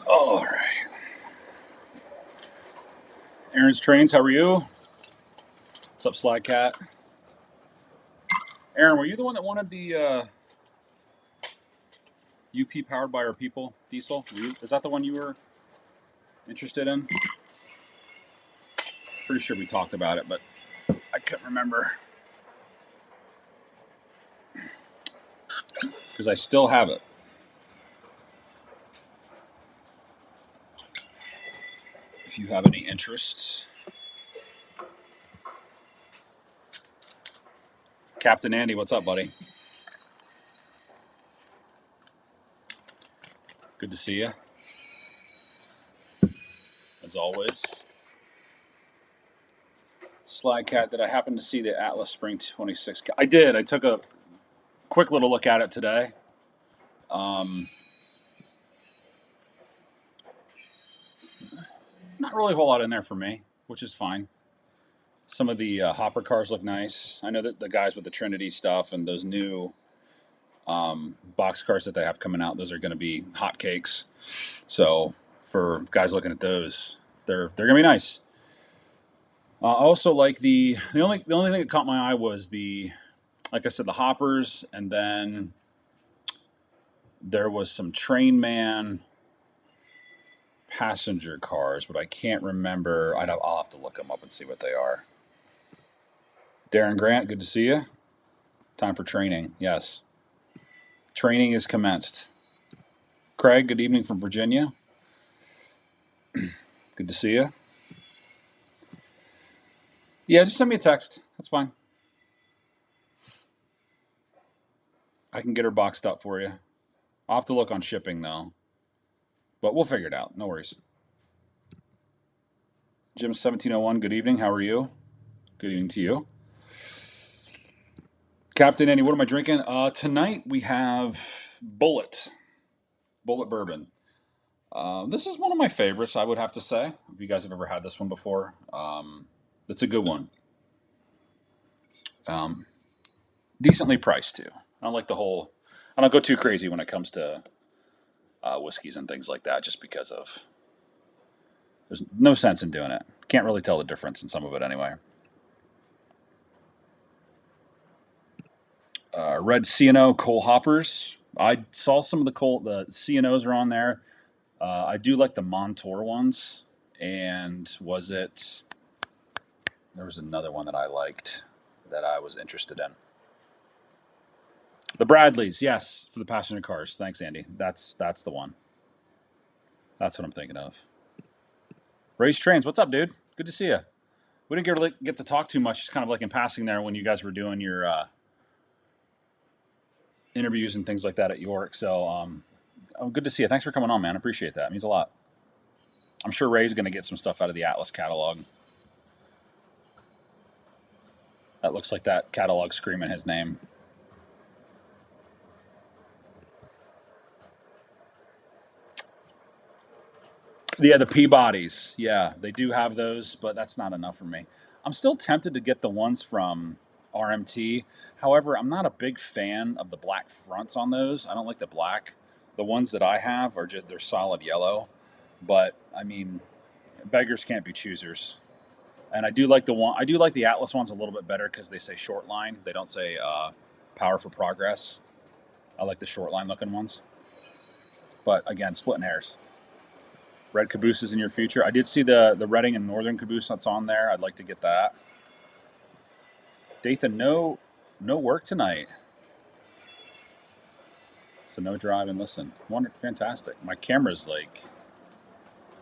All right. Aaron's Trains, how are you? What's up, Sly Cat? Aaron, were you the one that wanted the UP powered by our people diesel? Is that the one you were interested in? Pretty sure we talked about it, but I couldn't remember. Because I still have it. If you have any interest. Captain Andy, what's up, buddy? Good to see you. As always. Sly Cat, did I happen to see the Atlas Spring 26? I did. I took a quick little look at it today. Not really a whole lot in there for me, which is fine. Some of the hopper cars look nice. I know that the guys with the Trinity stuff and those new box cars that they have coming out, those are going to be hotcakes. So for guys looking at those, they're going to be nice. I also like the only thing that caught my eye was like I said, the hoppers, and then there was some Trainman passenger cars, but I can't remember. I'll have to look them up and see what they are. Darren Grant, good to see you. Time for training. Yes. Training is commenced. Craig, good evening from Virginia. Good to see you. Yeah, just send me a text. That's fine. I can get her boxed up for you. I'll have to look on shipping, though. But we'll figure it out. No worries. Jim1701, good evening. How are you? Good evening to you. Captain Andy, what am I drinking? Tonight we have Bullet Bourbon. This is one of my favorites, I would have to say. If you guys have ever had this one before, it's a good one. Decently priced too. I don't go too crazy when it comes to whiskeys and things like that, just because there's no sense in doing it. Can't really tell the difference in some of it anyway. Red C&O Cole hoppers. I saw some of the C&Os are on there. I do like the Montour ones. And there was another one that I liked that I was interested in. The Bradleys, yes, for the passenger cars. Thanks, Andy. That's the one. That's what I'm thinking of. Race Trains, what's up, dude? Good to see you. We didn't get to talk too much, just kind of like in passing there when you guys were doing your interviews and things like that at York. So, good to see you. Thanks for coming on, man. I appreciate that. It means a lot. I'm sure Ray's going to get some stuff out of the Atlas catalog. That looks like that catalog screaming his name. Yeah, the Peabodys. Yeah, they do have those, but that's not enough for me. I'm still tempted to get the ones from RMT. However, I'm not a big fan of the black fronts on those. I don't like the black. The ones that I have they're solid yellow. But I mean, beggars can't be choosers. And I do like the Atlas ones a little bit better because they say short line. They don't say power for progress. I like the short line looking ones. But again, splitting hairs. Red cabooses in your future. I did see the Reading and Northern caboose that's on there. I'd like to get that. Dathan, no work tonight. So no drive and listen. Fantastic. My camera's like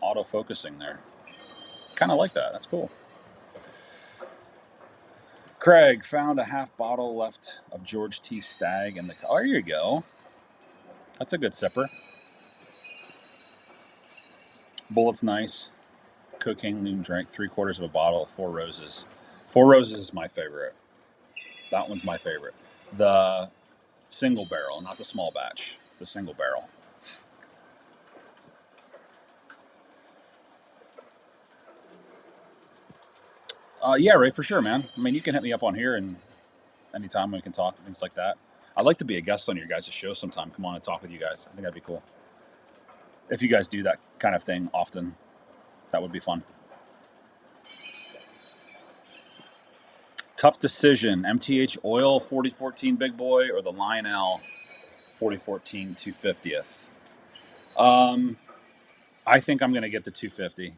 auto-focusing there. Kind of like that. That's cool. Craig found a half bottle left of George T. Stagg in the car. Oh, there you go. That's a good sipper. Bullet's nice. Cocaine Loom drank 3/4 of a bottle of Four Roses. Four Roses is my favorite. That one's my favorite. The single barrel, not the small batch. The single barrel. Yeah, Ray, for sure, man. I mean, you can hit me up on here and anytime we can talk, things like that. I'd like to be a guest on your guys' show sometime. Come on and talk with you guys. I think that'd be cool. If you guys do that kind of thing often, that would be fun. Tough decision. MTH Oil 4014 Big Boy or the Lionel 4014 250th. I think I'm going to get the 250.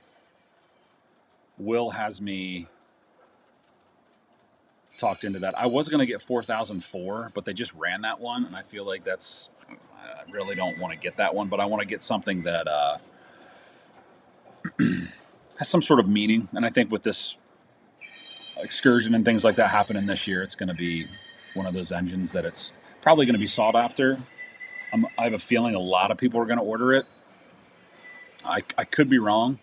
Will has me talked into that. I was going to get 4004, but they just ran that one, and I feel like that's, I really don't want to get that one, but I want to get something that has some sort of meaning. And I think with this excursion and things like that happening this year, it's going to be one of those engines that it's probably going to be sought after. I have a feeling a lot of people are going to order it. I could be wrong,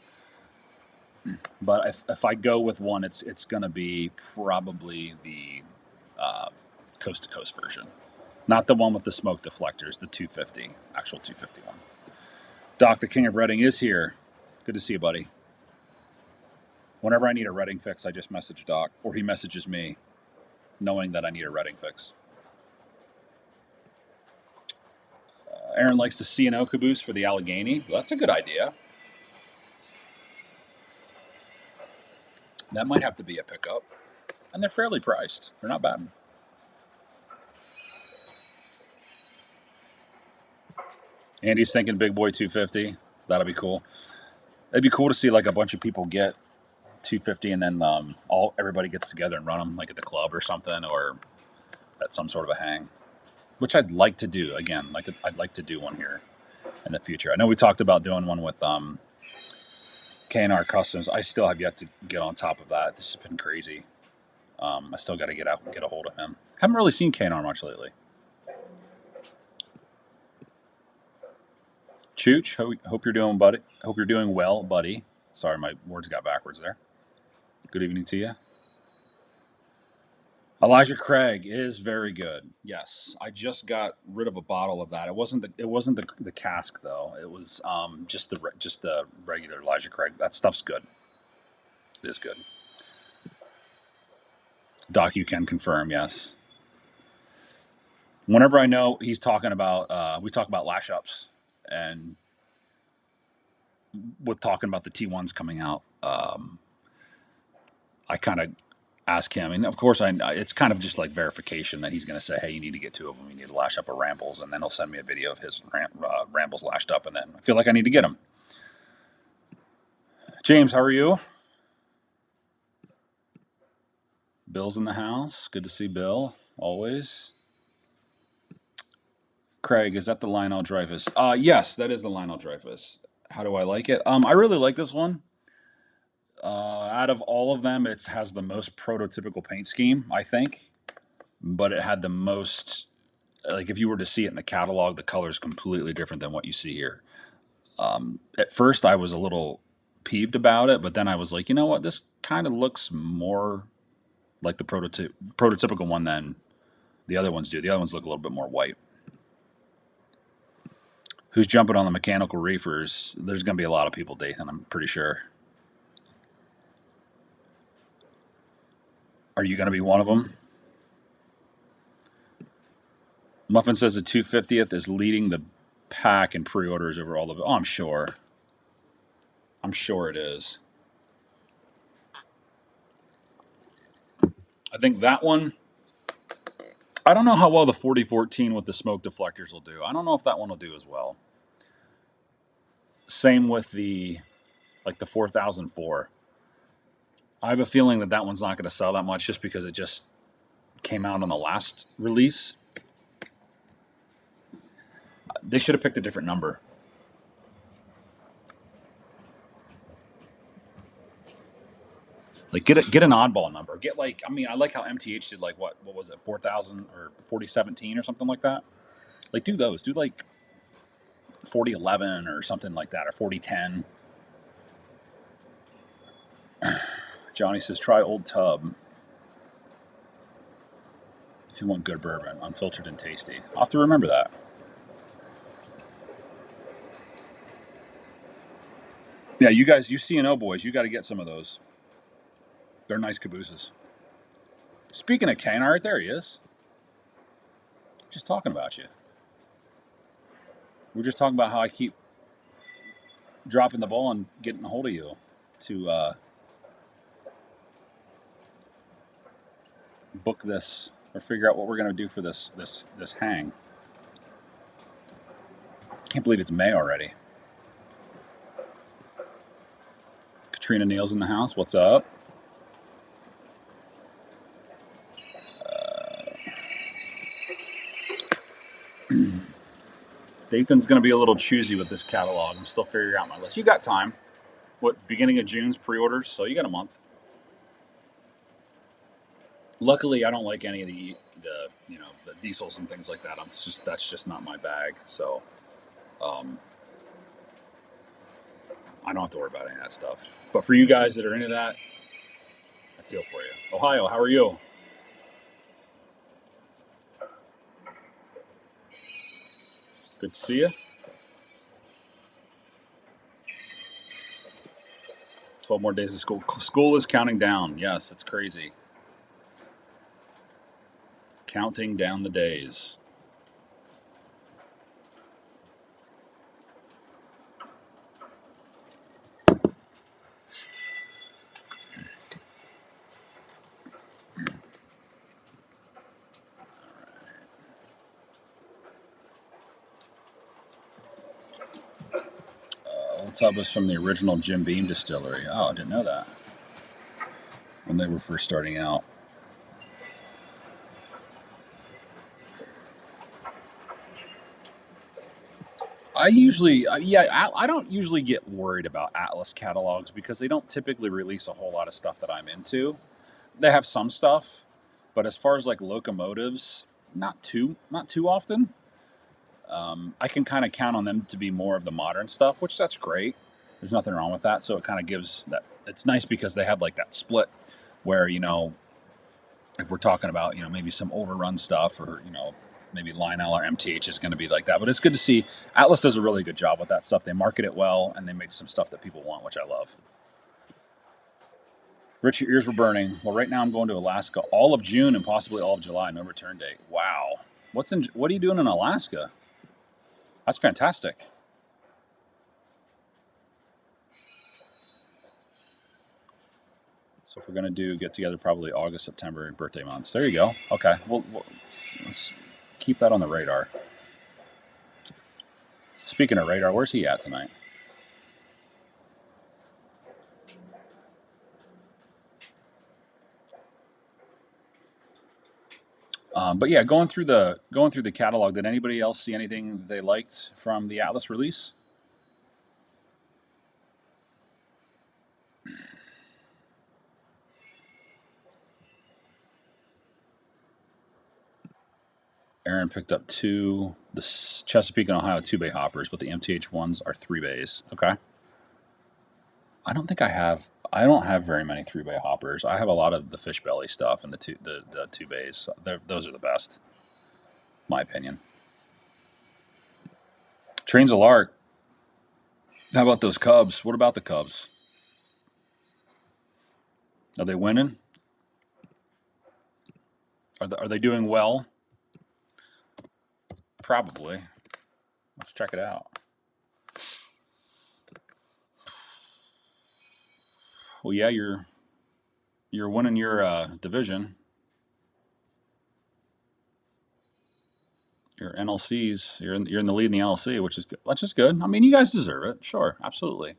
but if I go with one, it's going to be probably the coast to coast version, not the one with the smoke deflectors, the 250, actual 251. Doc, the King of Reading, is here. Good to see you, buddy. Whenever I need a Reading fix, I just message Doc, or he messages me, knowing that I need a Reading fix. Aaron likes the C&O caboose for the Allegheny. Well, that's a good idea. That might have to be a pickup. And they're fairly priced. They're not bad. Andy's thinking Big Boy 250. That'll be cool. It'd be cool to see like a bunch of people get 250 and then everybody gets together and run them like at the club or something, or at some sort of a hang, which I'd like to do. Again, like I'd like to do one here in the future. I know we talked about doing one with K&R Customs. I still have yet to get on top of that. This has been crazy. I still got to get a hold of him. Haven't really seen K&R much lately. Chooch, hope you're doing, buddy. Hope you're doing well, buddy. Sorry, my words got backwards there. Good evening to you. Elijah Craig is very good. Yes, I just got rid of a bottle of that. It wasn't the cask though. It was just the regular Elijah Craig. That stuff's good. It is good. Doc, you can confirm. Yes. Whenever I know he's talking about, we talk about lash ups, and with talking about the T1s coming out, I kind of ask him, and of course, it's kind of just like verification that he's going to say, "Hey, you need to get 2 of them. You need to lash up a Rambles," and then he'll send me a video of his Rambles lashed up, and then I feel like I need to get them. James, how are you? Bill's in the house. Good to see Bill. Always. Craig, is that the Lionel Dreyfus? Yes, that is the Lionel Dreyfus. How do I like it? I really like this one. Out of all of them, it has the most prototypical paint scheme, I think. But it had the most, like if you were to see it in the catalog, the color is completely different than what you see here. At first, I was a little peeved about it, but then I was like, you know what? This kind of looks more like the prototypical one than the other ones do. The other ones look a little bit more white. Who's jumping on the mechanical reefers? There's going to be a lot of people, Dathan, I'm pretty sure. Are you going to be one of them? Muffin says the 250th is leading the pack in pre-orders over all of it. Oh, I'm sure. I'm sure it is. I think that one, I don't know how well the 4014 with the smoke deflectors will do. I don't know if that one will do as well. Same with the 4004. I have a feeling that one's not going to sell that much just because it just came out on the last release. They should have picked a different number. Like get an oddball number. Get like, I mean, I like how MTH did like what was it, 4000 or 4017 or something like that. Like do those. Do like 4011 or something like that, or 4010. Johnny says try Old Tub if you want good bourbon, unfiltered and tasty. I'll have to remember that. Yeah, you guys, you C&O boys, you got to get some of those. They're nice cabooses. Speaking of K&R, right there he is. just talking about you. We're just talking about how I keep dropping the ball and getting a hold of you to book this or figure out what we're going to do for this hang. Can't believe it's May already. Katrina Neal's in the house. What's up? Dathan's going to be a little choosy with this catalog. I'm still figuring out my list. You got time. What, beginning of June's pre-orders? So you got a month. Luckily, I don't like any of the diesels and things like that. That's just not my bag. So I don't have to worry about any of that stuff. But for you guys that are into that, I feel for you. Ohio, how are you? Good to see you. 12 more days of school. School is counting down. Yes, it's crazy. Counting down the days. Old Tub was from the original Jim Beam distillery. Oh, I didn't know that. When they were first starting out. I don't usually get worried about Atlas catalogs because they don't typically release a whole lot of stuff that I'm into. They have some stuff, but as far as like locomotives, not too often. I can kind of count on them to be more of the modern stuff, which that's great. There's nothing wrong with that. So it kind of gives that. It's nice because they have like that split where, if we're talking about, maybe some older run stuff or, maybe Lionel or MTH is going to be like that. But it's good to see Atlas does a really good job with that stuff. They market it well and they make some stuff that people want, which I love. Rich, your ears were burning. Well, right now I'm going to Alaska all of June and possibly all of July. No return date. Wow. What are you doing in Alaska? That's fantastic. So if we're going to get together probably August, September, birthday months. There you go. Okay. Well, let's keep that on the radar. Speaking of radar, where's he at tonight? But yeah, going through the catalog, did anybody else see anything they liked from the Atlas release? Aaron picked up the Chesapeake and Ohio 2-bay hoppers, but the MTH ones are 3 bays. Okay. I don't have very many 3-bay hoppers. I have a lot of the fish belly stuff and the 2 bays. Those are the best, my opinion. Trains of Lark. How about those Cubs? What about the Cubs? Are they winning? Are they doing well? Probably. Let's check it out. Well, yeah, you're winning your division. Your NLCs, you're in the lead in the NLC, which is good. I mean, you guys deserve it. Sure, absolutely.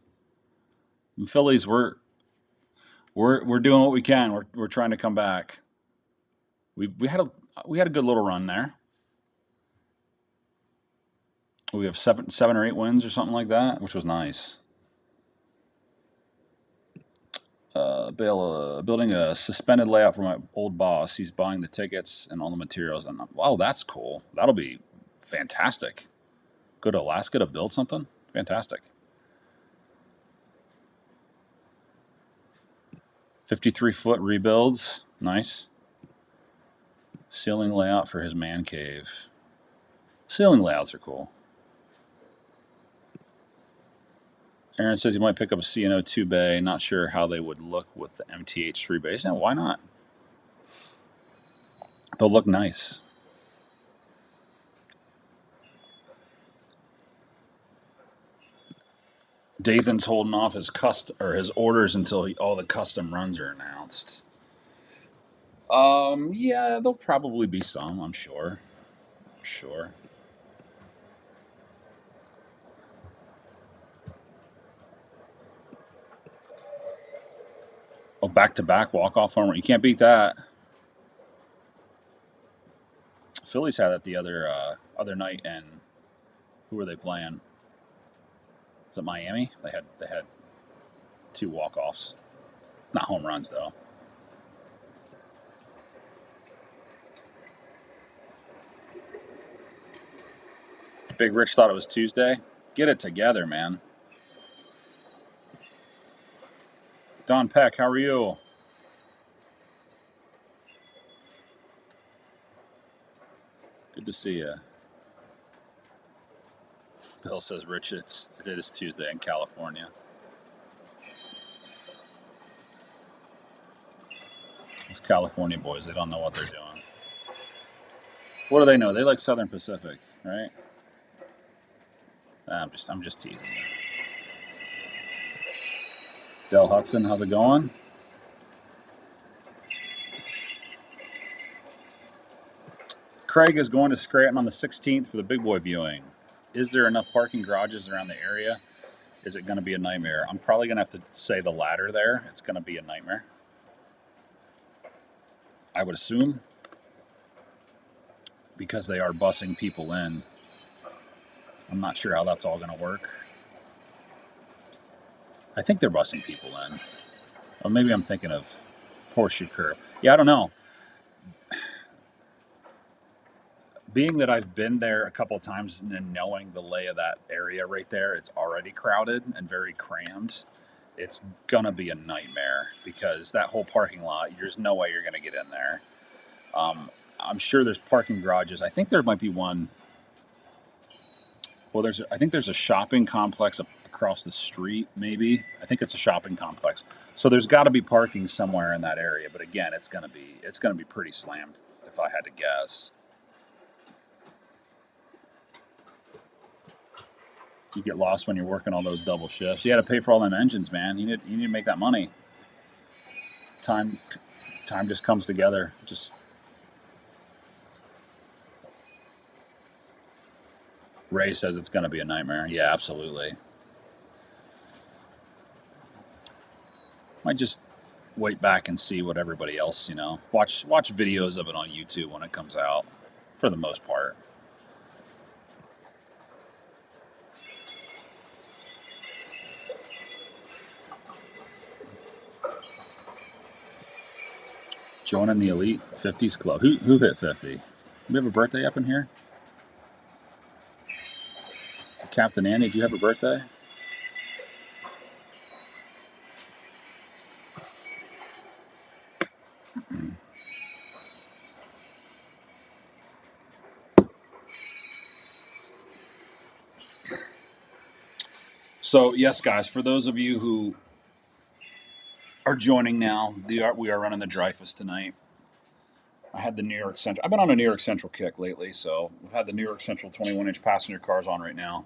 And Phillies, we're doing what we can. We're trying to come back. We had a good little run there. We have seven or 8 wins or something like that, which was nice. Building a suspended layout for my old boss. He's buying the tickets and all the materials. And wow, that's cool. That'll be fantastic. Go to Alaska to build something? Fantastic. 53-foot rebuilds. Nice. Ceiling layout for his man cave. Ceiling layouts are cool. Aaron says he might pick up a C&O 2-bay. Not sure how they would look with the MTH 3 bays. Yeah, why not? They'll look nice. Dathan's holding off his his orders until all the custom runs are announced. Yeah, there'll probably be some, I'm sure. Sure. Oh, back-to-back walk-off home run. You can't beat that. Phillies had it the other night, and who were they playing? Was it Miami? They had 2 walk-offs. Not home runs, though. Big Rich thought it was Tuesday. Get it together, man. Don Peck, how are you? Good to see you. Bill says, Rich, it is Tuesday in California. Those California boys, they don't know what they're doing. What do they know? They like Southern Pacific, right? I'm just teasing you. Del Hudson, how's it going? Craig is going to Scranton on the 16th for the big boy viewing. Is there enough parking garages around the area? Is it going to be a nightmare? I'm probably going to have to say the latter there. It's going to be a nightmare, I would assume, because they are busing people in. I'm not sure how that's all going to work. I think they're busing people in. Or maybe I'm thinking of Horseshoe Curve. Yeah, I don't know. Being that I've been there a couple of times and knowing the lay of that area right there, it's already crowded and very crammed. It's going to be a nightmare because that whole parking lot, there's no way you're going to get in there. I'm sure there's parking garages. I think there might be one. Well, I think there's a shopping complex across the street, maybe. I think it's a shopping complex. So there's got to be parking somewhere in that area. But again, it's going to be pretty slammed if I had to guess. You get lost when you're working all those double shifts. You got to pay for all them engines, man. You need to make that money. Time just comes together. Ray says it's going to be a nightmare. Yeah, absolutely. Might just wait back and see what everybody else, watch videos of it on YouTube when it comes out, for the most part. Joining the Elite 50s Club. Who hit 50? We have a birthday up in here? Captain Andy, do you have a birthday? So, yes, guys, for those of you who are joining now, we are running the Dreyfus tonight. I had the New York Central. I've been on a New York Central kick lately, so we've had the New York Central 21-inch passenger cars on right now,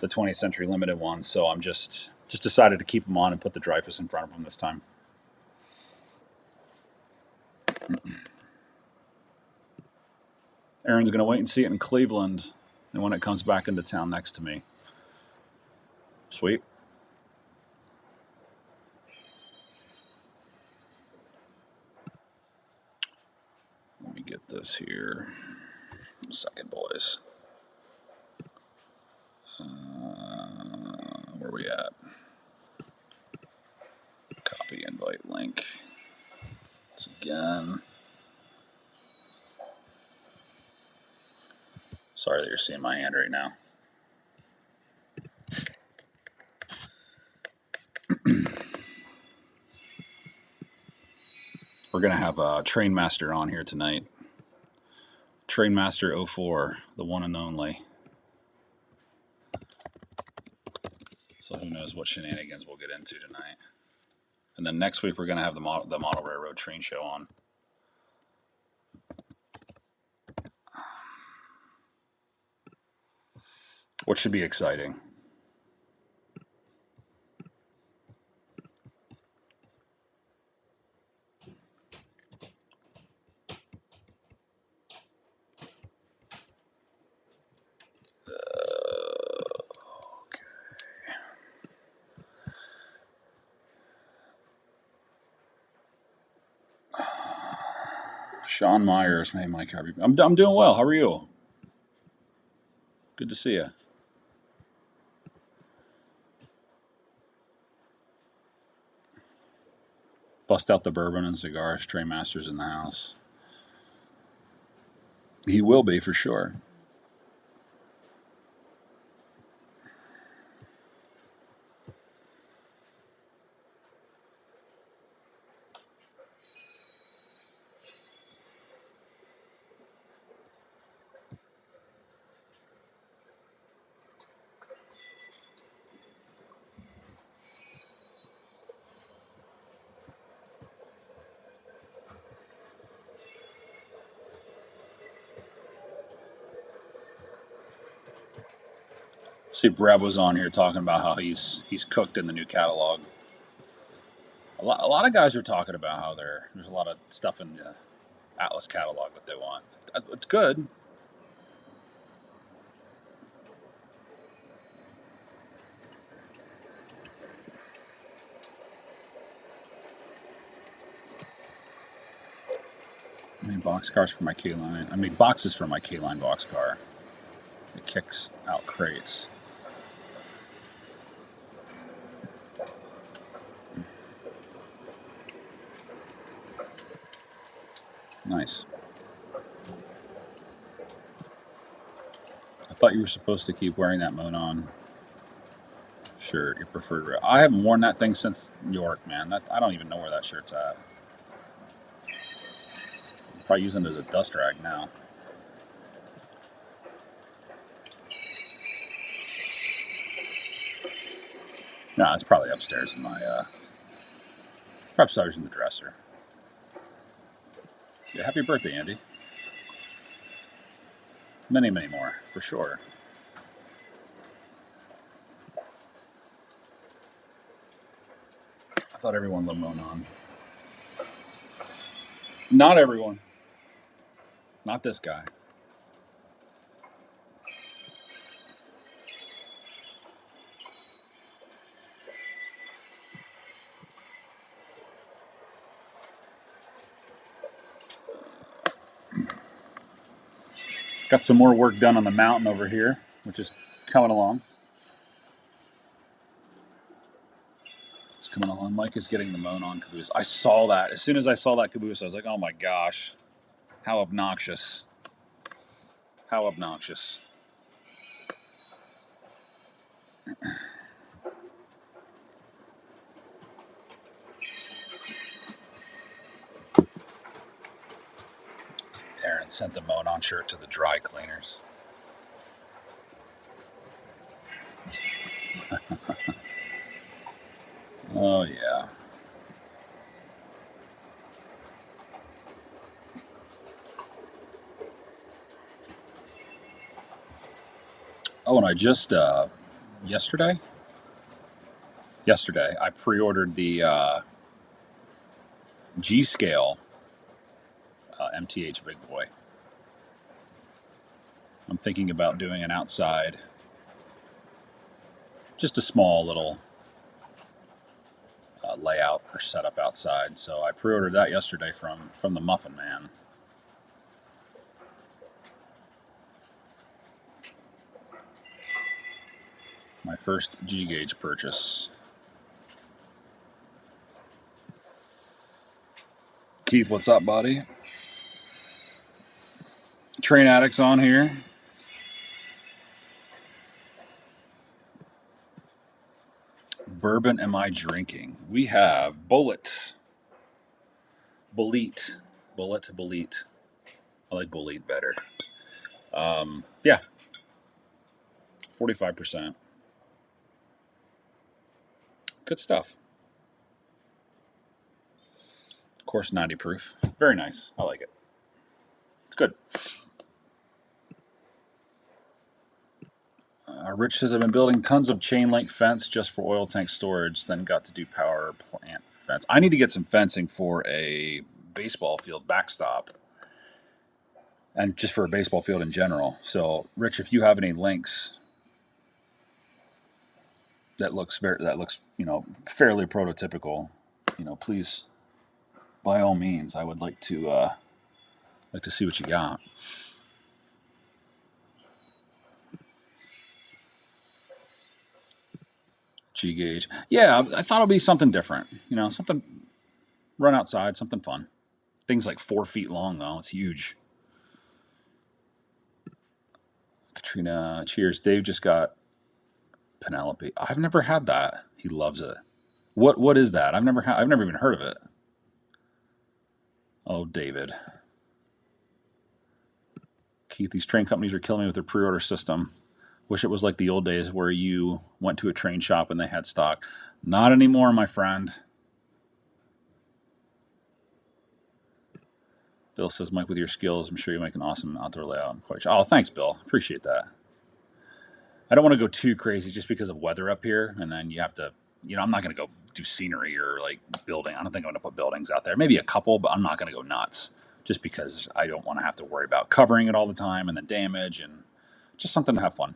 the 20th Century Limited ones. So I'm just decided to keep them on and put the Dreyfus in front of them this time. Aaron's going to wait and see it in Cleveland, and when it comes back into town next to me. Sweet. Let me get this here. A second, boys. Where are we at? Copy invite link. Once again. Sorry that you're seeing my hand right now. We're going to have a Trainmaster on here tonight. Trainmaster 04, the one and only. So who knows what shenanigans we'll get into tonight. And then next week we're going to have the Model Railroad Train Show on. Which should be exciting. Sean Myers. Hey, Mike, how are you? I'm doing well. How are you? Good to see you. Bust out the bourbon and cigars. Trainmaster's in the house. He will be for sure. See, Brev was on here talking about how he's cooked in the new catalog. A lot of guys are talking about how there's a lot of stuff in the Atlas catalog that they want. It's good. I mean, boxcars for my K-Line. I mean, boxes for my K-Line boxcar. It kicks out crates. Nice. I thought you were supposed to keep wearing that Monon shirt. Your preferred. I haven't worn that thing since New York, man. I don't even know where that shirt's at. I'm probably using it as a dust rag now. No, it's probably upstairs in my. Probably upstairs in the dresser. Yeah, happy birthday, Andy. Many, many more, for sure. I thought everyone loved Monon. Not everyone. Not this guy. Got some more work done on the mountain over here, which is coming along. It's coming along. Mike is getting the Monon caboose. I saw that. As soon as I saw that caboose, I was like, oh my gosh. How obnoxious. How obnoxious. Aaron sent the Monon shirt to the dry cleaners. Oh, yeah. Oh, and I just, yesterday, I pre-ordered the G-Scale MTH Big Boy. I'm thinking about doing an outside, just a small little layout or setup outside. So I pre-ordered that yesterday from the Muffin Man. My first G-Gauge purchase. Keith, what's up, buddy? Train Addicts on here. Bourbon am I drinking? We have Bullet. Bullet. I like Bullet better. Yeah. 45%. Good stuff. Of course, 90 proof. Very nice. I like it. It's good. Rich says, I've been building tons of chain link fence just for oil tank storage, then got to do power plant fence. I need to get some fencing for a baseball field backstop and just for a baseball field in general. So, Rich, if you have any links that looks fairly prototypical, please, by all means, I would like to Like to see what you got. G gauge. Yeah, I thought it'd be something different. You know, something run outside, something fun. Thing's like 4 feet long though. It's huge. Katrina, cheers. Dave just got Penelope. I've never had that. He loves it. What is that? I've never even heard of it. Oh, David. Keith, these train companies are killing me with their pre-order system. Wish it was like the old days where you went to a train shop and they had stock. Not anymore, my friend. Bill says, Mike, with your skills, I'm sure you make an awesome outdoor layout. I'm quite sure. Oh, thanks, Bill. Appreciate that. I don't want to go too crazy just because of weather up here, and then you have to, you know, I'm not going to go do scenery or like building. I don't think I'm going to put buildings out there. Maybe a couple, but I'm not going to go nuts just because I don't want to have to worry about covering it all the time and then damage and just something to have fun.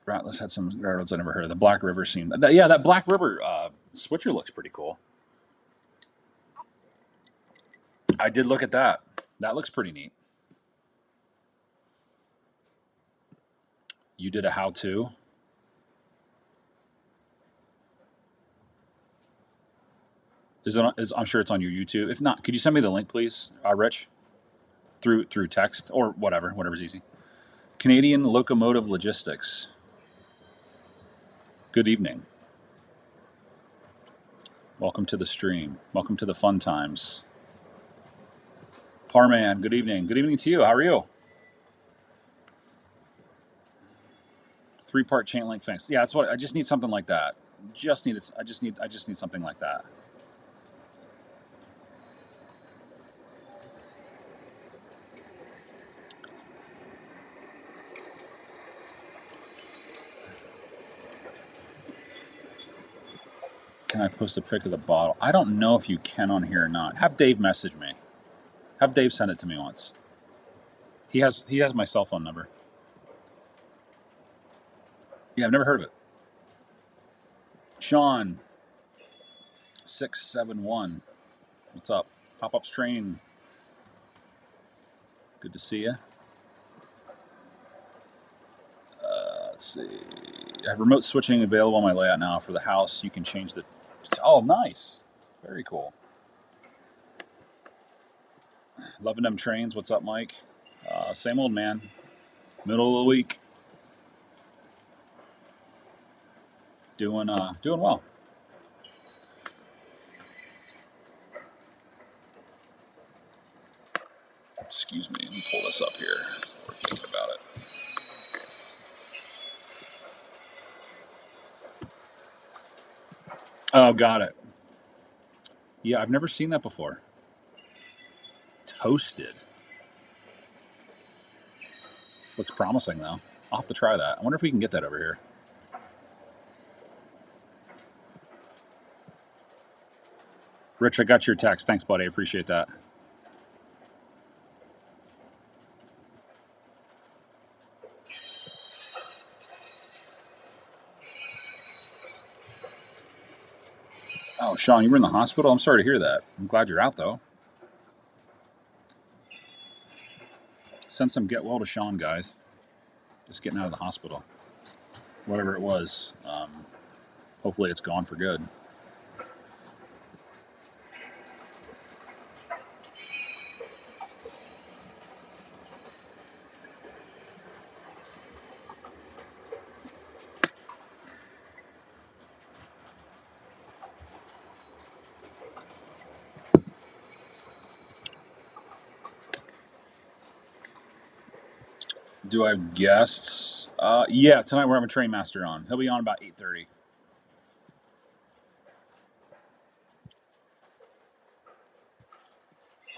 Rattlers had some railroads I never heard of. The Black River seemed, yeah, that Black River switcher looks pretty cool. I did look at that. That looks pretty neat. You did a how-to. I'm sure it's on your YouTube. If not, could you send me the link, please, Rich? Through text or whatever's easy. Canadian Locomotive Logistics. Good evening. Welcome to the stream. Welcome to the fun times. Parman, good evening. Good evening to you. How are you? 3-part chain link fence. Yeah, that's what I just need. Something like that. I just need something like that. Can I post a pic of the bottle? I don't know if you can on here or not. Have Dave message me. Have Dave send it to me once. He has my cell phone number. Yeah, I've never heard of it. Sean 671. What's up? Pop-ups train. Good to see you. Let's see. I have remote switching available on my layout now for the house. You can change the... Oh, nice. Very cool. Loving them trains. What's up, Mike? Same old, man. Middle of the week. Doing well. Excuse me. Let me pull this up here. We're thinking about it. Oh, got it. Yeah, I've never seen that before. Toasted. Looks promising, though. I'll have to try that. I wonder if we can get that over here. Rich, I got your text. Thanks, buddy. I appreciate that. Oh, Sean, you were in the hospital? I'm sorry to hear that. I'm glad you're out, though. Send some get well to Sean, guys. Just getting out of the hospital. Whatever it was. Hopefully it's gone for good. Do I have guests? Yeah, tonight we're having Trainmaster on. He'll be on about 8:30.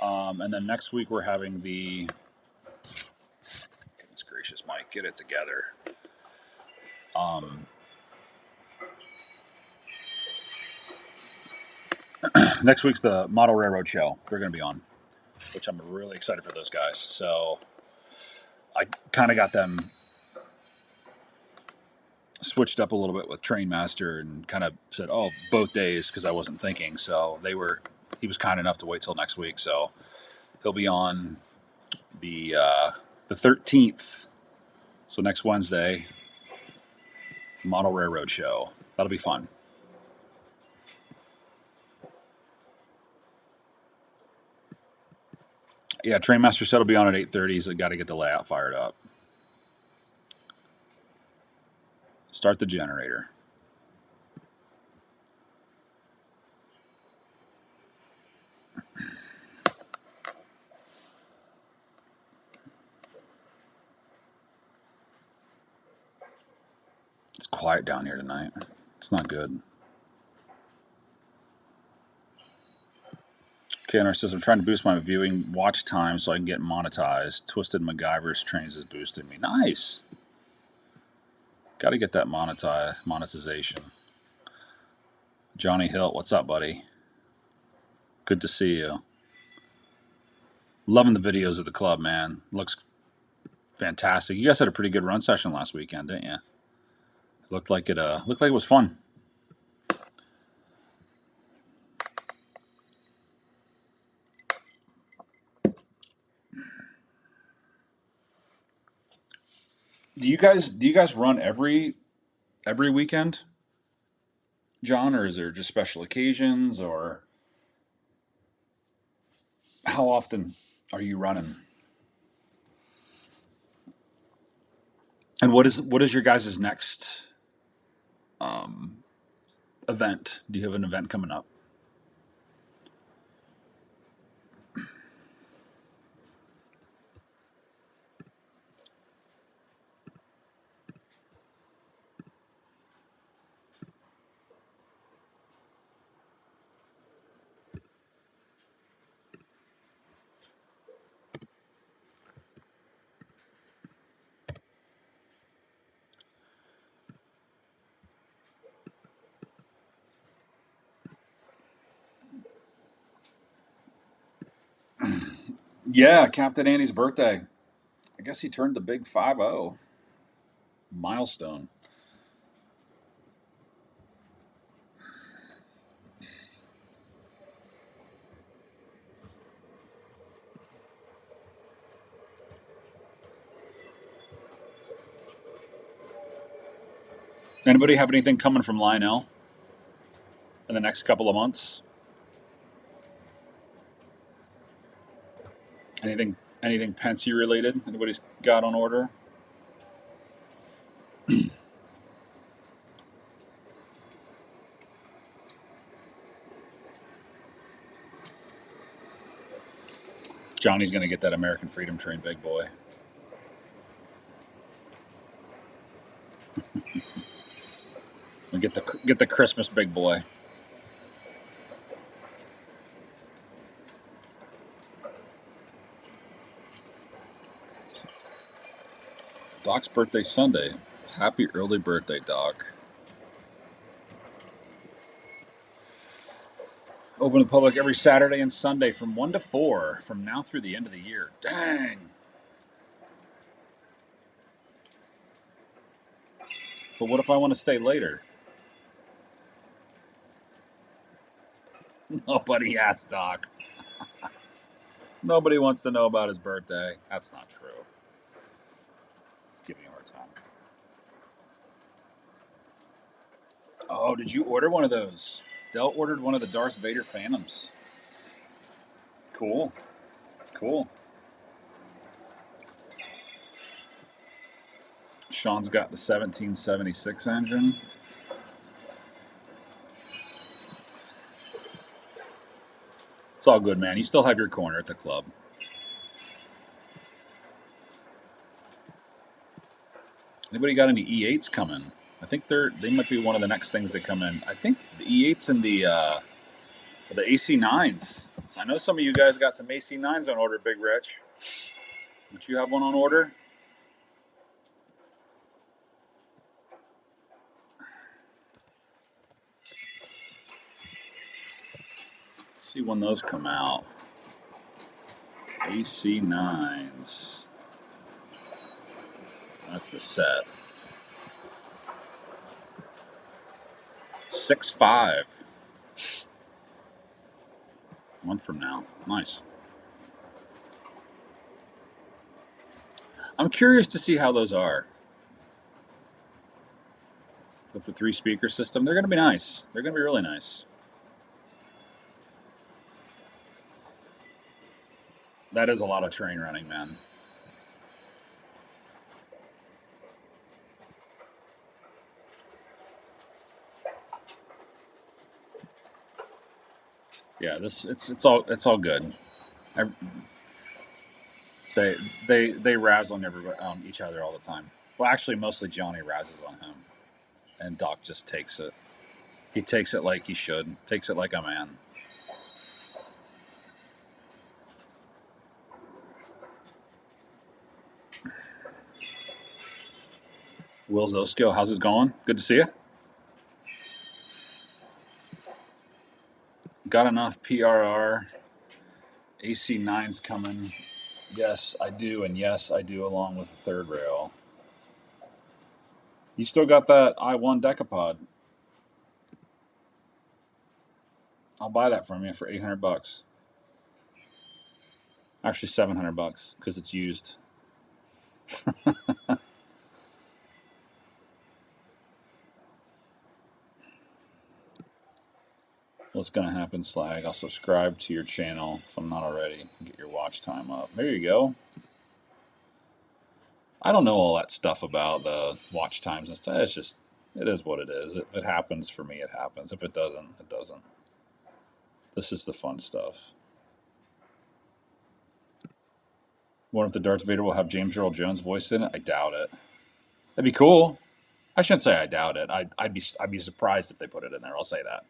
And then next week we're having the... Goodness gracious, Mike, get it together. Next week's the Model Railroad Show. They're going to be on, which I'm really excited for those guys. So I kind of got them switched up a little bit with Trainmaster and kind of said, oh, both days, because I wasn't thinking. So he was kind enough to wait till next week, so he'll be on the 13th. So next Wednesday, Model Railroad Show. That'll be fun. Yeah, Trainmaster said he'll be on at 8:30, so got to get the layout fired up. Start the generator. It's quiet down here tonight. It's not good. KNR says, I'm trying to boost my viewing watch time so I can get monetized. Twisted MacGyver's Trains is boosting me. Nice. Got to get that monetization. Johnny Hilt, what's up, buddy? Good to see you. Loving the videos of the club, man. Looks fantastic. You guys had a pretty good run session last weekend, didn't you? Looked like it was fun. Do you guys run every weekend, John, or is there just special occasions, or how often are you running? And what is your guys' next event? Do you have an event coming up? Yeah, Captain Andy's birthday. I guess he turned the big 5-0 milestone. Anybody have anything coming from Lionel in the next couple of months? Anything Pensy related? Anybody's got on order? Johnny's gonna get that American Freedom Train, big boy. And get the Christmas big boy. Doc's birthday Sunday. Happy early birthday, Doc. Open to the public every Saturday and Sunday from 1 to 4 from now through the end of the year. Dang. But what if I want to stay later? Nobody asked Doc. Nobody wants to know about his birthday. That's not true. He's giving you a hard time. Oh, did you order one of those? Dell ordered one of the Darth Vader Phantoms. Cool. Cool. Sean's got the 1776 engine. It's all good, man. You still have your corner at the club. Anybody got any E8s coming? I think they might be one of the next things that come in. I think the E8s and the AC9s. I know some of you guys got some AC9s on order, Big Rich. Don't you have one on order? Let's see when those come out. AC9s. That's the set. 6.5. A month from now. Nice. I'm curious to see how those are with the 3-speaker system. They're going to be nice. They're going to be really nice. That is a lot of train running, man. Yeah, it's all good. I, they razz on everybody each other all the time. Well, actually, mostly Johnny razzes on him, and Doc just takes it. He takes it like he should. Takes it like a man. Will Zosko, how's it going? Good to see you. Got enough PRR. AC9's coming. Yes, I do, and yes, I do, along with the third rail. You still got that I1 Decapod. I'll buy that from you for $800. Actually, $700 because it's used. What's going to happen, Slag? I'll subscribe to your channel if I'm not already. Get your watch time up. There you go. I don't know all that stuff about the watch times and stuff. It's just, it is what it is. If it happens for me, it happens. If it doesn't, it doesn't. This is the fun stuff. What if the Darth Vader will have James Earl Jones voice in it? I doubt it. That'd be cool. I shouldn't say I doubt it. I'd be surprised if they put it in there. I'll say that.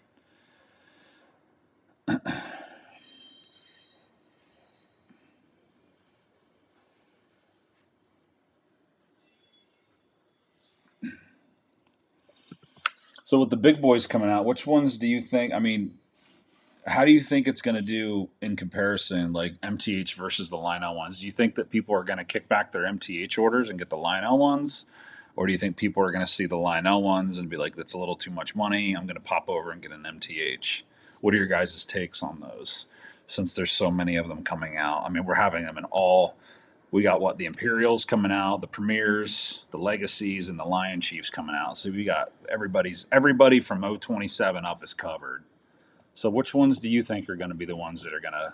So with the big boys coming out, which ones do you think? I mean, how do you think it's going to do in comparison, like MTH versus the Lionel ones? Do you think that people are going to kick back their MTH orders and get the Lionel ones? Or do you think people are going to see the Lionel ones and be like, that's a little too much money, I'm going to pop over and get an MTH? What are your guys' takes on those, since there's so many of them coming out? I mean, we're having them in all. We got what, the Imperials coming out, the Premiers, the Legacies, and the Lion Chiefs coming out. So we got everybody from 027 up is covered. So which ones do you think are going to be the ones that are going to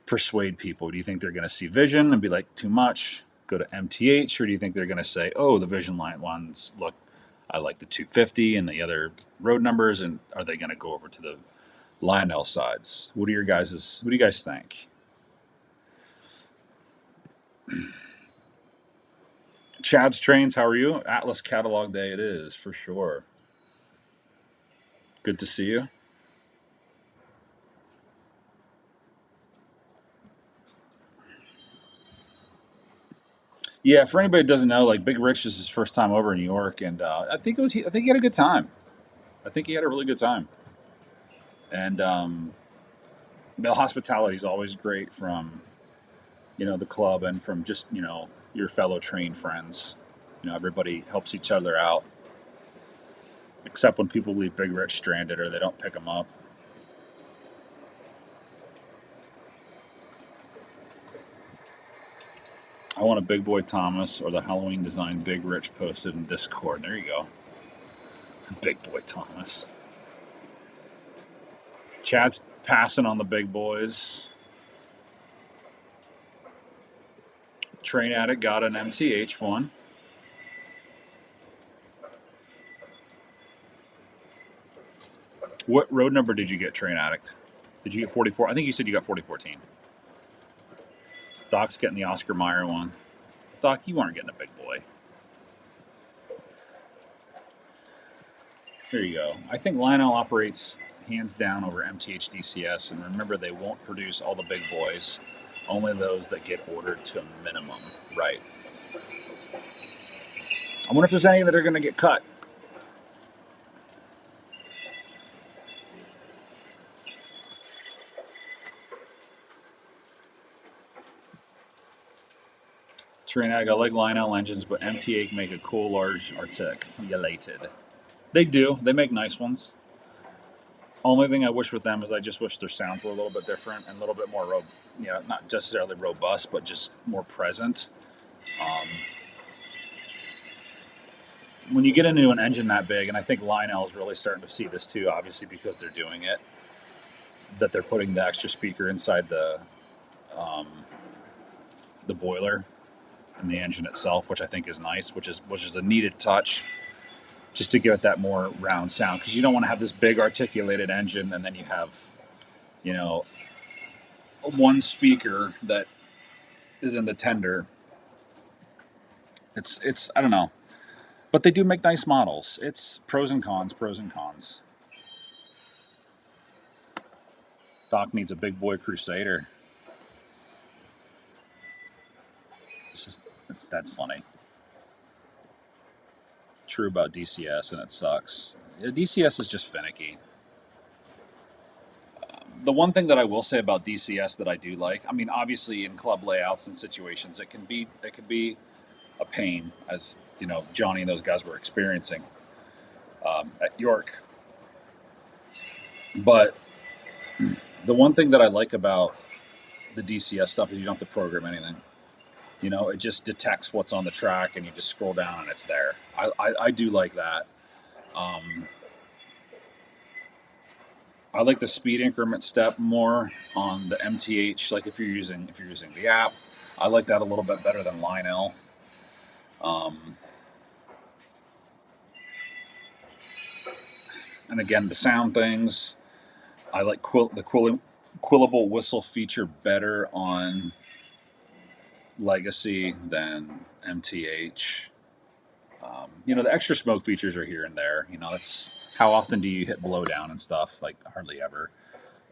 persuade people? Do you think they're going to see Vision and be like, too much, go to MTH? Or do you think they're going to say, oh, the Vision line ones, look, I like the 250 and the other road numbers, and are they going to go over to the Lionel sides? What do you guys think? Chad's Trains, how are you? Atlas Catalog Day it is, for sure. Good to see you. Yeah, for anybody that doesn't know, like Big Rich is his first time over in New York, and I think I think he had a good time. I think he had a really good time, and the hospitality is always great from the club and from just your fellow train friends. Everybody helps each other out, except when people leave Big Rich stranded or they don't pick them up. I want a Big Boy Thomas or the Halloween design Big Rich posted in Discord. There you go. Big Boy Thomas. Chad's passing on the big boys. Train Addict got an MTH one. What road number did you get, Train Addict? Did you get 44? I think you said you got 4014. Doc's getting the Oscar Mayer one. Doc, you aren't getting a big boy. There you go. I think Lionel operates hands down over MTH DCS, and remember, they won't produce all the big boys, only those that get ordered to a minimum. Right. I wonder if there's any that are going to get cut. Train Ag, I like Lionel engines, but MTA make a cool large Arctic. Elated. They do. They make nice ones. Only thing I wish with them is I just wish their sounds were a little bit different and a little bit more, not necessarily robust, but just more present. Um, when you get into an engine that big, and I think Lionel is really starting to see this too, obviously because they're doing it, that they're putting the extra speaker inside um, the boiler and the engine itself, which I think is nice, which is a needed touch, just to give it that more round sound, because you don't want to have this big articulated engine and then you have, one speaker that is in the tender. It's I don't know, but they do make nice models. It's pros and cons, pros and cons. Doc needs a big boy Crusader. That's funny. True about DCS, and it sucks. DCS is just finicky. The one thing that I will say about DCS that I do like, I mean, obviously in club layouts and situations, it can be a pain, as Johnny and those guys were experiencing at York. But the one thing that I like about the DCS stuff is you don't have to program anything. It just detects what's on the track, and you just scroll down and it's there. I do like that. I like the speed increment step more on the MTH. Like if you're using the app, I like that a little bit better than Lionel. And again, the sound things, I like the quillable whistle feature better on Legacy than MTH. The extra smoke features are here and there. That's how often do you hit blowdown and stuff? Like hardly ever.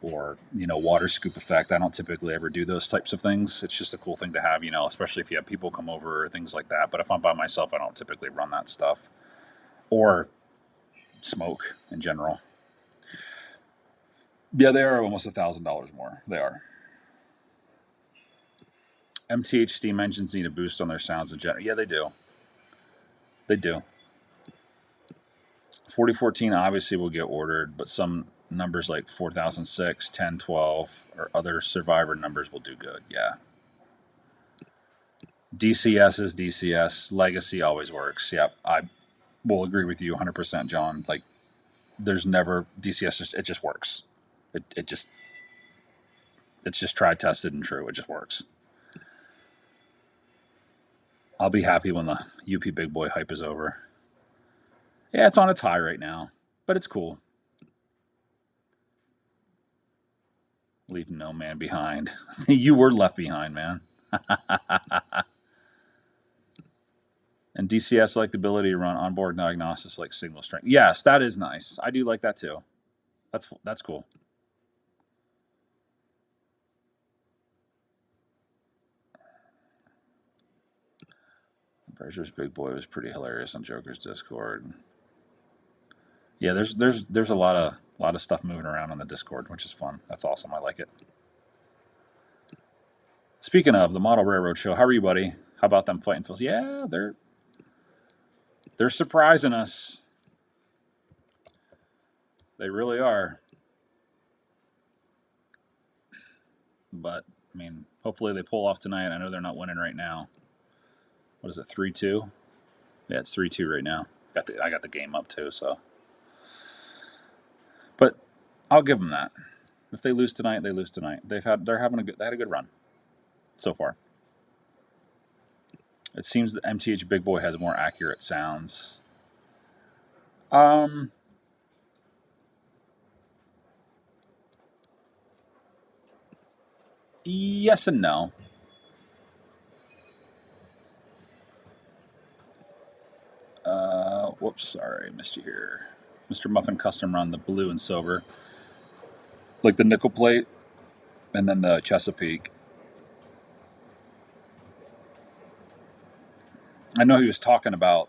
Or water scoop effect. I don't typically ever do those types of things. It's just a cool thing to have, especially if you have people come over or things like that. But if I'm by myself, I don't typically run that stuff or smoke in general. Yeah, they are almost $1,000 more. They are. MTH steam engines need a boost on their sounds in general. Yeah, they do. They do. 4014 obviously will get ordered, but some numbers like 4006, 1012, or other Survivor numbers will do good. Yeah. DCS is DCS. Legacy always works. Yep. I will agree with you 100%, John. Like, there's never DCS. It just works. It's just tried, tested, and true. It just works. I'll be happy when the UP Big Boy hype is over. Yeah, it's on its high right now, but it's cool. Leave no man behind. You were left behind, man. And DCS like the ability to run onboard diagnostics like signal strength. Yes, that is nice. I do like that too. That's cool. Brazier's Big Boy was pretty hilarious on Joker's Discord. Yeah, there's a lot of stuff moving around on the Discord, which is fun. That's awesome. I like it. Speaking of the Model Railroad Show, how are you, buddy? How about them fighting Phils? Yeah, they're surprising us. They really are. But I mean, hopefully they pull off tonight. I know they're not winning right now. What is it, 3-2? Yeah, it's 3-2 right now. I got the game up too, so. But I'll give them that. If they lose tonight, they lose tonight. They had a good run so far. It seems that MTH Big Boy has more accurate sounds. Yes and no. Whoops, sorry, missed you here. Mr. Muffin Custom Run, the blue and silver. Like the nickel plate, and then the Chesapeake. I know he was talking about,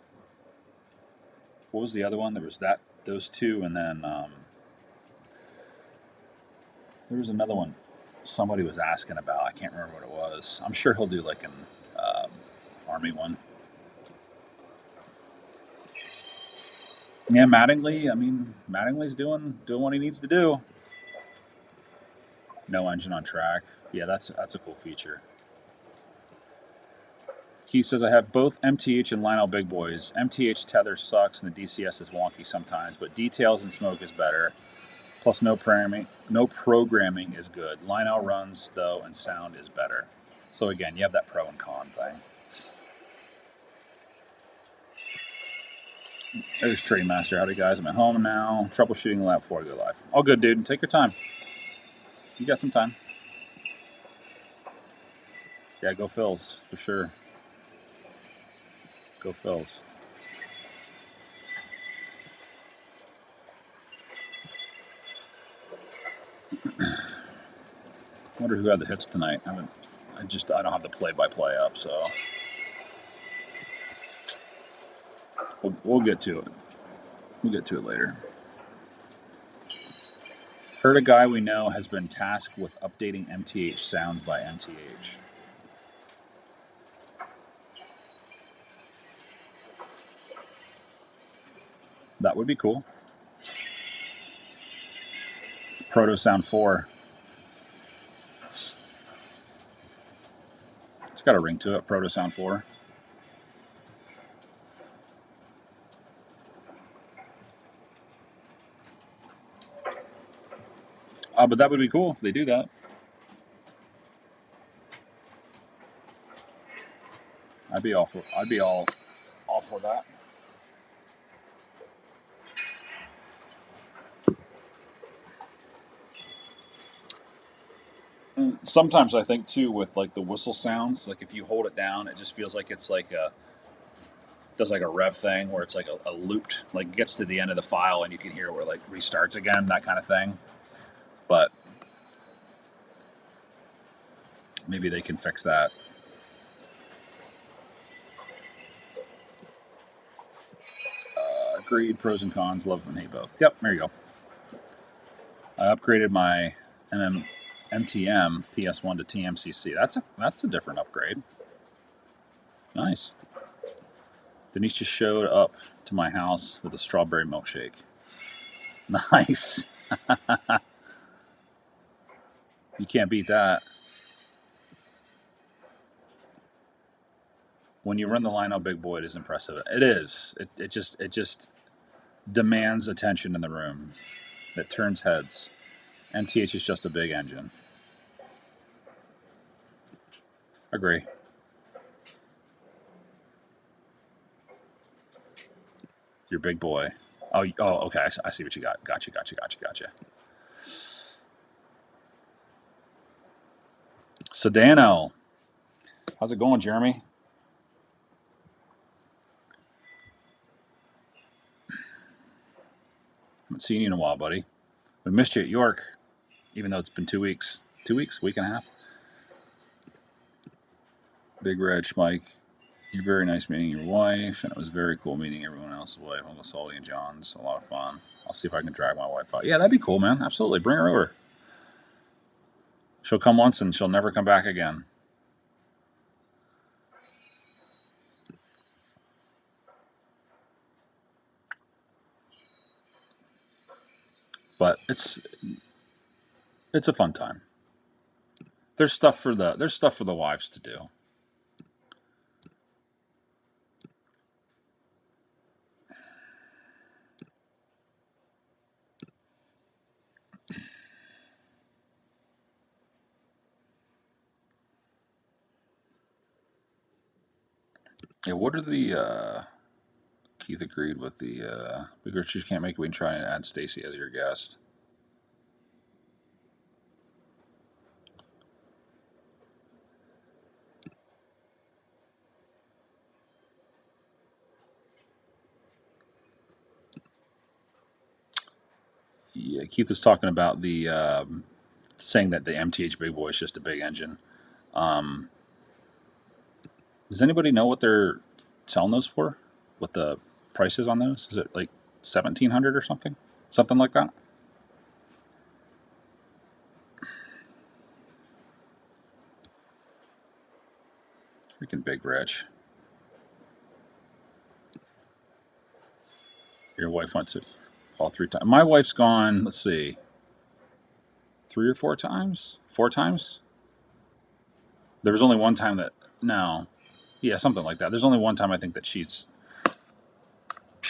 what was the other one? There was those two, and then there was another one somebody was asking about. I can't remember what it was. I'm sure he'll do like an Army one. Yeah, Mattingly. I mean, Mattingly's doing what he needs to do. No engine on track. Yeah, that's a cool feature. He says I have both MTH and Lionel Big Boys. MTH tether sucks and the DCS is wonky sometimes, but details and smoke is better. Plus, no programming is good. Lionel runs though, and sound is better. So again, you have that pro and con thing. There's Trainmaster. Howdy guys, I'm at home now. Troubleshooting the lab before I go live. All good, dude. Take your time. You got some time. Yeah, go Phils for sure. Go Phils. Wonder who had the hits tonight. I don't have the play-by-play up, so we'll get to it. We'll get to it later. Heard a guy we know has been tasked with updating MTH sounds by MTH. That would be cool. Proto Sound 4. It's got a ring to it, Proto Sound 4. But that would be cool if they do that. I'd be all for that. And sometimes I think too with like the whistle sounds, like if you hold it down, it just feels like it's like does like a rev thing where it's like a looped, like gets to the end of the file and you can hear where it like restarts again, that kind of thing. But maybe they can fix that. Agreed. Pros and cons. Love and hate both. Yep. There you go. I upgraded my MTM PS1 to TMCC. That's a different upgrade. Nice. Denise just showed up to my house with a strawberry milkshake. Nice. You can't beat that. When you run the Lionel Big Boy, it is impressive. It is. It just demands attention in the room. It turns heads. MTH is just a big engine. Agree. Your big boy. Oh, okay. I see what you got. Gotcha. Sedano. How's it going, Jeremy? Haven't seen you in a while, buddy. We missed you at York, even though it's been 2 weeks. 2 weeks? Week and a half? Big Reg, Mike. You're very nice meeting your wife, and it was very cool meeting everyone else's wife, Uncle Salty and John's. A lot of fun. I'll see if I can drag my wife out. Yeah, that'd be cool, man. Absolutely. Bring her over. She'll come once and she'll never come back again. But it's a fun time. There's stuff for the wives to do. Yeah, what are the Keith agreed with the Big Richards can't make it. We can try and add Stacy as your guest. Yeah, Keith was talking about the saying that the MTH Big Boy is just a big engine. Does anybody know what they're selling those for? What the price is on those? Is it like 1,700 or something? Something like that? Freaking Big Rich. Your wife went to all 3 times. My wife's gone, let's see, 3 or 4 times? 4 times? There was only one time that, no. Yeah, something like that. There's only one time I think that she's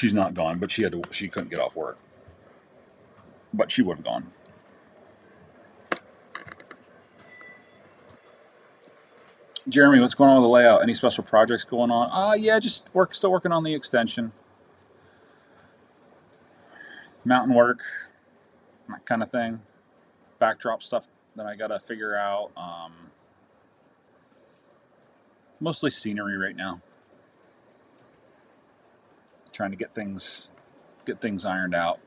not gone, but she couldn't get off work. But she would have gone. Jeremy, what's going on with the layout? Any special projects going on? Yeah, just still working on the extension. Mountain work, that kind of thing. Backdrop stuff that I gotta figure out. Mostly scenery right now. Trying to get things ironed out.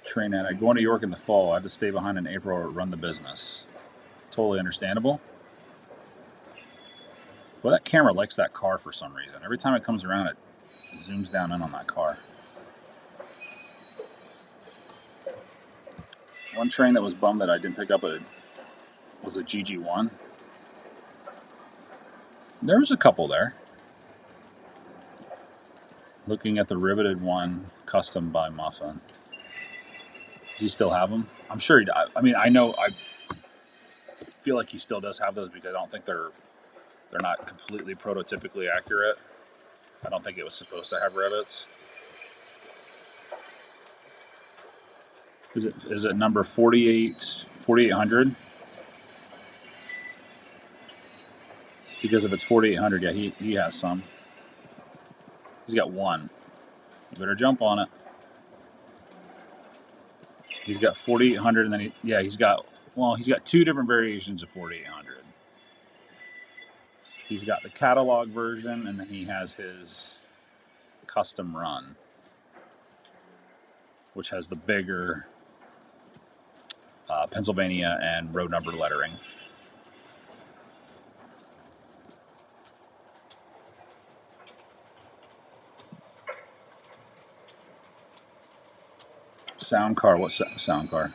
Train at. I go to New York in the fall. I had to stay behind in April or run the business. Totally understandable. Well, that camera likes that car for some reason. Every time it comes around, it zooms down in on that car. One train that was bummed that I didn't pick up was a GG1. There was a couple there. Looking at the riveted one, custom by Muffin. Does he still have them? I'm sure he does. I mean, I feel like he still does have those because I don't think they're not completely prototypically accurate. I don't think it was supposed to have rivets. Is it number 4800? Because if it's 4800, yeah, he has some. He's got one. You better jump on it. He's got 4800, and then he's got 2 different variations of 4800. He's got the catalog version, and then he has his custom run, which has the bigger Pennsylvania and road number lettering. Sound car. What's that sound car?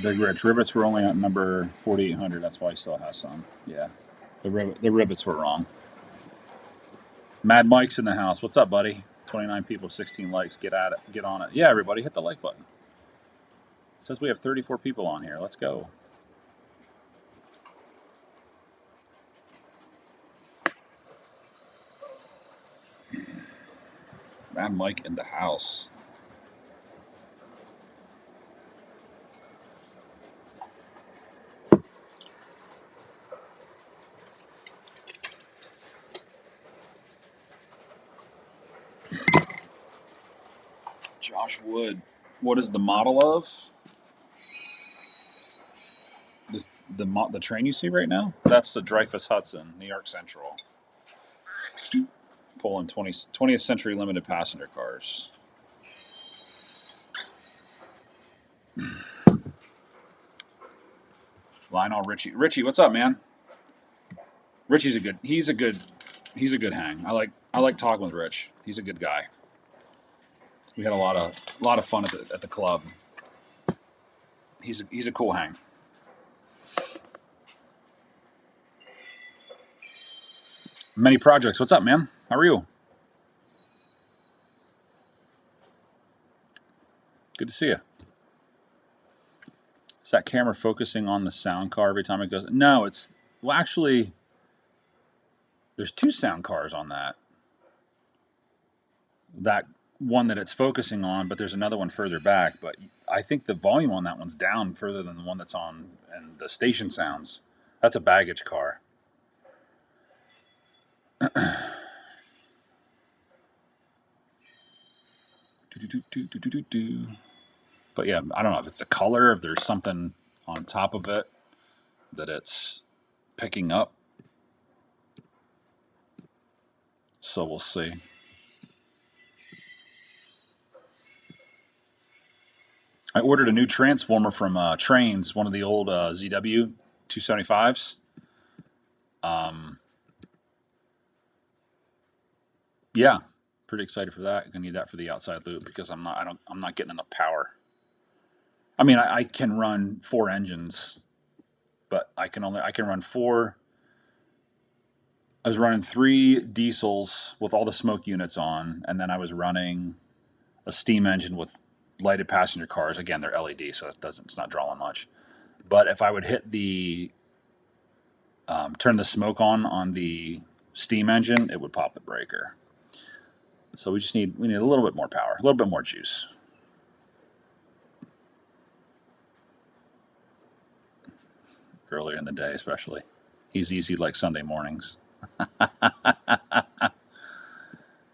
Big Rich. Rivets were only at number 4800. That's why he still has some. Yeah. The rivets were wrong. Mad Mike's in the house. What's up, buddy? 29 people, 16 likes. Get at it. Get on it. Yeah, everybody, hit the like button. It says we have 34 people on here. Let's go. Mad Mike in the house. Josh Wood. What is the model of? The train you see right now? That's the Dreyfus Hudson, New York Central. Pulling 20th century limited passenger cars. Lionel Richie. Richie, what's up, man? Richie's a good hang. I like talking with Rich. He's a good guy. We had a lot of fun at the club. He's a cool hang. Many projects. What's up, man? How are you? Good to see you. Is that camera focusing on the sound car every time it goes? No, actually, there's 2 sound cars on that. That one that it's focusing on, but there's another one further back. But I think the volume on that one's down further than the one that's on and the station sounds. That's a baggage car. But yeah, I don't know if it's the color, if there's something on top of it that it's picking up. So we'll see. I ordered a new transformer from Trains, one of the old ZW 275s. Yeah, pretty excited for that. Gonna need that for the outside loop because I'm not getting enough power. I mean, I can run 4 engines, but I can run 4. I was running 3 diesels with all the smoke units on, and then I was running a steam engine with lighted passenger cars. Again, they're LED, so it's not drawing much. But if I would hit the turn the smoke on the steam engine, it would pop the breaker. So we need a little bit more power, a little bit more juice. Earlier in the day, especially. He's easy like Sunday mornings.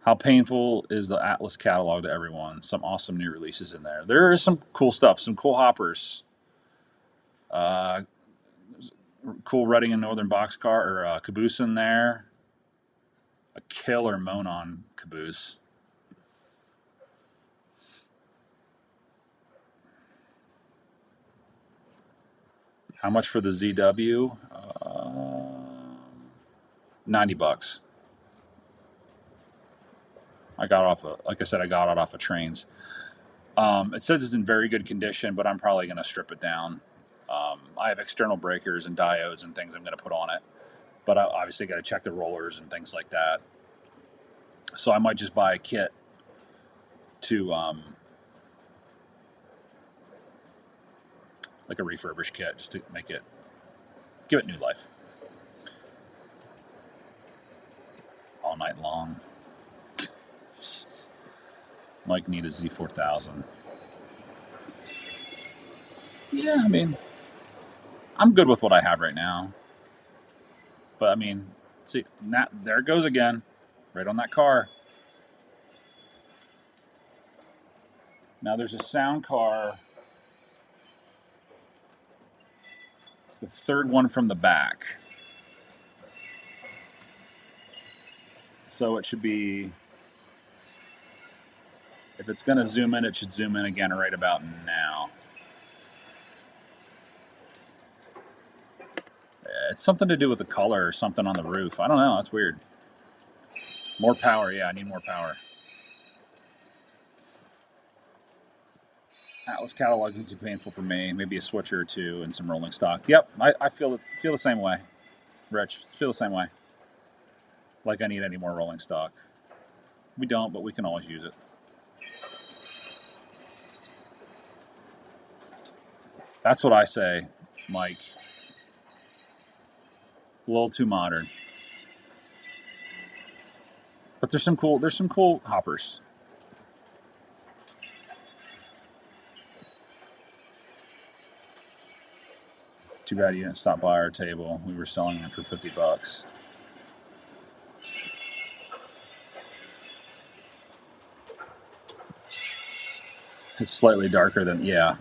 How painful is the Atlas catalog to everyone? Some awesome new releases in there. There is some cool stuff, some cool hoppers. Cool Reading and Northern boxcar or caboose in there. A killer Monon caboose. How much for the ZW? $90. I got off like I said, I got it off of Trains. It says it's in very good condition, but I'm probably going to strip it down. I have external breakers and diodes and things I'm going to put on it, but I obviously got to check the rollers and things like that. So I might just buy a kit to like a refurbished kit, just to give it new life. All night long. Mike need a Z4000. Yeah, I mean, I'm good with what I have right now. But I mean, see, there it goes again, right on that car. Now there's a sound car. It's the third one from the back. So it should be, if it's going to zoom in, it should zoom in again right about now. It's something to do with the color or something on the roof. I don't know. That's weird. More power. Yeah, I need more power. Atlas catalog isn't too painful for me. Maybe a switcher or two and some rolling stock. Yep, I feel the same way. Rich, feel the same way. Like I need any more rolling stock. We don't, but we can always use it. That's what I say, Mike. A little too modern. But there's some cool hoppers. Too bad you didn't stop by our table. We were selling them for $50. It's slightly darker than, yeah.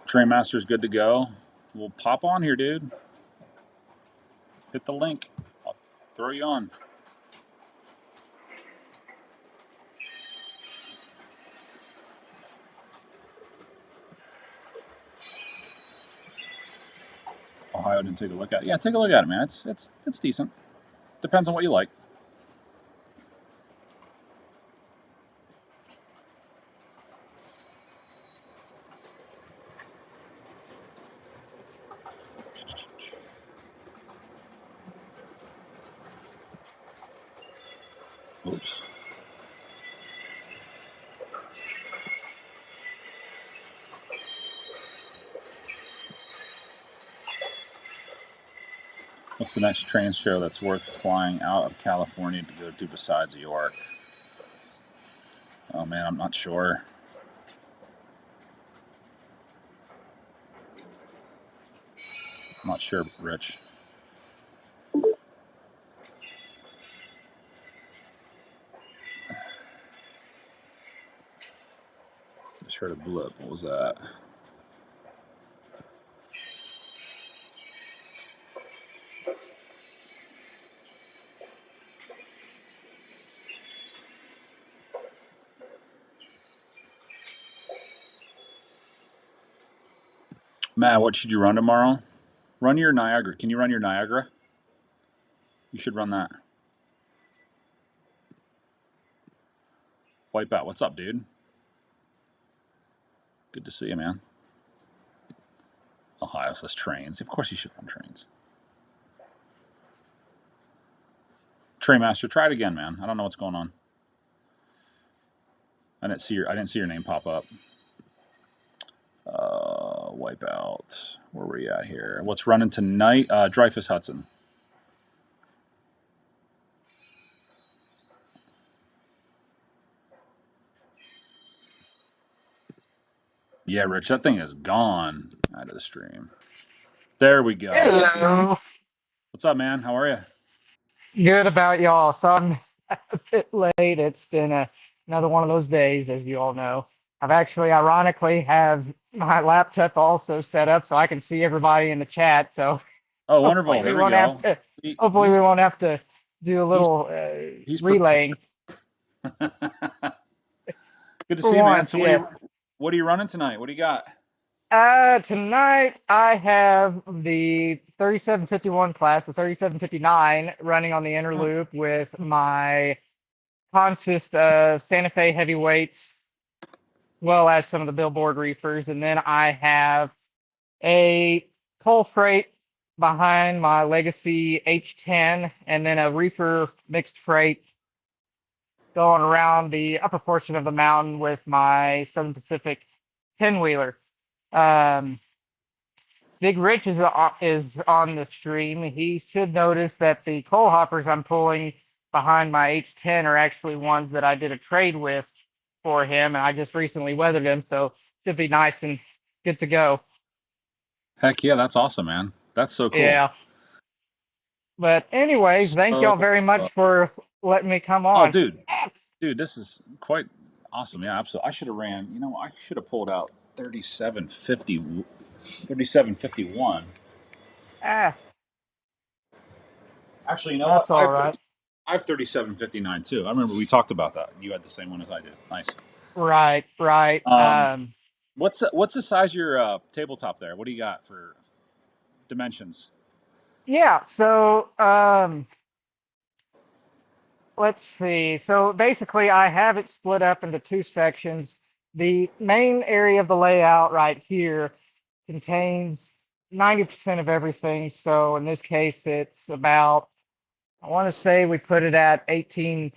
Trainmaster's good to go. We'll pop on here, dude. Hit the link. I'll throw you on. Ohio didn't take a look at it. Yeah, take a look at it, man. It's decent. Depends on what you like. Oops. What's the next train show that's worth flying out of California to go to besides York? Oh man, I'm not sure. I'm not sure, Rich. Just heard a blip. What was that? Matt, what should you run tomorrow? Run your Niagara. Can you run your Niagara? You should run that. Wipeout, what's up, dude? Good to see you, man. Ohio says trains. Of course you should run trains. Trainmaster, try it again, man. I don't know what's going on. I didn't see your name pop up. Wipeout. Where were you at here? What's running tonight? Dreyfus Hudson. Yeah, Rich, that thing is gone out of the stream. There we go. Hello. What's up, man? How are you? Good about y'all. So I'm a bit late. It's been another one of those days, as you all know. I've actually, ironically, have my laptop also set up so I can see everybody in the chat. So Oh, hopefully wonderful. we There we won't have go. to. Hopefully we won't have to do a He's little he's prepared. relaying Good to for see you, man. once. So Yes. what are you running tonight? What do you got? Tonight I have the 3751 class, the 3759, running on the inner Oh, loop with my consist of Santa Fe heavyweights, as well as some of the billboard reefers. And then I have a coal freight behind my Legacy H10, and then a reefer mixed freight going around the upper portion of the mountain with my Southern Pacific 10-wheeler. Big Rich is on the stream. He should notice that the coal hoppers I'm pulling behind my H10 are actually ones that I did a trade with for him, and I just recently weathered them, so should be nice and good to go. heck yeah, that's awesome, man. That's so cool. Yeah. But anyways, thank y'all So, very much for letting me come oh, on. dude, this is quite awesome. Yeah, absolutely. I should have ran. I should have pulled out 3750, 3751. Ah, Actually, you know what? that's all right. I have 3759 too. I remember we talked about that. You had the same one as I did. Nice. Right, right. What's the size of your tabletop there? What do you got for dimensions? Yeah, so let's see. So basically, I have it split up into two sections. The main area of the layout right here contains 90% of everything. So in this case, it's about, I want to say we put it at 18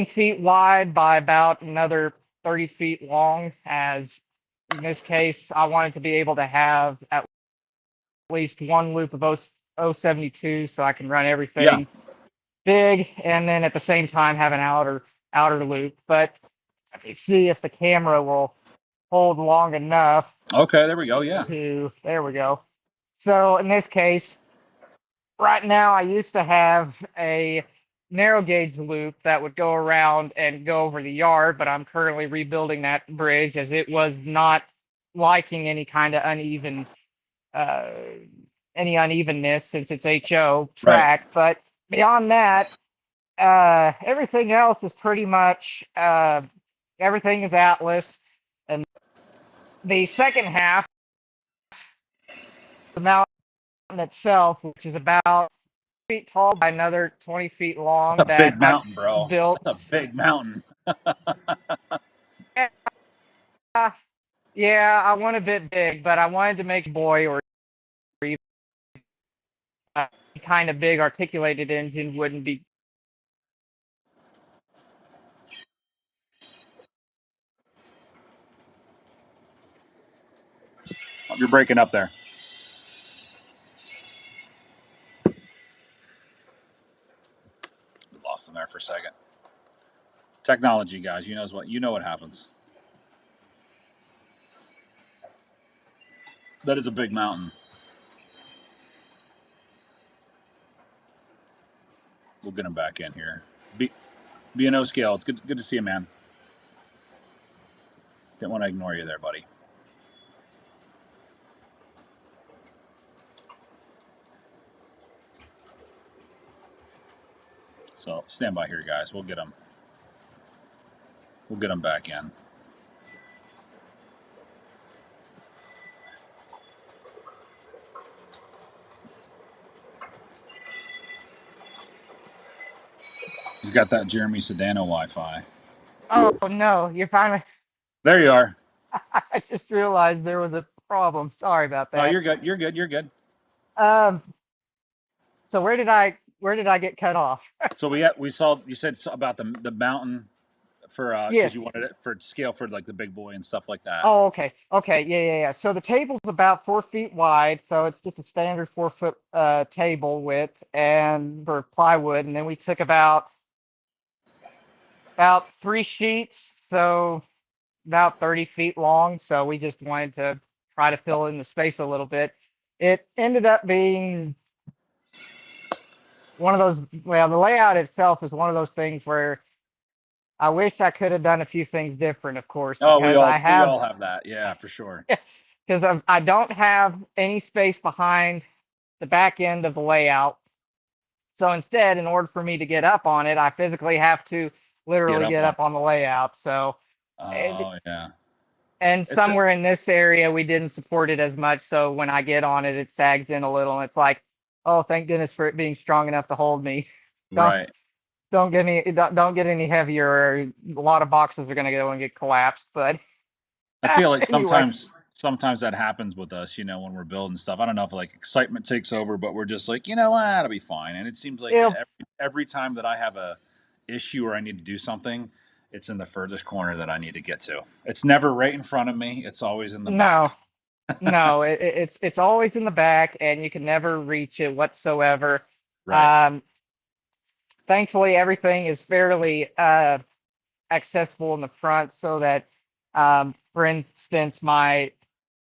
feet wide by about another 30 feet long. As in this case, I wanted to be able to have at least one loop of 072 so I can run Yeah. everything big, and then at the same time have an outer loop. But let me see if the camera will hold long enough Okay. There we go. Yeah. to, there we go. So in this case, right now I used to have a narrow gauge loop that would go around and go over the yard, but I'm currently rebuilding that bridge as it was not liking any kind of uh, unevenness since it's HO Right. track. But beyond that, everything else is pretty much everything is Atlas, and the second half, the mountain itself, which is about feet tall by another 20 feet long, That's a that big I mountain, bro. built. That's a big mountain. Uh, yeah, I want a bit big, but I wanted to make a boy or even a kind of big articulated engine wouldn't be. You're breaking up there. Lost him there for a second. Technology, guys. You know what happens. That is a big mountain. We'll get him back in here. B&O scale. It's good to see you, man. Didn't want to ignore you there, buddy. So stand by here, guys. We'll get him. We'll get him back in. He's got that Jeremy Sedano Wi-Fi. Oh no, you're finally. There you are. I just realized there was a problem. Sorry about Oh, that. you're good. You're good. You're good. Um, so where did I get cut off? So we saw you said about the mountain for because Yes. you wanted it for scale for like the big boy and stuff like that. Oh, okay. Okay. Yeah, yeah, yeah. So the table's about 4 feet wide, so it's just a standard 4 foot table width and for plywood, and then we took about 3 sheets, so about 30 feet long. So we just wanted to try to fill in the space a little bit. It ended up being one of those, well, the layout itself is one of those things where I wish I could have done a few things different, of course, Oh, because I we have, all have that. Yeah, for sure. because I don't have any space behind the back end of the layout. So instead, in order for me to get up on it, I physically have to Get literally up get on. up on the layout. So, Oh yeah. and It's a, somewhere in this area, we didn't support it as much. So when I get on it, it sags in a little, and it's like, oh, thank goodness for it being strong enough to hold me. Don't right. don't get any heavier. Or a lot of boxes are gonna go and get collapsed. But I feel like anyway, sometimes that happens with us, when we're building stuff. I don't know if like excitement takes over, but we're just like, what, that'll be fine. And it seems like if every time that I have a issue or I need to do something, it's in the furthest corner that I need to get to. It's never right in front of me. It's always in the no, back. no, it's always in the back, and you can never reach it whatsoever. Right. Um, Thankfully, everything is fairly accessible in the front, so that, for instance, my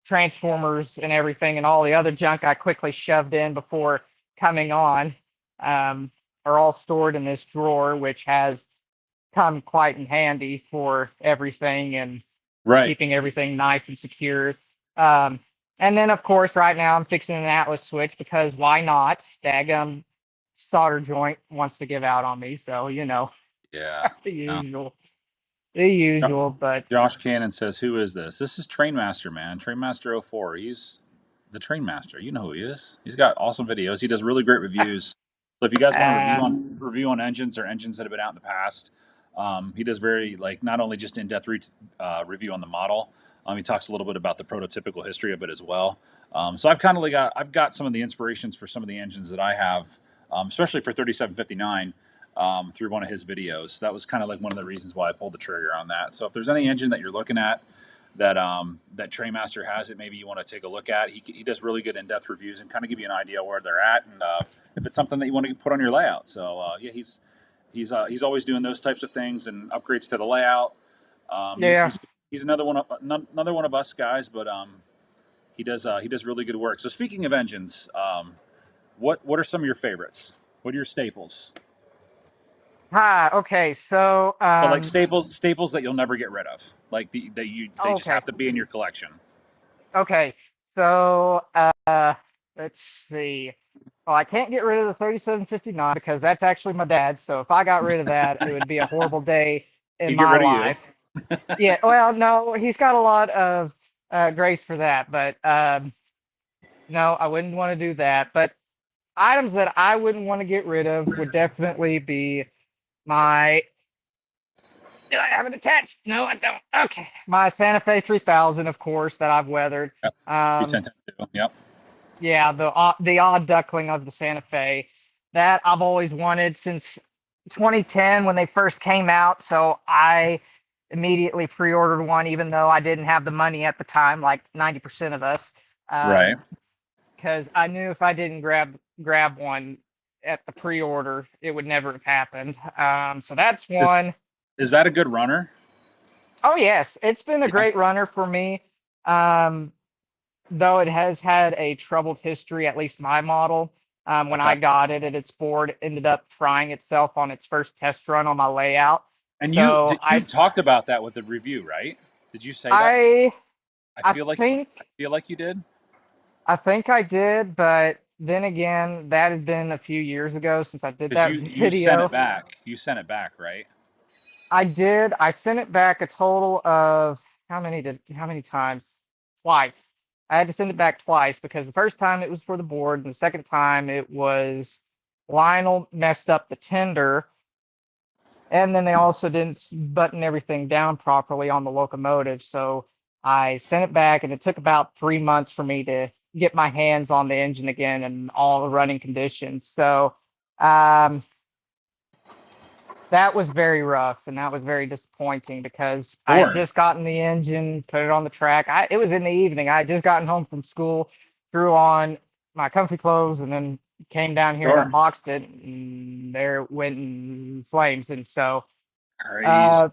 transformers and everything and all the other junk I quickly shoved in before coming on, um, are all stored in this drawer, which has come quite in handy for everything and Right. keeping everything nice and secure. Um, and then, of course, right now I'm fixing an Atlas switch because why not? Daggum solder joint wants to give out on me, so Yeah. the No. usual, the usual. But Josh Cannon says, "Who is this? This is Trainmaster, man. Trainmaster 04. He's the Trainmaster. You know who he is. He's got awesome videos. He does really great reviews. So if you guys want to uh, review on engines or engines that have been out in the past, he does very like not only just in-depth review on the model. He talks a little bit about the prototypical history of it as well. So I've got some of the inspirations for some of the engines that I have, especially for 3759 through one of his videos. That was kind of like one of the reasons why I pulled the trigger on that. So if there's any engine that you're looking at that Trainmaster has that maybe you want to take a look at, he does really good in-depth reviews and kind of give you an idea where they're at and if it's something that you want to put on your layout. So yeah, he's always doing those types of things and upgrades to the layout. yeah. He's another one of us guys, but he does really good work. So speaking of engines, what are some of your favorites? What are your staples? Hi. Okay. So, But like staples that you'll never get rid of, like they just okay. have to be in your collection. Okay. So, let's see. Well, I can't get rid of the 3759 because that's actually my dad. So if I got rid of that, it would be a horrible day in You get my rid of you. life. Yeah. Well, no, he's got a lot of grace for that, but no, I wouldn't want to do that. But items that I wouldn't want to get rid of would definitely be my. Do I have it attached? No, I don't. Okay. My Santa Fe 3000, of course, that I've weathered. Yep. Um, 310 Yep. yeah, the odd duckling of the Santa Fe that I've always wanted since 2010 when they first came out. So I immediately pre-ordered one, even though I didn't have the money at the time, like 90% of us, Right. because I knew if I didn't grab one at the pre-order, it would never have happened. So that's Is, one. is that a good runner? Oh yes, it's been a Yeah. great runner for me. Um, though it has had a troubled history, at least my model. When Okay. I got it, its board ended up frying itself on its first test run on my layout. And you So you talked about that with the review, right? Did you say that? I, I I feel like think, I feel like you did I think I did, but then again, that had been a few years ago since I did because that you sent it video. back. You sent it back, right? I did. I sent it back a total of how many times? Twice. I had to send it back twice because the first time it was for the board, and the second time it was Lionel messed up the tender And then they also didn't button everything down properly on the locomotive. So I sent it back, and it took about 3 months for me to get my hands on the engine again and all the running conditions. So um, that was very rough, and that was very disappointing because I had Sure. just gotten the engine, put it on the track. It was in the evening. I had just gotten home from school, threw on my comfy clothes, and then came down here and Sure. unboxed it, and there it went in flames. And so, Crazy. uh,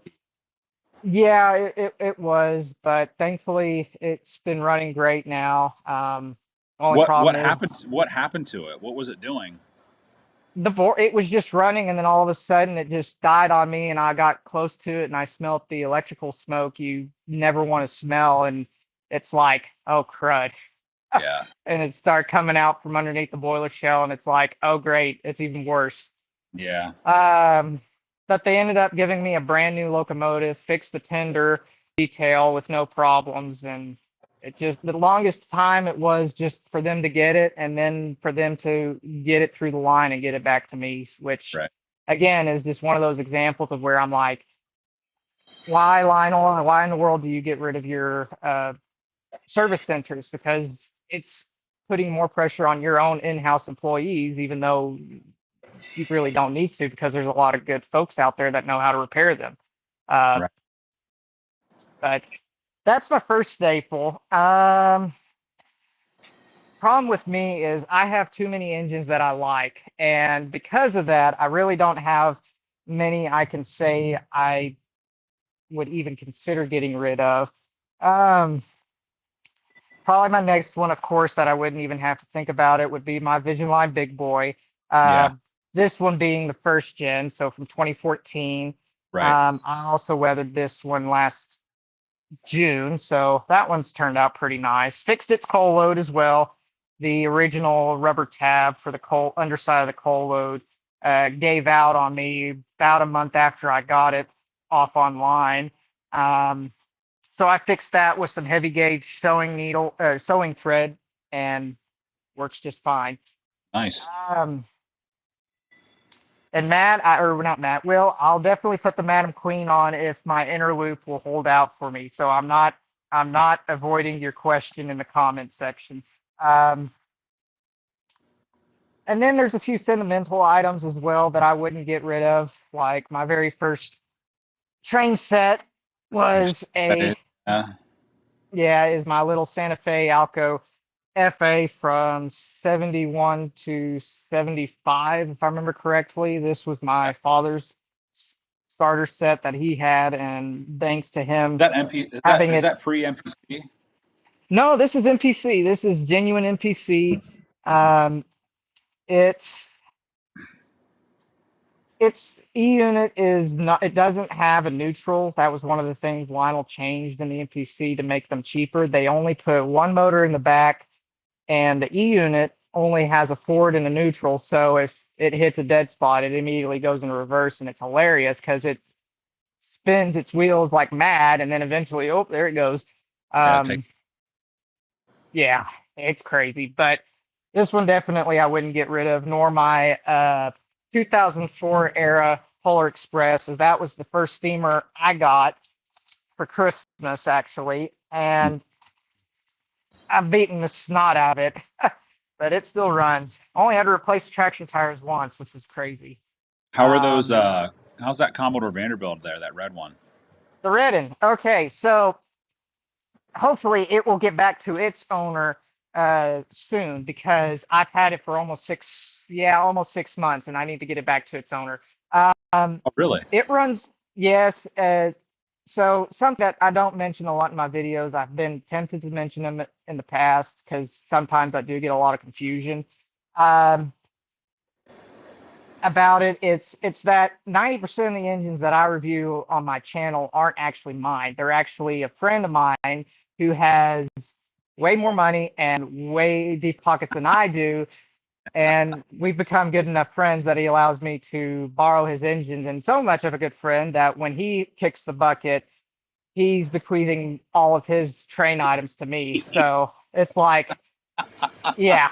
yeah, it was, but thankfully it's been running great now. Only What problem happened? is What happened to it? What was it doing? the board, it was just running, and then all of a sudden it just died on me, and I got close to it and I smelled the electrical smoke you never want to smell. And it's like, oh crud. Yeah. And it started coming out from underneath the boiler shell, and it's like, oh great, it's even worse. Yeah. um but they ended up giving me a brand new locomotive, fixed the tender detail with no problems. And it just, the longest time it was just for them to get it, and then for them to get it through the line and get it back to me, which Right. again is just one of those examples of where I'm like, why, Lionel, why in the world do you get rid of your service centers? Because it's putting more pressure on your own in-house employees, even though you really don't need to, because there's a lot of good folks out there that know how to repair them. Uh, Right. but that's my first staple. Problem with me is I have too many engines that I like, and because of that, I really don't have many I can say I would even consider getting rid of. Um, Probably my next one, of course, that I wouldn't even have to think about it would be my Vision Line Big Boy. Uh, Yeah. this one being the first gen, so from 2014. Right. I also weathered this one last June, so that one's turned out pretty nice. Fixed its coal load as well. The original rubber tab for the coal underside of the coal load gave out on me about a month after I got it off online. Um, so I fixed that with some heavy gauge sewing thread, and works just fine. Nice. Um, and Matt, or not Matt, Will, I'll definitely put the Madam Queen on if my inner loop will hold out for me. So I'm not avoiding your question in the comment section. Um, and then there's a few sentimental items as well that I wouldn't get rid of. Like my very first train set Your was a, yeah. yeah, is my little Santa Fe Alco FA from 71 to 75, if I remember correctly. This was Yeah. my father's starter set that he had, and thanks to him That MP is that having it. pre MPC? No, this is NPC. This is genuine NPC. Um, it's its E unit is not. It doesn't have a neutral. That was one of the things Lionel changed in the NPC to make them cheaper. They only put one motor in the back, and the E unit only has a forward and a neutral. So if it hits a dead spot, it immediately goes in reverse, and it's hilarious because it spins its wheels like mad, and then eventually, oh, there it goes. Yeah. Take. Um, yeah, it's crazy. But this one definitely I wouldn't get rid of, nor my 2004 era Polar Express, as that was the first steamer I got for Christmas, actually. And I've beaten the snot out of it, but it still runs. Only had to replace traction tires once, which was crazy. How are those? How's that Commodore Vanderbilt there? That red one. The Redden. Okay, so hopefully it will get back to its owner soon, because I've had it for almost 6 months, and I need to get it back to its owner. Um, Oh, really? it runs, yes. So something that I don't mention a lot in my videos, I've been tempted to mention them in the past because sometimes I do get a lot of confusion um, about it. It's that 90% of the engines that I review on my channel aren't actually mine. They're actually a friend of mine who has way more money and way deep pockets than I do, and we've become good enough friends that he allows me to borrow his engines, and so much of a good friend that when he kicks the bucket, he's bequeathing all of his train items to me. So it's like, yeah,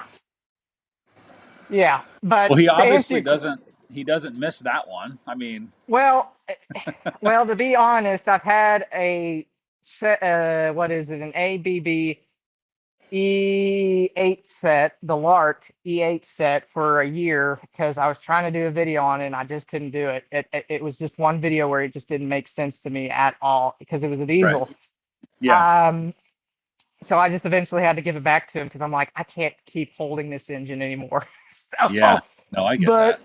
yeah. But Well, he to answer obviously your, doesn't. He doesn't miss that one. I mean, well, Well, to be honest, I've had a set, what is it, an ABB E8 set, the Lark E8 set for a year because I was trying to do a video on it and I just couldn't do it. It was just one video where it just didn't make sense to me at all because it was a Right. diesel. Yeah. Um, so I just eventually had to give it back to him because I'm like, I can't keep holding this engine anymore. Yeah. So, No, I get but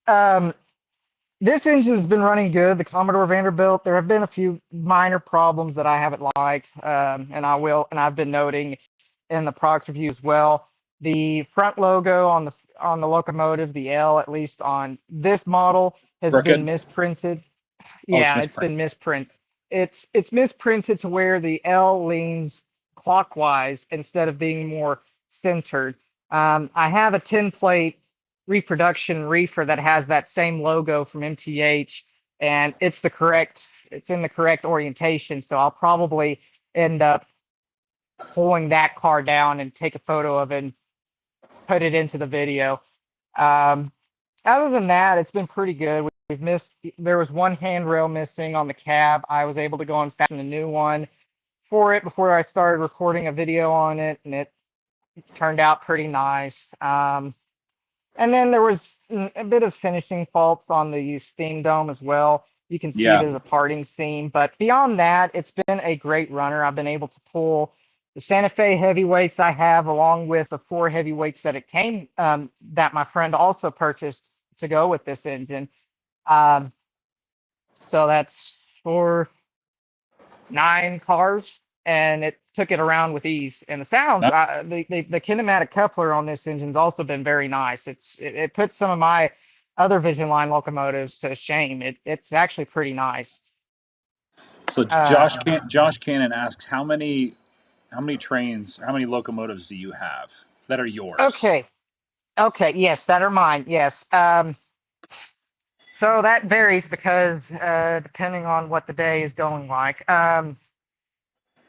that. um, this engine has been running good. The Commodore Vanderbilt. There have been a few minor problems that I haven't liked, and I've been noting in the product review as well. The front logo on the locomotive, the L, at least on this model, has been Crooked. misprinted. Oh, it's Yeah, it's misprint. been misprint. It's misprinted to where the L leans clockwise instead of being more centered. I have a 10 plate reproduction reefer that has that same logo from MTH, and it's in the correct orientation. So I'll probably end up pulling that car down and take a photo of it and put it into the video. Um, Other than that, it's been pretty good. We've missed, there was one handrail missing on the cab. I was able to go and fashion a new one for it before I started recording a video on it, and it turned out pretty nice. And then there was a bit of finishing faults on the steam dome as well. You can see Yeah. there's a parting seam, but beyond that, it's been a great runner. I've been able to pull the Santa Fe heavyweights I have, along with the 4 heavyweights that it came that my friend also purchased to go with this engine. Um, so that's for 9 cars, and it took it around with ease. And the sounds, Not, the kinematic coupler on this engine's also been very nice. It puts some of my other Vision Line locomotives to shame. It's actually pretty nice. so Uh, Josh Cannon asks how many trains, how many locomotives do you have that are yours? okay, okay, yes, that are mine. Yes. So that varies because depending on what the day is going like.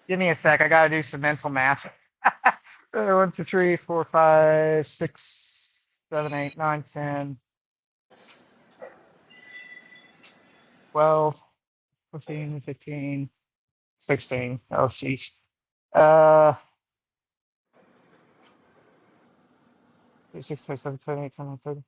Give me a sec. I gotta do some mental math. 1, 2, 3, 4, 5, 6, 7, 8, 9, 10, 12, 14, 15, 16. Oh, sheesh. Uh, 36, 27, 28, 29, 30.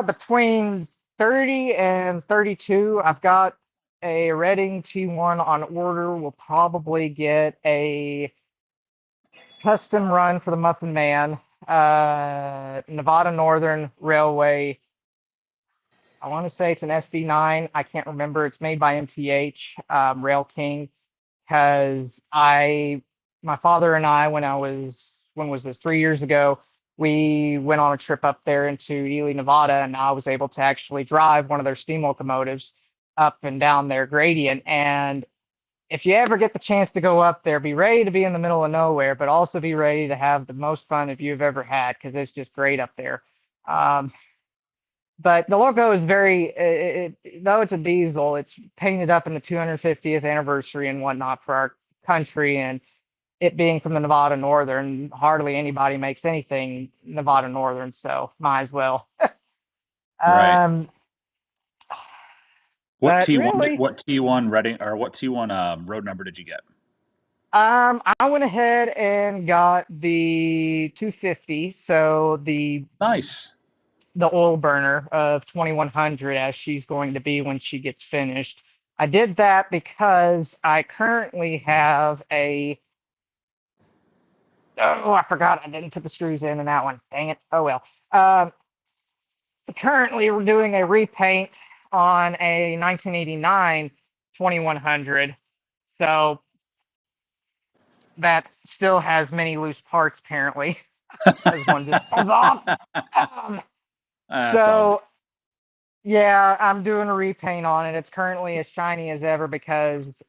Between 30 and 32, I've got a Reading T1 on order. We'll probably get a custom run for the Muffin Man, Nevada Northern Railway. I want to say it's an SD9. I can't remember. It's made by MTH, Rail King, because my father and I, when was this, 3 years ago, we went on a trip up there into Ely, Nevada, and I was able to actually drive one of their steam locomotives up and down their gradient. And if you ever get the chance to go up there, be ready to be in the middle of nowhere, but also be ready to have the most fun if you've ever had, because it's just great up there. Um, but the logo is though it's a diesel, it's painted up in the 250th anniversary and whatnot for our country, and it being from the Nevada Northern, hardly anybody makes anything Nevada Northern, so might as well. Right. Um, but really, What T1 Reading or what T1 road number did you get? I went ahead and got the 250, so Nice. the oil burner of 2100 as she's going to be when she gets finished. I did that because I currently have oh, I forgot I didn't put the screws in that one. Dang it. Oh well. Currently we're doing a repaint on a 1989 2100. So that still has many loose parts apparently, as one just falls off. Um, That's all good. so yeah, I'm doing a repaint on it. It's currently as shiny as ever because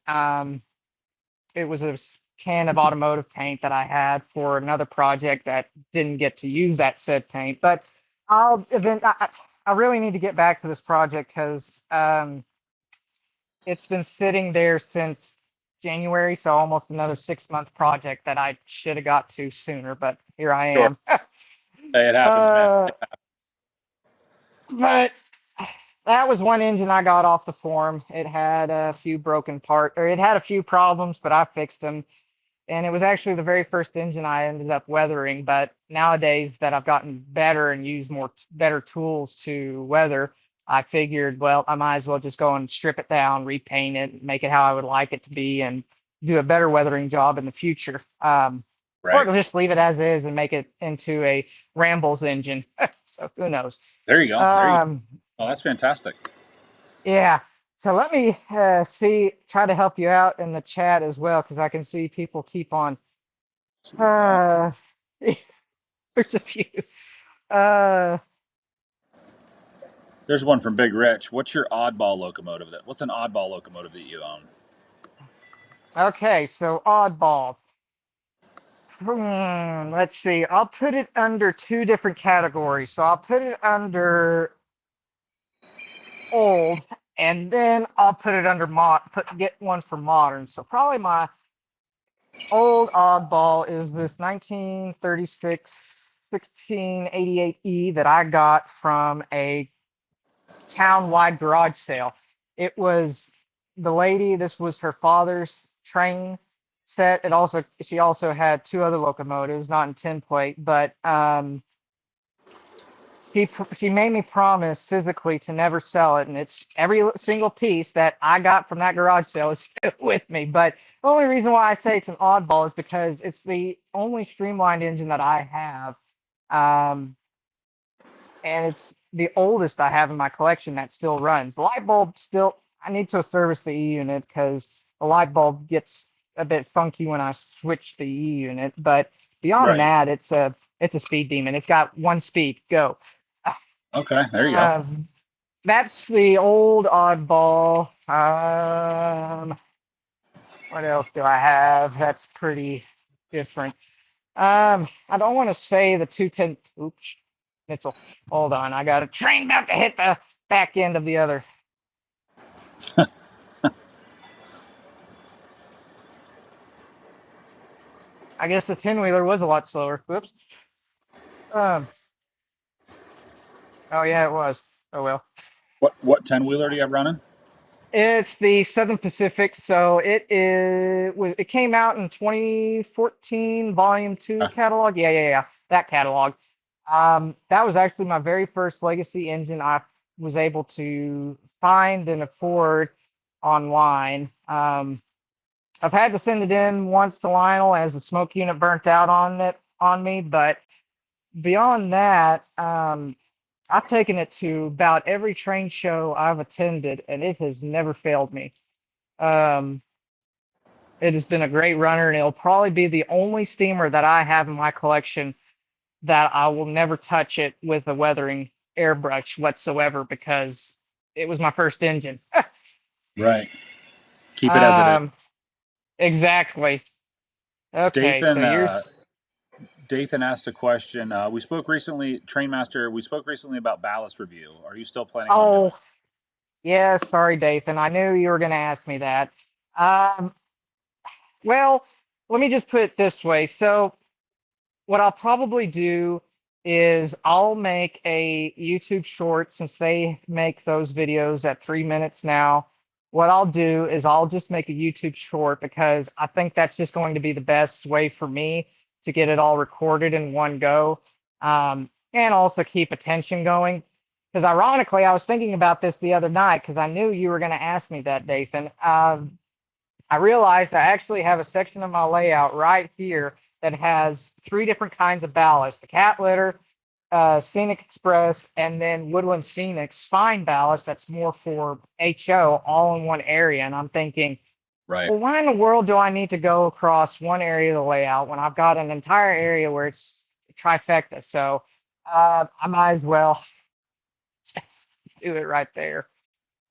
it was a can of automotive paint that I had for another project that didn't get to use that said paint. But I really need to get back to this project because it's been sitting there since January, so almost another 6-month project that I should have got to sooner. But here I Sure. am. Hey, it happens, man. uh, but that was one engine I got off the forum. It had a few broken parts, or it had a few problems, but I fixed them. And it was actually the very first engine I ended up weathering. But nowadays that I've gotten better and used better tools to weather, I figured, well, I might as well just go and strip it down, repaint it, make it how I would like it to be, and do a better weathering job in the future. Or Right. just leave it as is and make it into a Rambles engine. So who knows? There you go. There you go. Um, Oh, that's fantastic. yeah. So let me try to help you out in the chat as well, because I can see people keep on. Let's see what we got. Uh, there's a few. Uh, There's one from Big Rich. What's your oddball locomotive? What's an oddball locomotive that you own? okay, so oddball. Let's see. I'll put it under two different categories. So I'll put it under old, and then I'll put it under get one for modern. So probably my old oddball is this 1936 1688E that I got from a town-wide garage sale. It was the lady, this was her father's train set. She also had two other locomotives, not in tin plate, but she made me promise physically to never sell it, and it's every single piece that I got from that garage sale is still with me. But the only reason why I say it's an oddball is because it's the only streamlined engine that I have, and it's the oldest I have in my collection that still runs. The light bulb still, I need to service the E unit because the light bulb gets a bit funky when I switch the E unit. But beyond Right. that, it's a speed demon. It's got one speed, go. Okay. There you go. That's the old oddball. What else do I have? That's pretty different. I don't want to say the 210. Oops. Hold on. I got a train about to hit the back end of the other. I guess the 10-wheeler was a lot slower. Whoops. Um. Oh yeah, it was. Oh well. What 10-wheeler do you have running? It's the Southern Pacific, so it came out in 2014, Volume 2 catalog. Yeah, that catalog. That was actually my very first legacy engine I was able to find and afford online. I've had to send it in once to Lionel as the smoke unit burnt out on me, but beyond that, I've taken it to about every train show I've attended, and it has never failed me. Um, it has been a great runner, and it'll probably be the only steamer that I have in my collection that I will never touch it with a weathering airbrush whatsoever because it was my first engine. Right. Keep it as it is. um, exactly. Okay, so Dathan, yours. Dathan asked a question. We spoke recently, Trainmaster. We spoke recently about ballast review. Are you still planning on doing? Oh, yeah. Sorry, Dathan. I knew you were going to ask me that. Um, well, let me just put it this way. So what I'll probably do is I'll make a YouTube short since they make those videos at 3 minutes now. What I'll do is I'll just make a YouTube short because I think that's just going to be the best way for me to get it all recorded in one go, and also keep attention going. Because ironically, I was thinking about this the other night because I knew you were going to ask me that, Dathan. I realized I actually have a section of my layout right here that has three different kinds of ballast: the cat litter, Scenic Express, and then Woodland Scenic's fine ballast that's more for HO all in one area. And I'm thinking, Right. well, why in the world do I need to go across one area of the layout when I've got an entire area where it's trifecta? So I might as well just do it right there.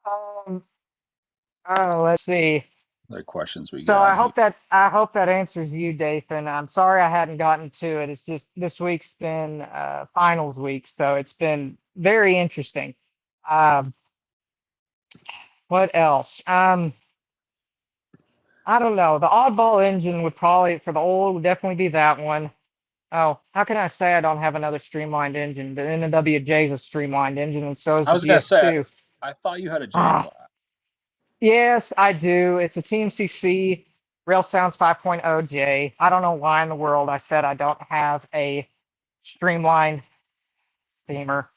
Um, let's see. The questions we So got here. I hope that answers you, Dathan. I'm sorry I hadn't gotten to it. It's just this week's been finals week, so it's been very interesting. Um, what else? I don't know. The oddball engine would probably for the old would definitely be that one. Oh, how can I say I don't have another streamlined engine? The NWJ is a streamlined engine, and so is I the was gonna say, GS2. I thought you had a J Ah, class. yes, I do. It's a Team CC Rail Sounds 5.0 J. I don't know why in the world I said I don't have a streamlined steamer.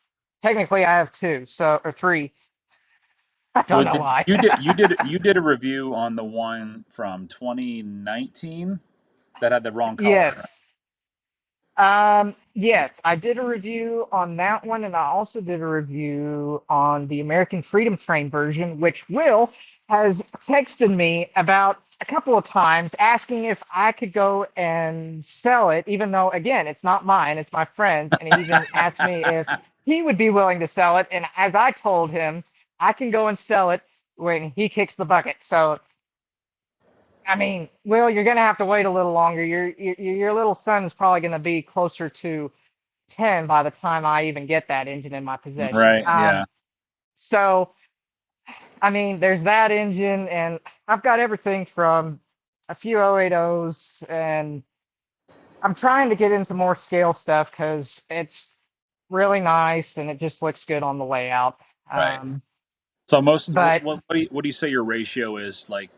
Technically, I have two, so or three. I don't Well, know did why. you did a review on the one from 2019 that had the wrong color, right? Yes. Yes, I did a review on that one, and I also did a review on the American Freedom Train version, which Will has texted me about a couple of times asking if I could go and sell it, even though, again, it's not mine, it's my friend's. And he even asked me if he would be willing to sell it. And as I told him, I can go and sell it when he kicks the bucket. So I mean, Will, you're gonna have to wait a little longer. Your little son's probably gonna be closer to 10 by the time I even get that engine in my possession. Right. Yeah. So I mean, there's that engine, and I've got everything from a few 080s, and I'm trying to get into more scale stuff because it's really nice and it just looks good on the layout. Right. Um, So most but what do you say your ratio is like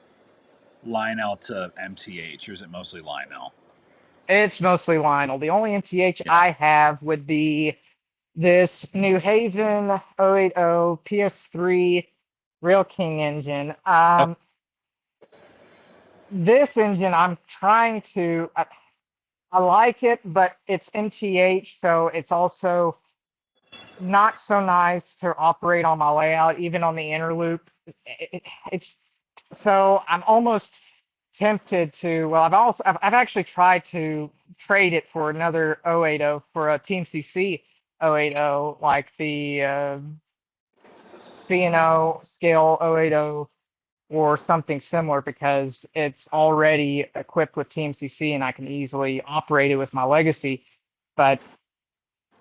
Lionel to MTH, or is it mostly Lionel? it's mostly Lionel. The only MTH Yeah. I have would be this New Haven 080 PS3 Rail King engine. Oh, This engine, I'm trying to, I like it, but it's MTH, so it's also not so nice to operate on my layout, even on the inner loop. It's so I'm almost tempted to. Well, I've actually tried to trade it for another 080 for a Team CC 080, like the CNO scale 080 or something similar, because it's already equipped with Team CC and I can easily operate it with my legacy. But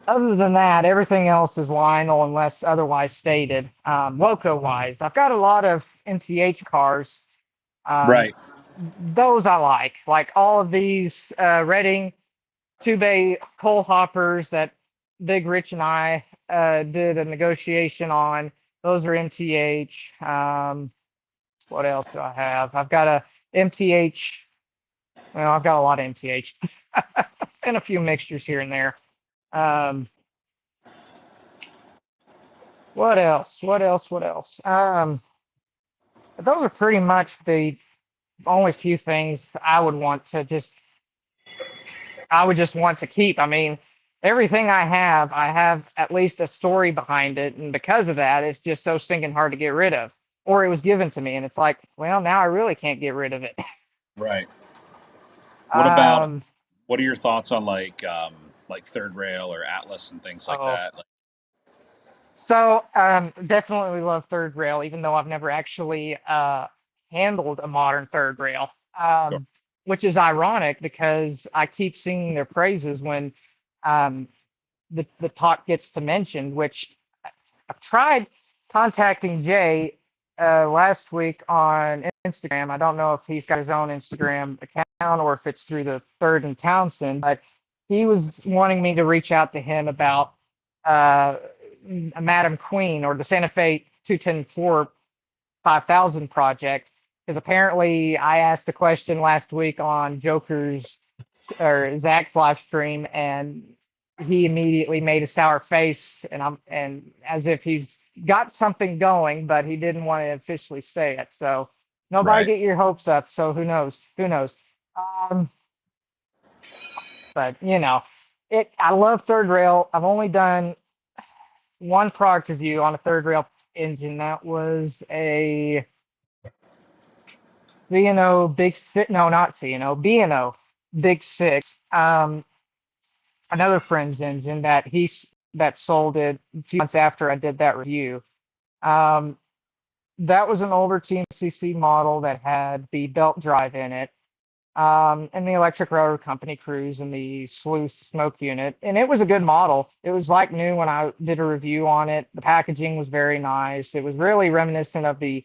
other than that, everything else is Lionel unless otherwise stated. Loco wise, I've got a lot of MTH cars. Um, right. those I like all of these Reading 2-bay coal hoppers that Big Rich and I did a negotiation on. Those are MTH. What else do I have? I've got a MTH. Well, I've got a lot of MTH and a few mixtures here and there. Um, what else? What else? What else? Those are pretty much the only few things I would just want to keep. I mean, everything I have at least a story behind it, and because of that, it's just so stinking hard to get rid of. Or it was given to me, and it's like, well, now I really can't get rid of it. Right. What about Um, what are your thoughts on like Third Rail or Atlas and things like oh, that? Like, so definitely love third rail, even though I've never actually handled a modern third rail, sure. which is ironic because I keep singing their praises when um, the talk gets to mention, which I've tried contacting Jay last week on Instagram. I don't know if he's got his own Instagram account or if it's through the Third and Townsend, but he was wanting me to reach out to him about uh, Madam Queen or the Santa Fe 210-4 5000 project. Because apparently I asked a question last week on Joker's or Zach's live stream, and he immediately made a sour face, and as if he's got something going, but he didn't want to officially say it. So nobody Right. get your hopes up. So who knows? Who knows? Um, but it. I love third rail. I've only done one product review on a third rail engine. That was a B&O Big Six. No, not C&O. B&O Big Six. Another friend's engine that sold it a few months after I did that review. Um, that was an older TMCC model that had the belt drive in it, and the electric railroad company cruise and the sluice smoke unit, and it was a good model. It was like new when I did a review on it. The packaging was very nice. It was really reminiscent of the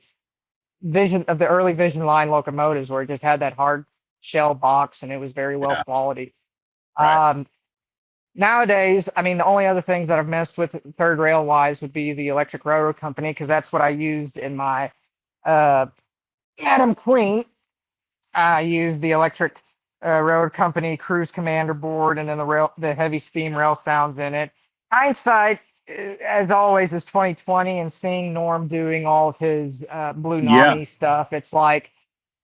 early Vision line locomotives, where it just had that hard shell box and it was very well Yeah. quality. Right. Um, nowadays, I mean, the only other things that I've messed with third rail wise would be the electric railroad company because that's what I used in my uh, Madam Queen. I used the electric railroad company cruise commander board and then the heavy steam rail sounds in it. Hindsight, as always, is 2020, and seeing Norm doing all of his Blue Yeah. Nami stuff, it's like,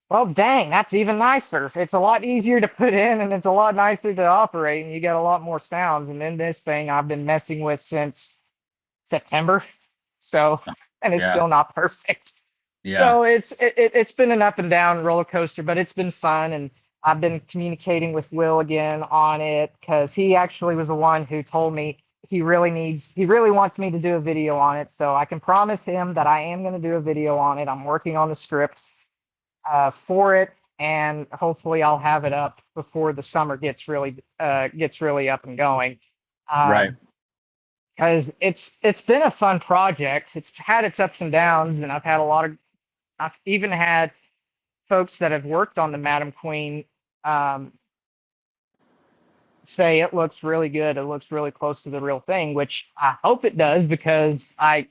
well, dang, that's even nicer. It's a lot easier to put in and it's a lot nicer to operate, and you get a lot more sounds. And then this thing I've been messing with since September. So, and it's Yeah. still not perfect. Yeah. So it's been an up and down roller coaster, but it's been fun. And I've been communicating with Will again on it because he actually was the one who told me he really wants me to do a video on it. So I can promise him that I am going to do a video on it. I'm working on the script for it, and hopefully I'll have it up before the summer gets really up and going. Right. Because it's been a fun project. It's had its ups and downs, and I've even had folks that have worked on the Madam Queen um, say it looks really good. It looks really close to the real thing, which I hope it does because I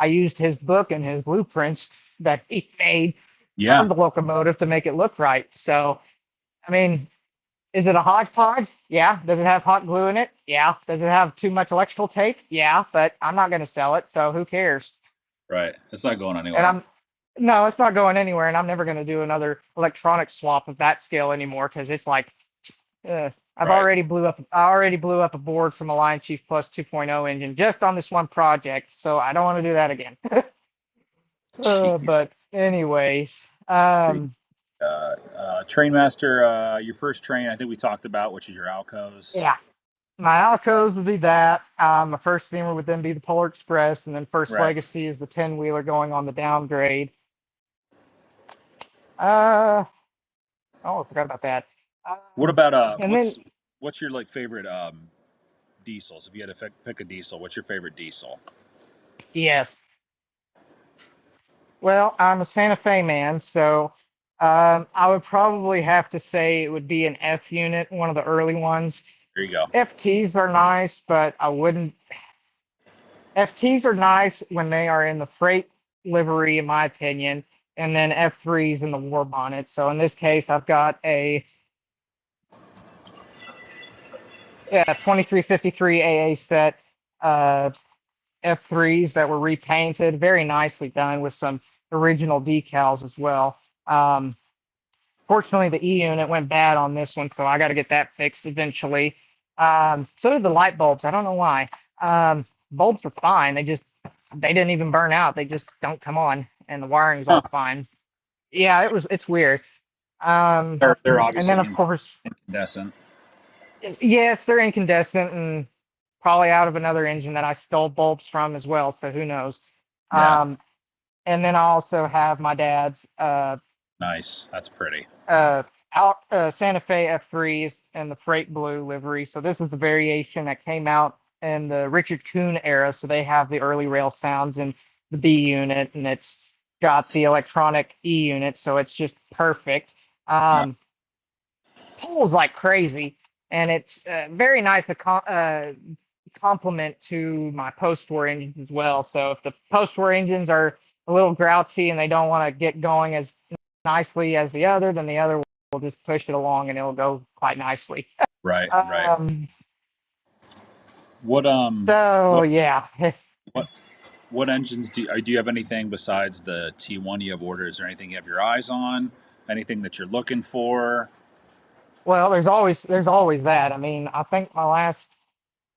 used his book and his blueprints that he made Yeah. on the locomotive to make it look right. So, I mean, is it a hodgepodge? Yeah. Does it have hot glue in it? Yeah. Does it have too much electrical tape? Yeah. But I'm not going to sell it, so who cares? Right. It's not going And anywhere. I'm no, it's not going anywhere, and I'm never going to do another electronic swap of that scale anymore because it's like Right. I already blew up a board from a Lion Chief Plus 2.0 engine just on this one project, so I don't want to do that again. Jeez. But anyways, Trainmaster, your first train, I think we talked about, which is your Alcos. yeah, my Alcos would be that. My first steamer would then be the Polar Express, and then First Right. Legacy is the 10-wheeler going on the downgrade. Uh, oh, I forgot about that. What about And then what's your like favorite diesels? If you had to pick a diesel, what's your favorite diesel? yes, well, I'm a Santa Fe man, so I would probably have to say it would be an F unit, one of the early ones. There you go. FTs are nice, but I wouldn't. FTs are nice when they are in the freight livery, in my opinion, and then F3s in the war bonnet. So in this case, I've got a 2353 AA set uh, F3s that were repainted, very nicely done with some original decals as well. Fortunately, the E unit went bad on this one, so I got to get that fixed eventually. So did the light bulbs. I don't know why. Bulbs are fine. They didn't even burn out. They just don't come on, and the wiring's Huh. all fine. Yeah, it's weird. Um, They're and then obviously of course, incandescent. yes, they're incandescent and probably out of another engine that I stole bulbs from as well. So who knows? Yeah. Um, and then I also have my dad's Nice. That's pretty. uh, Santa Fe F3s and the Freight Blue livery. So this is the variation that came out in the Richard Kuhn era. So they have the early rail sounds in the B unit, and it's got the electronic E unit. So it's just perfect. Nice. Pulls like crazy, and it's very nice to complement to my post-war engines as well. So if the post-war engines are a little grouchy and they don't want to get going as nicely as the other, then the other will just push it along and it'll go quite nicely. Right. Right. Um, What so yeah, what what engines do you have anything besides the T1 you have ordered? Is there anything you have your eyes on? Anything that you're looking for? well, there's always that. I mean, I think my last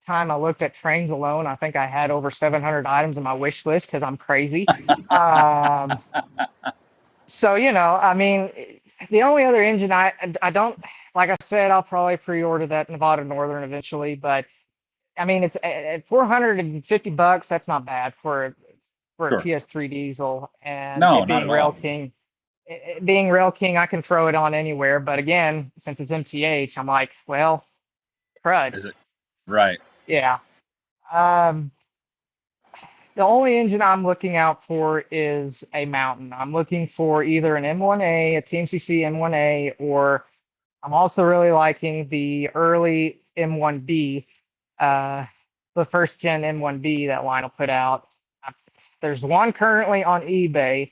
time I looked at trains alone, I think I had over 700 items in my wish list because I'm crazy. Um, so I mean, the only other engine I don't like I said, I'll probably pre-order that Nevada Northern eventually, but I mean, it's at $450. That's not bad for a Sure. PS3 diesel, and No, it not being at Rail all. King. It being Rail King, I can throw it on anywhere. But again, since it's MTH, I'm like, well, crud. Is it right? Yeah. Um, the only engine I'm looking out for is a Mountain. I'm looking for either an M1A, a TMCC M1A, or I'm also really liking the early M1B, uh, the first gen M1B that Lionel put out. Uh, There's one currently on eBay,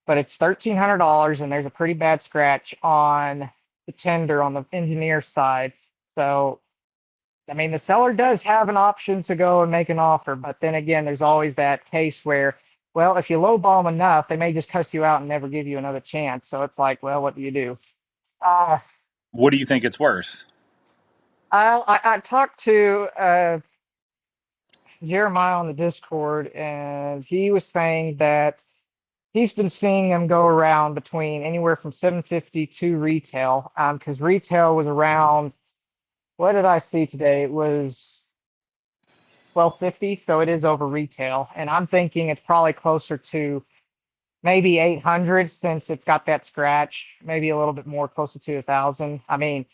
but it's $1,300, and there's a pretty bad scratch on the tender on the engineer side. So, I mean, the seller does have an option to go and make an offer, but then again, there's always that case where, well, if you lowball them enough, they may just cuss you out and never give you another chance. So it's like, well, what do you do? Uh, What do you think it's worth? I talked to Jeremiah on the Discord, and he was saying that he's been seeing them go around between anywhere from 750 to retail, because retail was around, what did I see today? It was 1250, so it is over retail, and I'm thinking it's probably closer to maybe 800 since it's got that scratch, maybe a little bit more, closer to 1,000. I mean,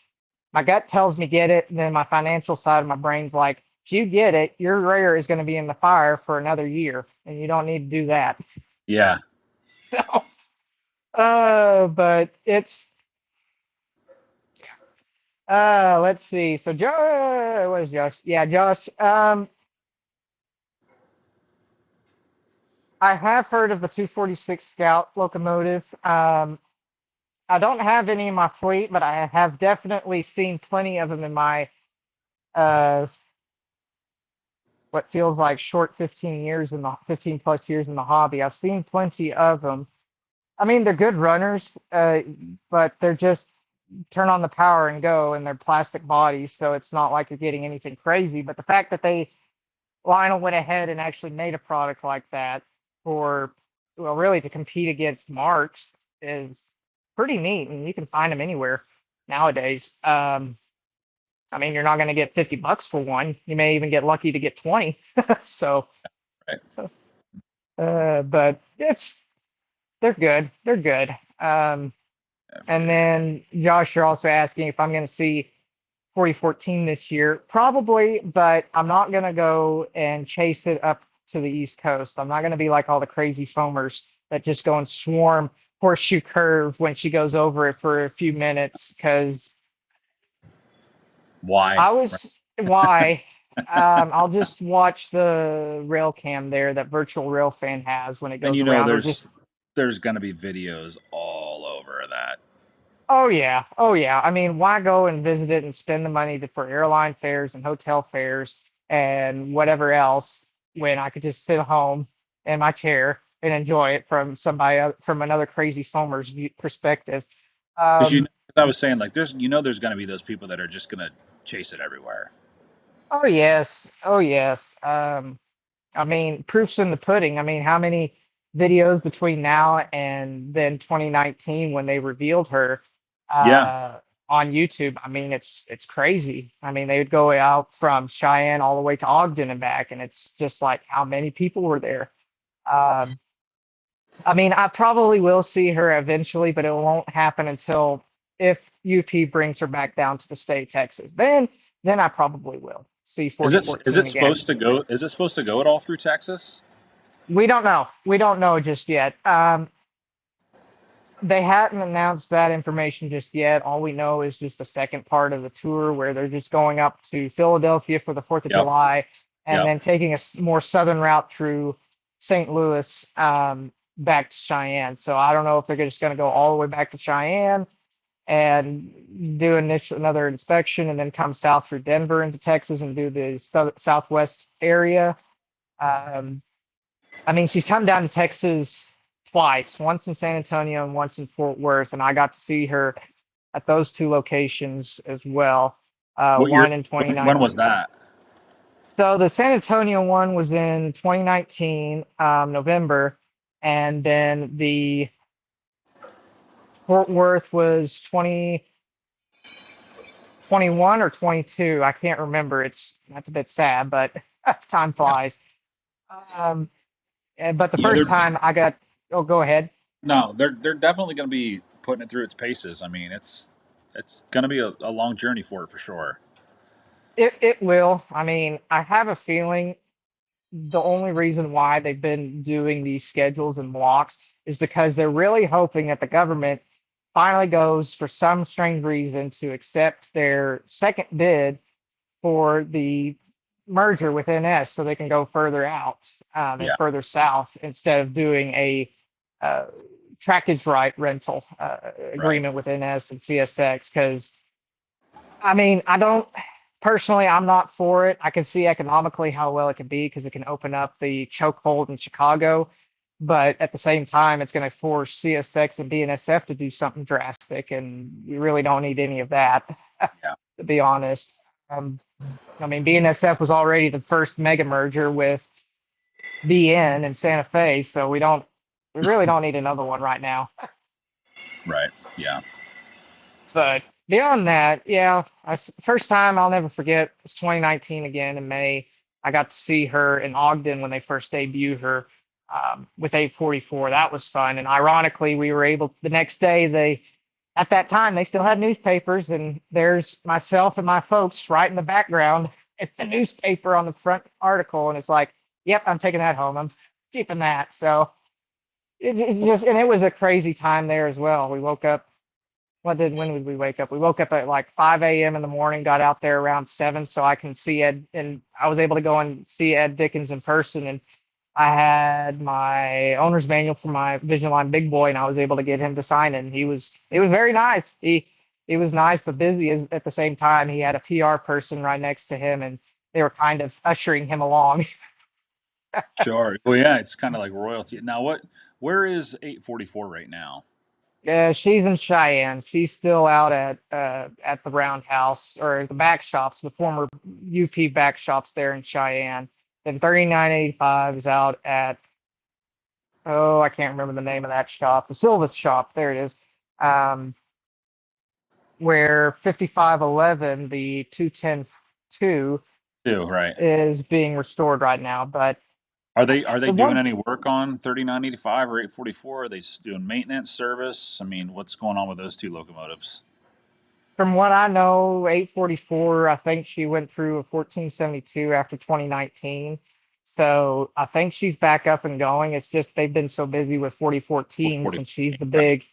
my gut tells me get it, and then my financial side of my brain's like, if you get it, your rear is going to be in the fire for another year, and you don't need to do that. Yeah. So, but it's let's see. So Josh, what is Josh? Yeah, Josh. I have heard of the 246 Scout locomotive. I don't have any in my fleet, but I have definitely seen plenty of them in my uh what feels like short 15 years in the 15 plus years in the hobby. I've seen plenty of them. I mean, they're good runners, but they're just turn on the power and go, and they're plastic bodies, so it's not like you're getting anything crazy. But the fact that Lionel went ahead and actually made a product like that for, well, really to compete against Marks is pretty neat, and you can find them anywhere nowadays. I mean, you're not going to get $50 for one. You may even get lucky to get 20. So, Right. but they're good. They're good. And Okay. then Josh, you're also asking if I'm going to see 4014 this year. Probably, but I'm not going to go and chase it up to the East Coast. I'm not going to be like all the crazy foamers that just go and swarm Horseshoe Curve when she goes over it for a few minutes. Because Why? I was, why? I'll just watch the rail cam there that Virtual Rail Fan has when it And goes around, or there's just, going to be videos all over that. oh yeah, oh yeah. I mean, why go and visit it and spend the money for airline fares and hotel fares and whatever else when I could just sit home in my chair and enjoy it from from another crazy foamer's perspective. Because Um, I was saying, like, there's going to be those people that are just going to chase it everywhere. oh yes, oh yes. I mean, proof's in the pudding. I mean, how many videos between now and then 2019 when they revealed her Yeah. uh, on YouTube? I mean, it's crazy. I mean, they would go out from Cheyenne all the way to Ogden and back, and it's just like how many people were there. Um, I mean, I probably will see her eventually, but it won't happen until if UP brings her back down to the state of Texas. Then I probably will see Is 4014 it again. supposed to go? Is it supposed to go at all through Texas? We don't know. We don't know just yet. They hadn't announced that information just yet. All we know is just the second part of the tour where they're just going up to Philadelphia for the 4th of Yep. July and Yep. then taking a more southern route through St. Louis back to Cheyenne. So I don't know if they're just going to go all the way back to Cheyenne and do another inspection and then come south through Denver into Texas and do the southwest area. Um, I mean, she's come down to Texas twice, once in San Antonio and once in Fort Worth, and I got to see her at those two locations as well. What year? One in 2019. When was that? So the San Antonio one was in 2019, November, and then the Fort Worth was 2021 or 22. I can't remember. That's a bit sad, but time Yeah. flies. Um, but the Yeah. first time I got, oh, go ahead. No, they're definitely going to be putting it through its paces. I mean, it's going to be a long journey for it for sure. It will. I mean, I have a feeling the only reason why they've been doing these schedules and blocks is because they're really hoping that the government finally goes for some strange reason to accept their second bid for the merger with NS so they can go further out and Yeah. further south instead of doing a uh, trackage right rental Right. agreement with NS and CSX. Because I mean, I don't personally, I'm not for it. I can see economically how well it can be because it can open up the chokehold in Chicago. But at the same time, it's going to force CSX and BNSF to do something drastic, and we really don't need any of that, Yeah. to be honest. Um, I mean, BNSF was already the first mega merger with BN and Santa Fe, so we really don't need another one right now. Right. Yeah. But beyond that, yeah, first time I'll never forget was 2019 again in May. I got to see her in Ogden when they first debuted her with 844. That was fun. And ironically, we were able the next day. At that time they still had newspapers, and there's myself and my folks right in the background at the newspaper on the front article, and it's like, yep, I'm taking that home. I'm keeping that. So it's just, and it was a crazy time there as well. We woke up when did we wake up? We woke up at like 5 a.m. in the morning, got out there around 7 so I can see Ed, and I was able to go and see Ed Dickens in person. And I had my owner's manual for my Vision Line Big Boy, and I was able to get him to sign it. And he was very nice. He was nice but busy at the same time. He had a PR person right next to him, and they were kind of ushering him along. Sure. Well, yeah, it's kind of like royalty. Now, where is 844 right now? Yeah, she's in Cheyenne. She's still out at the Roundhouse or the back shops, the former UP back shops there in Cheyenne. Then 3985 is out at, oh, I can't remember the name of that shop. The Silva's shop, there it is. Um, where 5511, the 2102, Too, right. is being restored right now. But Are they the doing one any work on 3985 or 844? Are they doing maintenance service? I mean, what's going on with those two locomotives? From what I know, 844, I think she went through a 1472 after 2019. So I think she's back up and going. It's just they've been so busy with 4014 440. since she's Right.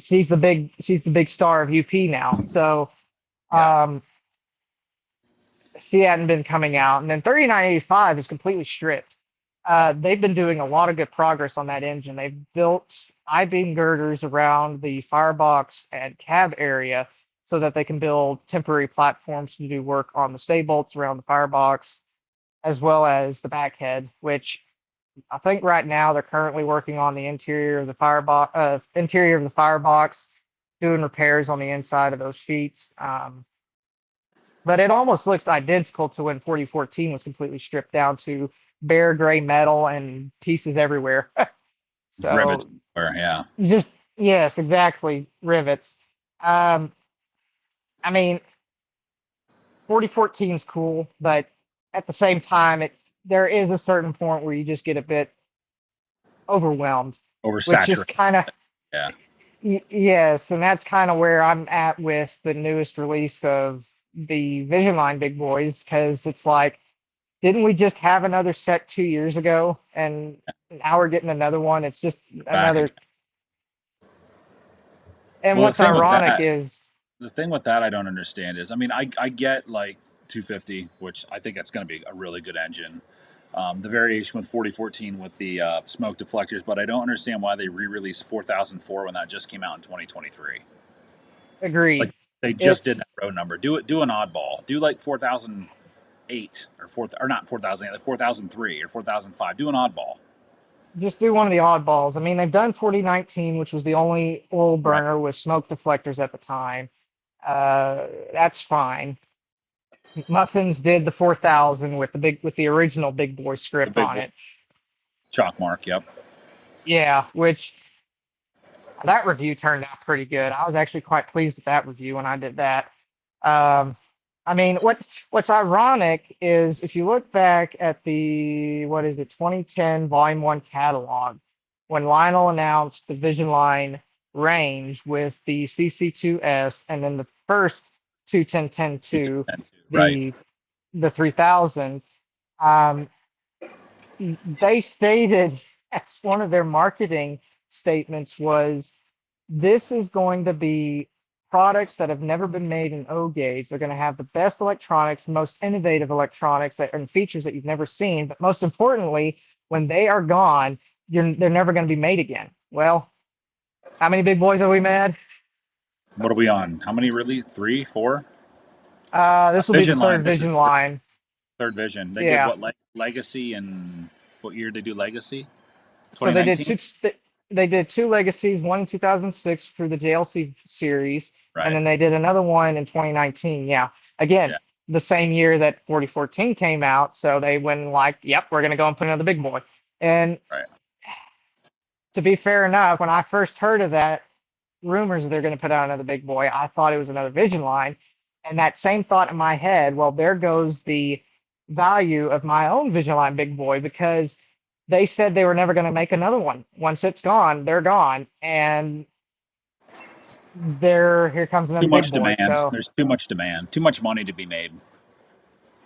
she's the big star of UP now. So Yeah. um she hadn't been coming out. And then 3985 is completely stripped. They've been doing a lot of good progress on that engine. They've built I-beam girders around the firebox and cab area so that they can build temporary platforms to do work on the stay bolts around the firebox, as well as the backhead, which I think right now they're currently working on the interior of the firebox, doing repairs on the inside of those sheets. But it almost looks identical to when 4014 was completely stripped down to bare gray metal and pieces everywhere. Rivets. So Yeah. just, yes, exactly, rivets. Um, I mean, 4014 is cool, but at the same time, there is a certain point where you just get a bit overwhelmed, which is Oversaturated. kind of, Yeah. yes, and that's kind of where I'm at with the newest release of the Vision Line Big Boys, because it's like, didn't we just have another set 2 years ago, and now we're getting another one? It's just Back another. again. And Well, what's ironic is, the thing with that I don't understand is, I mean, I get like 250, which I think that's going to be a really good engine. The variation with 4014 with the smoke deflectors, but I don't understand why they re-released 4004 when that just came out in 2023. Like agreed. they just did It's that road number. Do an oddball. Do like 4008 or not 4008, like 4003 or 4005. Do an oddball. just do one of the oddballs. I mean, they've done 4019, which was the only oil Right. burner with smoke deflectors at the time. That's fine. Muffins did the 4000 with the original big boy The script big on boy it. chalk mark. Yep. Yeah, which that review turned out pretty good. I was actually quite pleased with that review when I did that. Um, I mean, what's ironic is if you look back at the what is it, 2010 Volume One catalog, when Lionel announced the Vision Line range with the CC2S, and then the first 210-10-2, Right. the 3000. Um, they stated as one of their marketing statements was, this is going to be products that have never been made in O gauge. They're going to have the best electronics, most innovative electronics and features that you've never seen. But most importantly, when they are gone, they're never going to be made again. Well, how many big boys have we made? What are we on? How many really? Three, four? This will be the Vision third line. This is Vision line. third Vision. They did Yeah. what? Legacy, and what year did they do Legacy? So they did 2019. two. They did two legacies, one in 2006 for the JLC series, and Right. then they did another one in 2019. Yeah, again, Yeah. the same year that 4014 came out. So they went like, "Yep, we're gonna go and put another big boy." And Right. to be fair enough, when I first heard of that rumors they're going to put out another big boy, I thought it was another Vision line, and that same thought in my head. Well, there goes the value of my own Vision line big boy because they said they were never going to make another one. Once it's gone, they're gone, and here comes Too another big much boy. demand. So There's too much demand. Too much money to be made.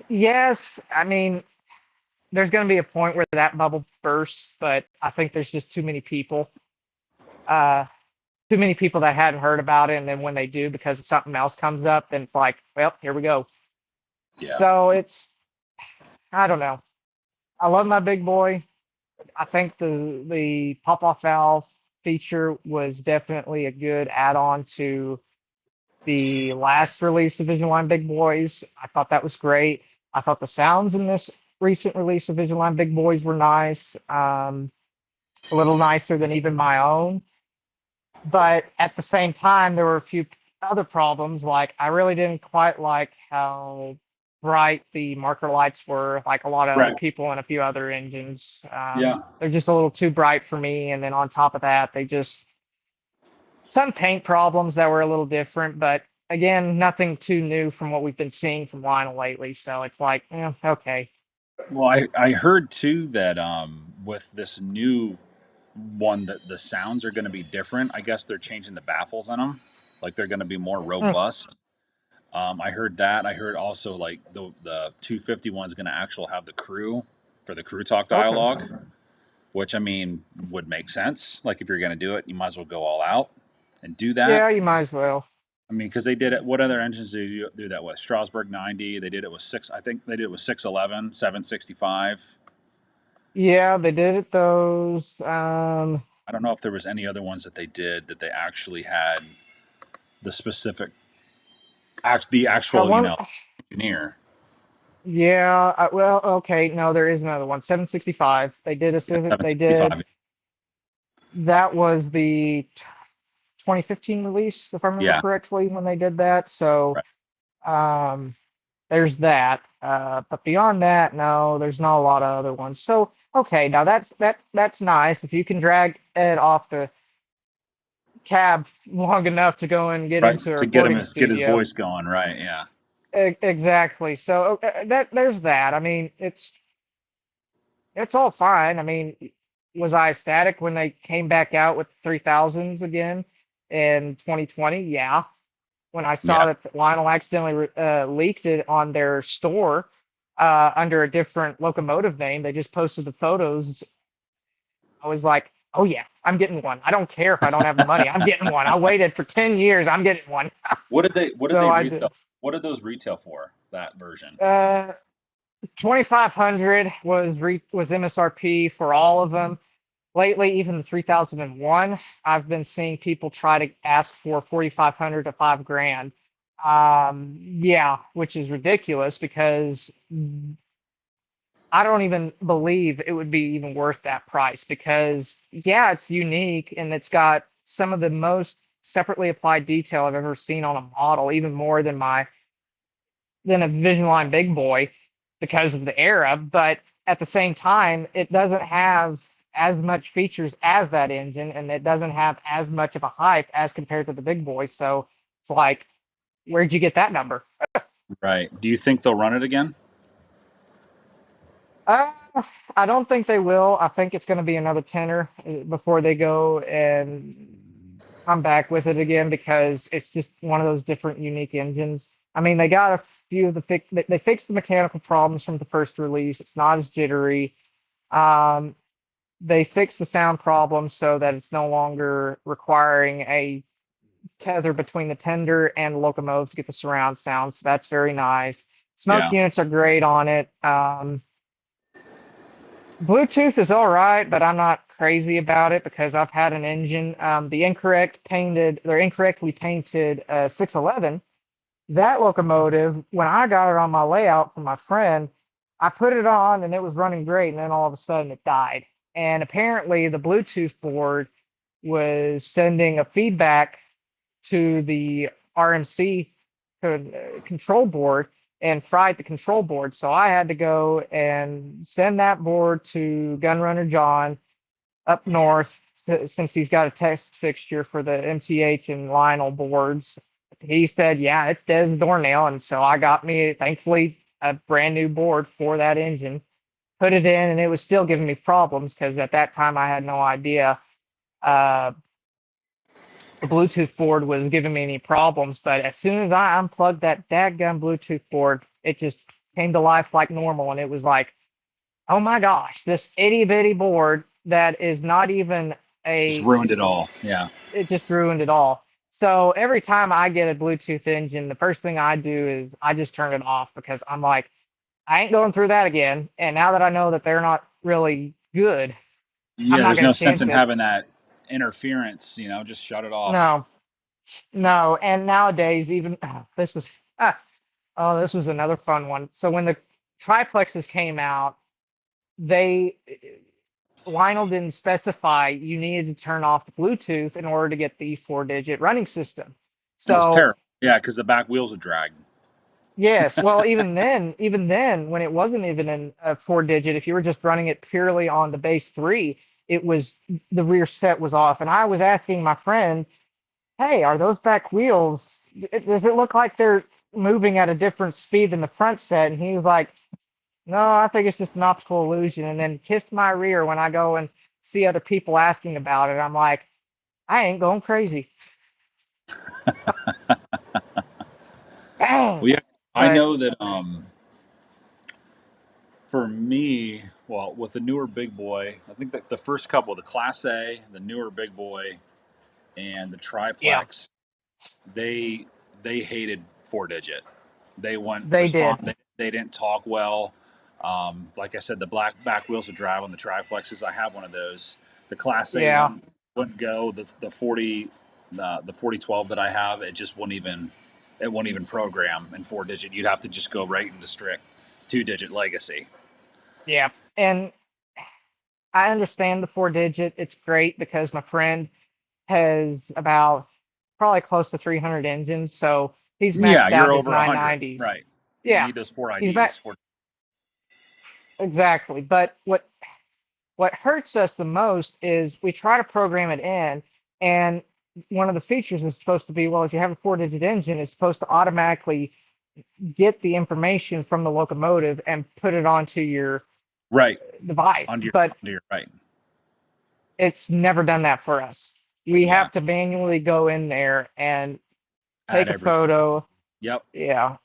yes, I mean there's going to be a point where that bubble bursts, but I think there's just uh, too many people that hadn't heard about it, and then when they do, because something else comes up, then it's like, well, here we go. Yeah. So I don't know. I love my big boy. I think the pop-off valve feature was definitely a good add-on to the last release of Vision Line Big Boys. I thought that was great. I thought the sounds in this recent release of Vision Line Big Boys were nice, a little nicer than even my own. But at the same time, there were a few other problems. Like I really didn't quite like how bright the marker lights were, like a lot of other Right. people and a few other engines. Yeah. They're just a little too bright for me. And then on top of that, they just some paint problems that were a little different. But again, nothing too new from what we've been seeing from Lionel lately. So it's like, okay. Well, I heard too that with this new one that the sounds are going to be different. I guess they're changing the baffles in them, like they're going to be more Mm, robust. I heard that. I heard also like the 250 one's going to actually have the crew for the crew talk okay. dialogue, which I mean would make sense. Like if you're going to do it, you might as well go all out and do that. Yeah, you might as well. I mean, because they did it. What other engines do you do that with? Strasbourg 90. They did it with six. I think they did it with 611, 765. Yeah, they did it those. I don't know if there was any other ones that they did that they actually had the specific, the actual, One. engineer. Yeah, well, okay, no, there is another one. 765. They did a Yeah, civic. They did 765. that was the 2015 release, if I remember Yeah, correctly, when they did that. So, right. um, there's that. But beyond that, no, there's not a lot of other ones. So, okay, now that's nice. If you can drag Ed off the cab long enough to go and get Right. into a To get him recording get his studio. voice going. Right. Yeah. Exactly. So that there's that. I mean, it's all fine. I mean, was I ecstatic when they came back out with 3000s again in 2020? Yeah. When I saw Yeah. that Lionel accidentally leaked it on their store under a different locomotive name, they just posted the photos. I was like, oh yeah, I'm getting one. I don't care if I don't have the money. I'm getting one. I waited for 10 years. I'm getting one. What did they What did So they I did. retail? What did those retail for? That version. 2500 was MSRP for all of them. Lately, even the 3001, I've been seeing people try to ask for 4500 to 5 grand. Yeah, which is ridiculous because I don't even believe it would be even worth that price because yeah, it's unique and it's got some of the most separately applied detail I've ever seen on a model, even more than a Vision Line Big Boy because of the era. But at the same time, it doesn't have as much features as that engine, and it doesn't have as much of a hype as compared to the Big Boy. So it's like, where'd you get that number? Right. Do you think they'll run it again? Uh, I don't think they will. I think it's going to be another tenner before they go and come back with it again because it's just one of those different unique engines. I mean, they got a few of the they fixed the mechanical problems from the first release. It's not as jittery. Um, they fixed the sound problems so that it's no longer requiring a tether between the tender and the locomotive to get the surround sound. So that's very nice. Smoke Yeah. units are great on it. Bluetooth is all right, but I'm not crazy about it because I've had an engine, they're incorrectly painted 611. That locomotive, when I got it on my layout from my friend, I put it on and it was running great, and then all of a sudden it died. And apparently the Bluetooth board was sending a feedback to the RMC control board and fried the control board. So I had to go and send that board to Gunrunner John up north, since he's got a test fixture for the MTH and Lionel boards. He said, yeah, it's dead as a doornail. And so I got me, thankfully, a brand new board for that engine, put it in, and it was still giving me problems because at that time I had no idea uh, the Bluetooth board was giving me any problems. But as soon as I unplugged that dadgum Bluetooth board, it just came to life like normal. And it was like, oh my gosh, this itty bitty board that is not even Just a, ruined it all. Yeah. it just ruined it all. So every time I get a Bluetooth engine, the first thing I do is I just turn it off because I'm like, I ain't going through that again. And now that I know that they're not really good, I'm Yeah, not there's going no to sense chance in it. having that interference, just shut it off. No, no. And nowadays, even this was, oh, this was another fun one. So when the triplexes came out, they Lionel didn't specify you needed to turn off the Bluetooth in order to get the 4-digit running system. That was So terrible. Yeah, because the back wheels would drag. yes, well, even then, when it wasn't even in a 4-digit, if you were just running it purely on the base three, it was the rear set was off. And I was asking my friend, "Hey, are those back wheels? Does it look like they're moving at a different speed than the front set?" And he was like, "No, I think it's just an optical illusion." And then kissed my rear when I go and see other people asking about it. I'm like, I ain't going crazy. Dang. Well, yeah, I But know that for me, well, with the newer big boy, I think that the first couple, the Class A, the newer big boy, and the yeah, triplex, they they hated 4-digit. They went they did. respond. They didn't talk well. Like I said, the black back wheels would drive on the triplexes. I have one of those. The Class A Yeah, one wouldn't go. The 4012 that I have, it won't even program in 4-digit. You'd have to just go right into strict 2-digit legacy. yeah. And I understand the 4-digit. It's great because my friend has about probably close to 300 engines. So he's Yeah, maxed you're out his over 100, 990s. right? You Yeah, need those four he's back. IDs. For, Exactly. But what hurts us the most is we try to program it in, and one of the features is supposed to be, well, if you have a 4-digit engine, it's supposed to automatically get the information from the locomotive and put it onto your right, device. onto But your right. it's never done that for us. We Yeah, have to manually go in there and add take a everything. photo. Yep. Yeah,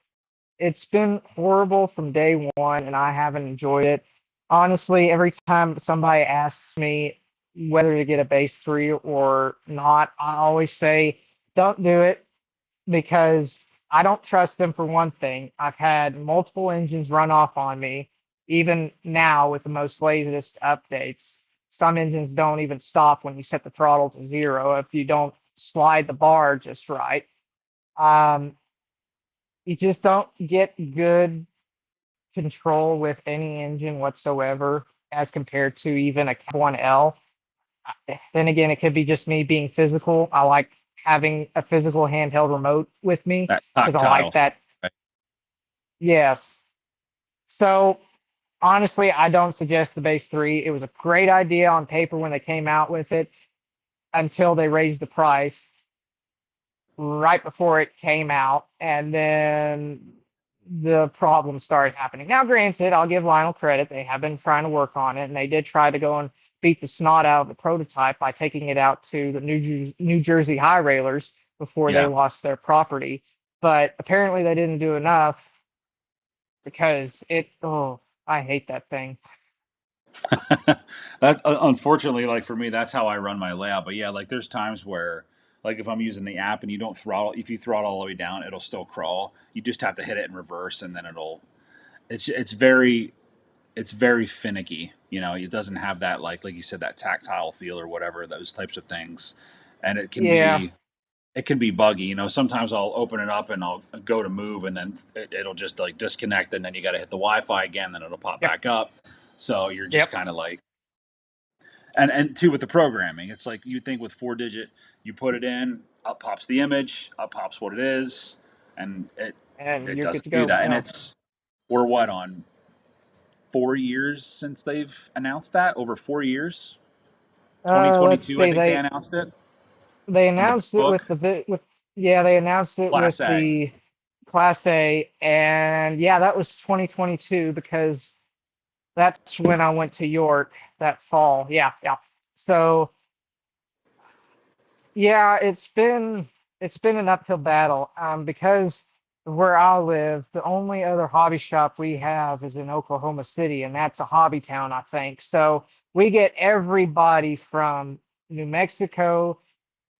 it's been horrible from day one, and I haven't enjoyed it. Honestly, every time somebody asks me whether to get a base three or not, I always say, don't do it because I don't trust them for one thing. I've had multiple engines run off on me, even now with the most latest updates. Some engines don't even stop when you set the throttle to zero if you don't slide the bar just right. Um, you just don't get good control with any engine whatsoever as compared to even a Cab 1L. Then again, it could be just me being physical. I like having a physical handheld remote with me That because I like tactile. that. Right? Yes. So honestly, I don't suggest the base three. It was a great idea on paper when they came out with it until they raised the price right before it came out, and then the problems started happening. Now, granted, I'll give Lionel credit; they have been trying to work on it, and they did try to go and beat the snot out of the prototype by taking it out to the New Jersey high railers before they Yeah. lost their property. But apparently, they didn't do enough because it. Oh, I hate that thing. That unfortunately, like for me, that's how I run my layout. But yeah, like there's times where Like if I'm using the app and you don't throttle, if you throttle all the way down, it'll still crawl. You just have to hit it in reverse, and then it'll. It's very finicky. You know, it doesn't have that like you said, that tactile feel or whatever, those types of things, and Yeah. it can be buggy. You know, sometimes I'll open it up and I'll go to move, and then it'll just like disconnect, and then you got to hit the Wi-Fi again, then it'll pop Yep. back up. So you're just Yep. kind of like, and two with the programming, it's like you think with 4-digit, you put it in, up pops the image, up pops what it is, and And it you're good doesn't to do go. that. And Yeah. it's we're what on 4 years since they've announced that, over 4 years. Let's 2022, I see. think they announced it They in the announced it book. with with yeah, they announced it with Class A. the Class A, and yeah, that was 2022 because that's when I went to York that fall. Yeah, yeah. So yeah, it's been an uphill battle. Because where I live, the only other hobby shop we have is in Oklahoma City, and that's a hobby town, I think. So we get everybody from New Mexico,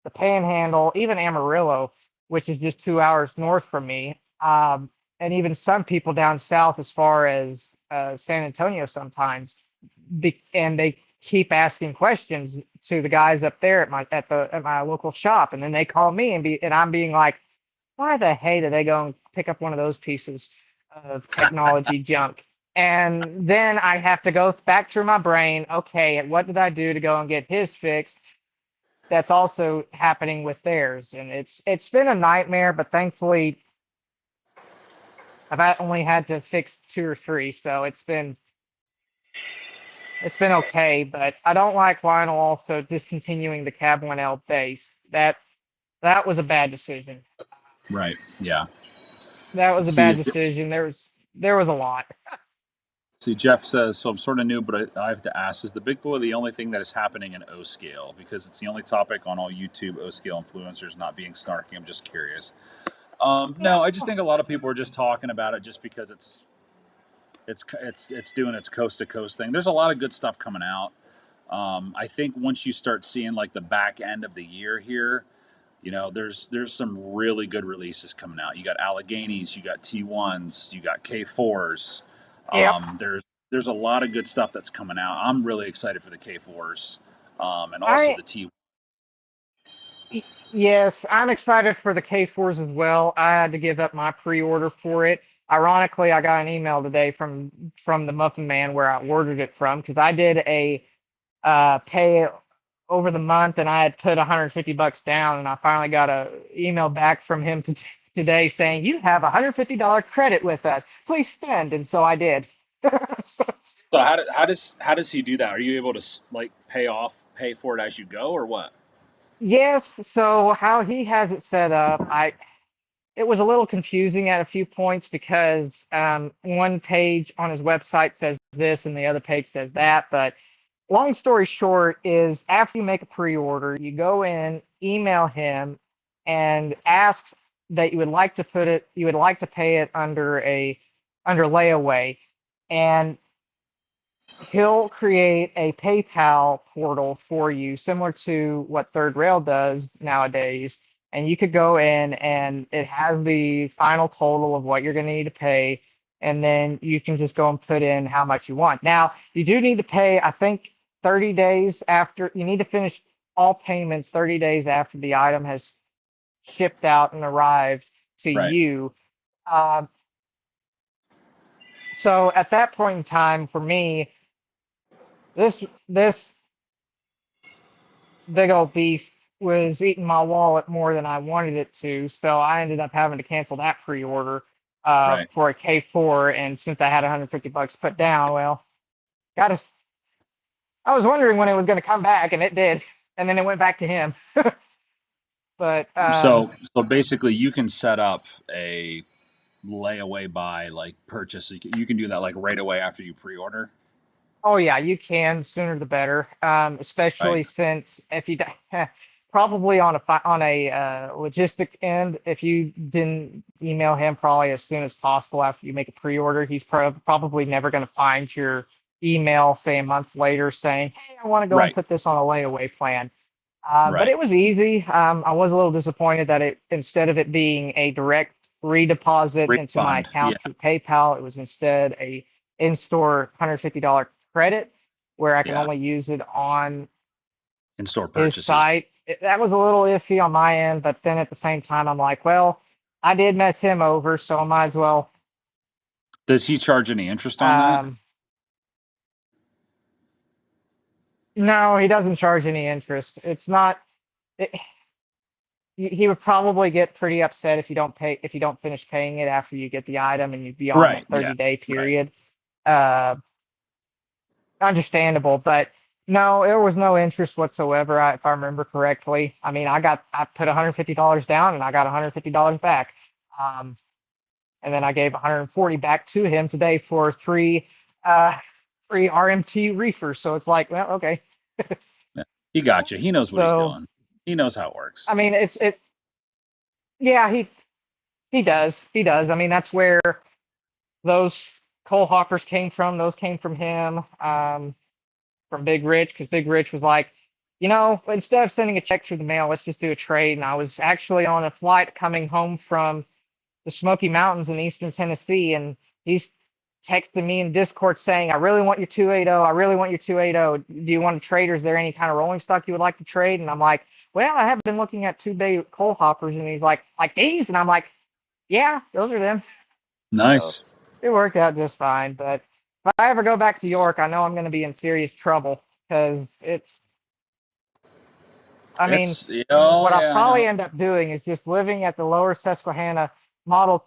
the Panhandle, even Amarillo, which is just 2 hours north from me, and even some people down south as far as San Antonio sometimes. And they keep asking questions to the guys up there at my local shop, and then they call me and I'm being like, why the hey did they go and pick up one of those pieces of technology junk? And then I have to go back through my brain. Okay, what did I do to go and get his fixed? That's also happening with theirs, and it's been a nightmare. But thankfully, only had to fix two or three, so it's been okay. But I don't like Lionel also discontinuing the Cab 1L base. That was a bad decision. Right. Yeah. That was a bad See, decision. There was a lot. see, Jeff says, so I'm sort of new, but I have to ask, is the big boy the only thing that is happening in O scale? Because it's the only topic on all YouTube O scale influencers not being snarky. I'm just curious. No, I just think a lot of people are just talking about it just because it's doing its coast to coast thing. There's a lot of good stuff coming out. I think once you start seeing like the back end of the year here, you know, there's some really good releases coming out. You got Alleghenies, you got T1s, you got K4s. Yep. There's a lot of good stuff that's coming out. I'm really excited for the K4s, and also I the T. Yes, I'm excited for the K4s as well. I had to give up my pre-order for it. Ironically, I got an email today from the Muffin Man where I ordered it from because I did a pay over the month and I had put $150 down, and I finally got a email back from him today saying you have $150 credit with us. Please spend, and so I did. So, So how does he do that? Are you able to like pay for it as you go, or what? yes, so how he has it set up, it was a little confusing at a few points because one page on his website says this and the other page says that. But long story short is after you make a pre-order, you go in, email him, and ask that you would like to pay it under layaway, and he'll create a PayPal portal for you, similar to what Third Rail does nowadays. And you could go in and it has the final total of what you're going to need to pay. And then you can just go and put in how much you want. Now, you do need to pay, I think, 30 days after, you need to finish all payments 30 days after the item has shipped out and arrived to Right. you. Um, so at that point in time, for me, this big old beast was eating my wallet more than I wanted it to, so I ended up having to cancel that pre-order Right. for a K4. And since I had $150 put down, well, got to. I was wondering when it was going to come back, and it did, and then it went back to him. But So basically, you can set up a layaway buy like purchase. You can do that like right away after you pre-order. oh yeah, you can, sooner the better. Right. Especially since if you probably on a logistic end, if you didn't email him probably as soon as possible after you make a pre-order, he's probably never going to find your email, say a month later, saying, "Hey, I want to go and Right. put this on a layaway plan." But Right. it was easy. I was a little disappointed that it instead of it being a direct redeposit into my Refund. Yeah. account through PayPal, it was instead a in-store $150 credit where I can Yeah. only use it on In-store his purchases. site. That was a little iffy on my end, but then at the same time, I'm like, well, I did mess him over, so I might as well. Does he charge any interest on that? Um, no, he doesn't charge any interest. It's not. It, he would probably get pretty upset if you don't finish paying it after you get the item and you'd be on that Right. Yeah. 30-day Right. period. Uh, Understandable, but no, there was no interest whatsoever, if I remember correctly. I mean, I put $150 down and I got $150 back. Um, and then I gave 140 back to him today for uh free RMT reefers. So it's like, well, okay. Yeah. He got you. He knows what he's So doing. He knows how it I works. mean, it's yeah, he does. He does. I mean, that's where those coal hoppers came from. Those came from him, from Big Rich, because Big Rich was like, instead of sending a check through the mail, let's just do a trade. And I was actually on a flight coming home from the Smoky Mountains in eastern Tennessee, and he's texting me in Discord saying, I really want your 280. I really want your 280. Do you want to trade, or is there any kind of rolling stock you would like to trade? And I'm like, well, I have been looking at 2-bay coal hoppers. And he's like these? And I'm like, yeah, those are them. So Nice. it worked out just fine. But if I ever go back to York, I know I'm going to be in serious trouble because I mean, It's oh what I'll yeah, I probably know. end up doing is just living at the Lower Susquehanna Model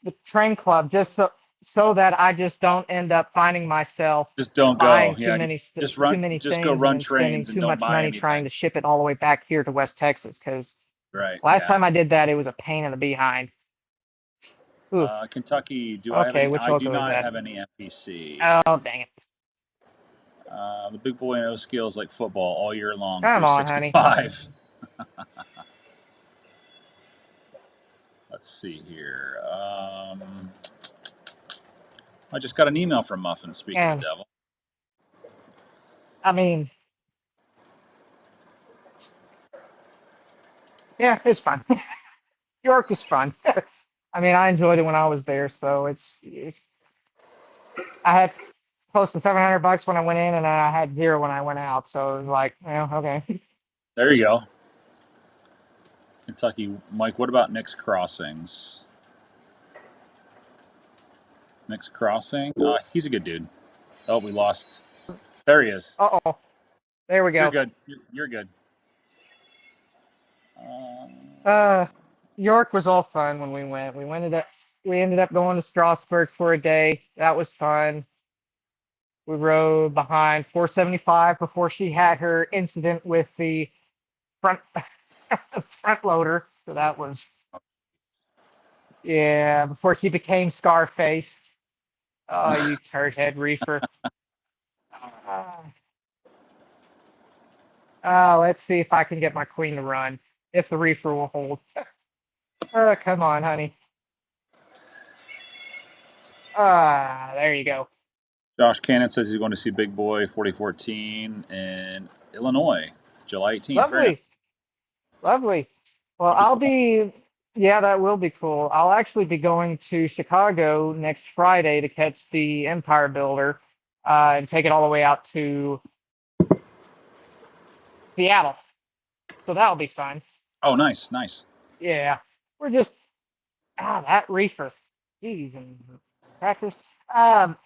the train club just so that I just don't end up finding myself Just don't buying go. Yeah, too many just go things and run then spending trains and too don't much buy money trying anything. to ship it all the way back here to West Texas. Because Right. last Yeah. time I did that, it was a pain in the behind. Oof. Kentucky, do I have Okay, any? which I do local is not that? have any FPC. Oh, dang it! The big boy no skills like football all year long, Come on, honey. 365. Let's see here. I just got an email from Muffin, speaking of the And devil. I mean, yeah, it's fun. York is fun. I mean, I enjoyed it when I was there, so it's I had close to $700 when I went in, and I had zero when I went out. So it was like, okay. There you go. Kentucky, Mike, what about Nick's Crossings? Nick's Crossing? He's a good dude. Oh, we lost. There he is. Uh-oh. There we You're go. good. You're good. Um, Uh, York was all fun when we went. We ended up going to Strasbourg for a day. That was fun. We rode behind 475 before she had her incident with the front front loader. So that was, yeah, before she became Scarface. Oh, you turd head reefer. Uh, let's see if I can get my queen to run. If the reefer will hold. Come on, honey. There you go. Josh Cannon says he's going to see Big Boy 4014 in Illinois, July 18th. Very nice. Lovely. Lovely. Well, That'll be cool. yeah, that will be cool. I'll actually be going to Chicago next Friday to catch the Empire Builder, and take it all the way out to Seattle. So that'll be fun. Oh, nice, nice. Yeah. We're just, that reefer. Jeez, and crackers. Um,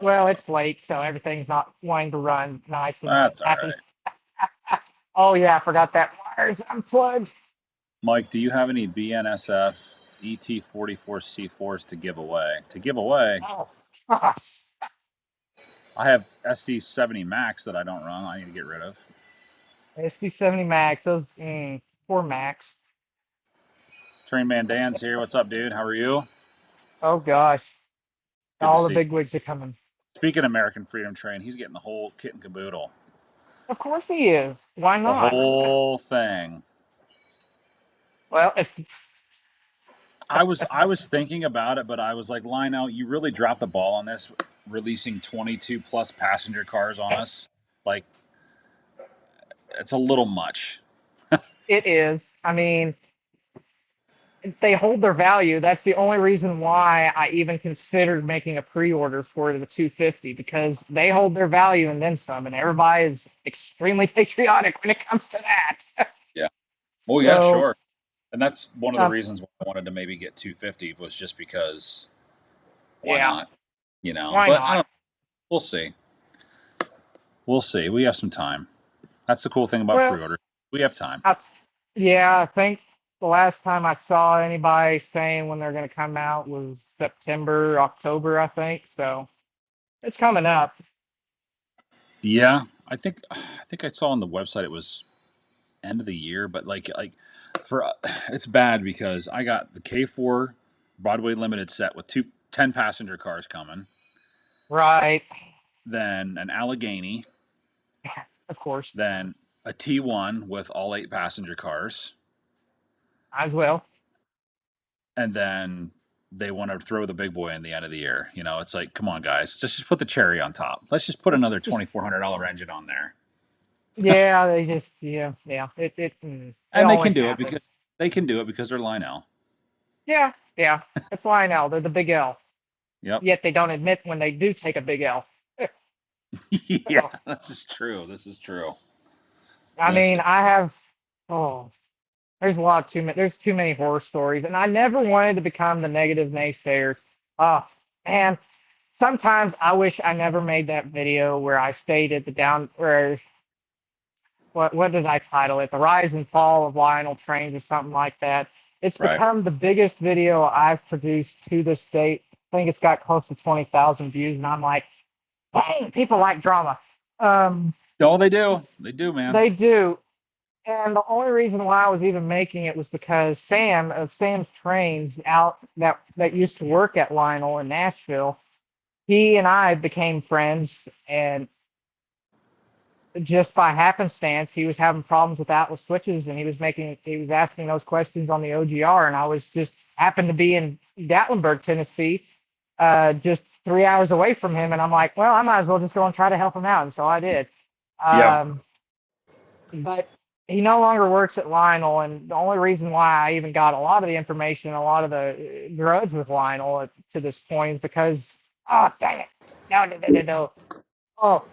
well, it's late, so everything's not wanting to run nice and That's all happy. right. Oh, yeah, I forgot that wire's unplugged. Mike, do you have any BNSF ET44 C4s to give away? To give away, Oh, gosh. I have SD70 Max that I don't run. I need to get rid of. SD70 Max, those, poor Max. Train Man Dan's here. What's up, dude? How are you? Oh, gosh. Good to All the see. big wigs are coming. Speaking of American Freedom Train, he's getting the whole kit and caboodle. Of course he is. Why The not? whole thing. Well, if I was thinking about it, but I was like, Lionel, you really dropped the ball on this, releasing 22 plus passenger cars on us. Like, it's a little much. It is. I mean, they hold their value. That's the only reason why I even considered making a pre-order for the 250 because they hold their value and then some, and everybody is extremely patriotic when it comes to that. Yeah. Oh yeah, So, sure. And that's one of the uh, reasons why I wanted to maybe get 250 was just because why yeah, not? You know, why but I not? don't. We'll see. We'll see. We have some time. That's the cool thing about Well, pre-order. We have time. I, yeah, I think the last time I saw anybody saying when they're going to come out was September, October, I think. So it's coming up. Yeah, I think I saw on the website it was end of the year, but like for it's bad because I got the K4 Broadway Limited set with 10 passenger cars coming, Right. then an Allegheny, Of course. then a T1 with all 8 passenger cars, As well. and then they want to throw the big boy in the end of the year. You know, it's like, come on, guys, let's just put the cherry on top. Let's just put It's another just $2,400 engine on there, yeah, they just yeah. It and they always can do it because happens. they're Lionel. Yeah, yeah. It's Lionel. They're the big L. Yep. Yet they don't admit when they do take a big L. Yeah, So, this is true. This is true. I This mean, is, I have oh, there's a lot too many. There's too many horror stories, and I never wanted to become the negative naysayer. Oh, and sometimes I wish I never made that video where I stated the down where what did I title it? The rise and fall of Lionel Trains or something like that. It's right. become the biggest video I've produced to this date. I think it's got close to 20,000 views, and I'm like, dang, people like drama. Um, Oh, they do. They do, man. they do. And the only reason why I was even making it was because Sam of Sam's Trains out that used to work at Lionel in Nashville, he and I became friends, and just by happenstance, he was having problems with Atlas switches, and he was asking those questions on the OGR, and I was just happened to be in Gatlinburg, Tennessee, just 3 hours away from him, and I'm like, well, I might as well just go and try to help him out, and so I did. Yeah. Um, but he no longer works at Lionel, and the only reason why I even got a lot of the information, a lot of the grudge with Lionel to this point is because, oh, dang it, no, no, no, no, no. Oh,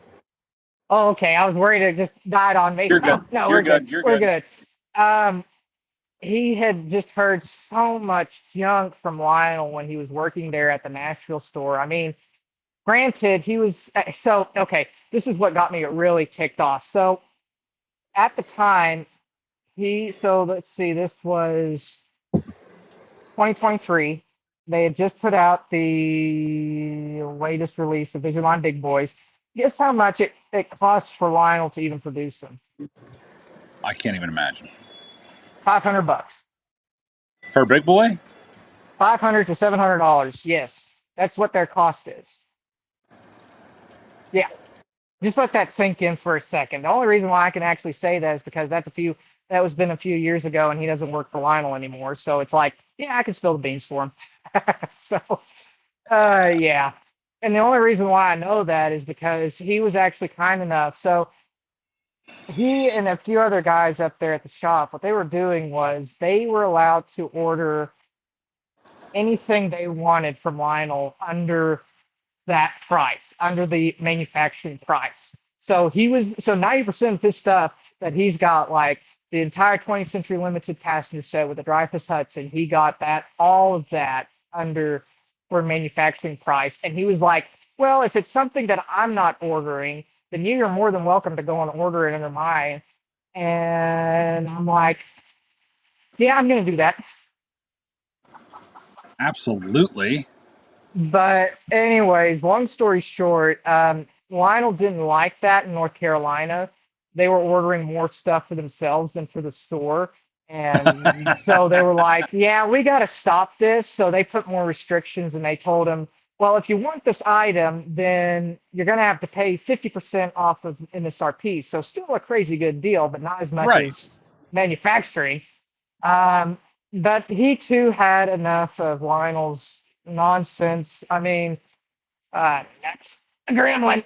oh, okay. I was worried it just died on me. You're No, good. no, You're we're good. good. You're We're good. good. Um, he had just heard so much junk from Lionel when he was working there at the Nashville store. I mean, granted, he was so okay. This is what got me really ticked off. So at the time, so let's see, this was 2023. They had just put out the latest release of Vigilon Big Boys. Guess how much it costs for Lionel to even produce them? I can't even imagine. $500. For a big boy? 500 to $700. Yes, that's what their cost is. Yeah, just let that sink in for a second. The only reason why I can actually say that is because that was been a few years ago, and he doesn't work for Lionel anymore. So it's like, yeah, I can spill the beans for him. So, yeah. And the only reason why I know that is because he was actually kind enough. So he and a few other guys up there at the shop, what they were doing was they were allowed to order anything they wanted from Lionel under that price, under the manufacturing price. So 90% of his stuff that he's got, like the entire 20th Century Limited passenger set with the Dreyfuss Hudson, he got that, all of that under for manufacturing price. And he was like, well, if it's something that I'm not ordering, then you're more than welcome to go and order it under mine. And I'm like, yeah, I'm going to do that. Absolutely. But anyways, long story short, Lionel didn't like that in North Carolina. They were ordering more stuff for themselves than for the store. And so they were like, yeah, we got to stop this. So they put more restrictions and they told him, well, if you want this item, then you're going to have to pay 50% off of MSRP. So still a crazy good deal, but not as much Right. as manufacturing. Um, but he too had enough of Lionel's nonsense. I mean, next, a gremlin.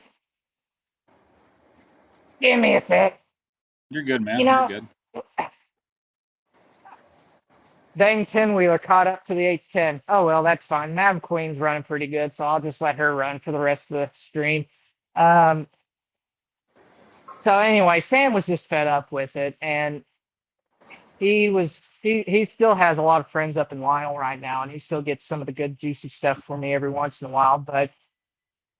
Give me a sec. You're good, You man. You're know, good. dang 10 wheeler caught up to the H10. Oh, well, that's fine. Mav Queen's running pretty good, so I'll just let her run for the rest of the stream. Um, so anyway, Sam was just fed up with it, and he still has a lot of friends up in Lionel right now, and he still gets some of the good juicy stuff for me every once in a while. But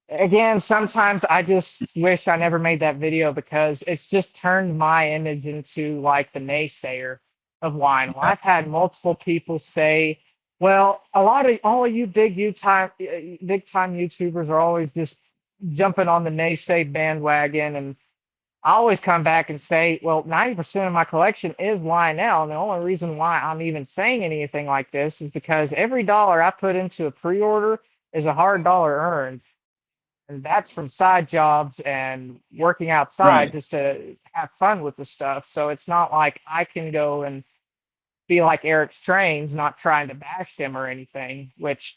again, sometimes I just wish I never made that video because it's just turned my image into like the naysayer of Lionel. Yeah. I've had multiple people say, well, a lot of all of you big time YouTubers are always just jumping on the naysay bandwagon, and I always come back and say, well, 90% of my collection is Lionel, and the only reason why I'm even saying anything like this is because every dollar I put into a pre-order is a hard dollar earned, and that's from side jobs and working outside Right. just to have fun with the stuff. So it's not like I can go and be like Eric's Trains, not trying to bash him or anything, which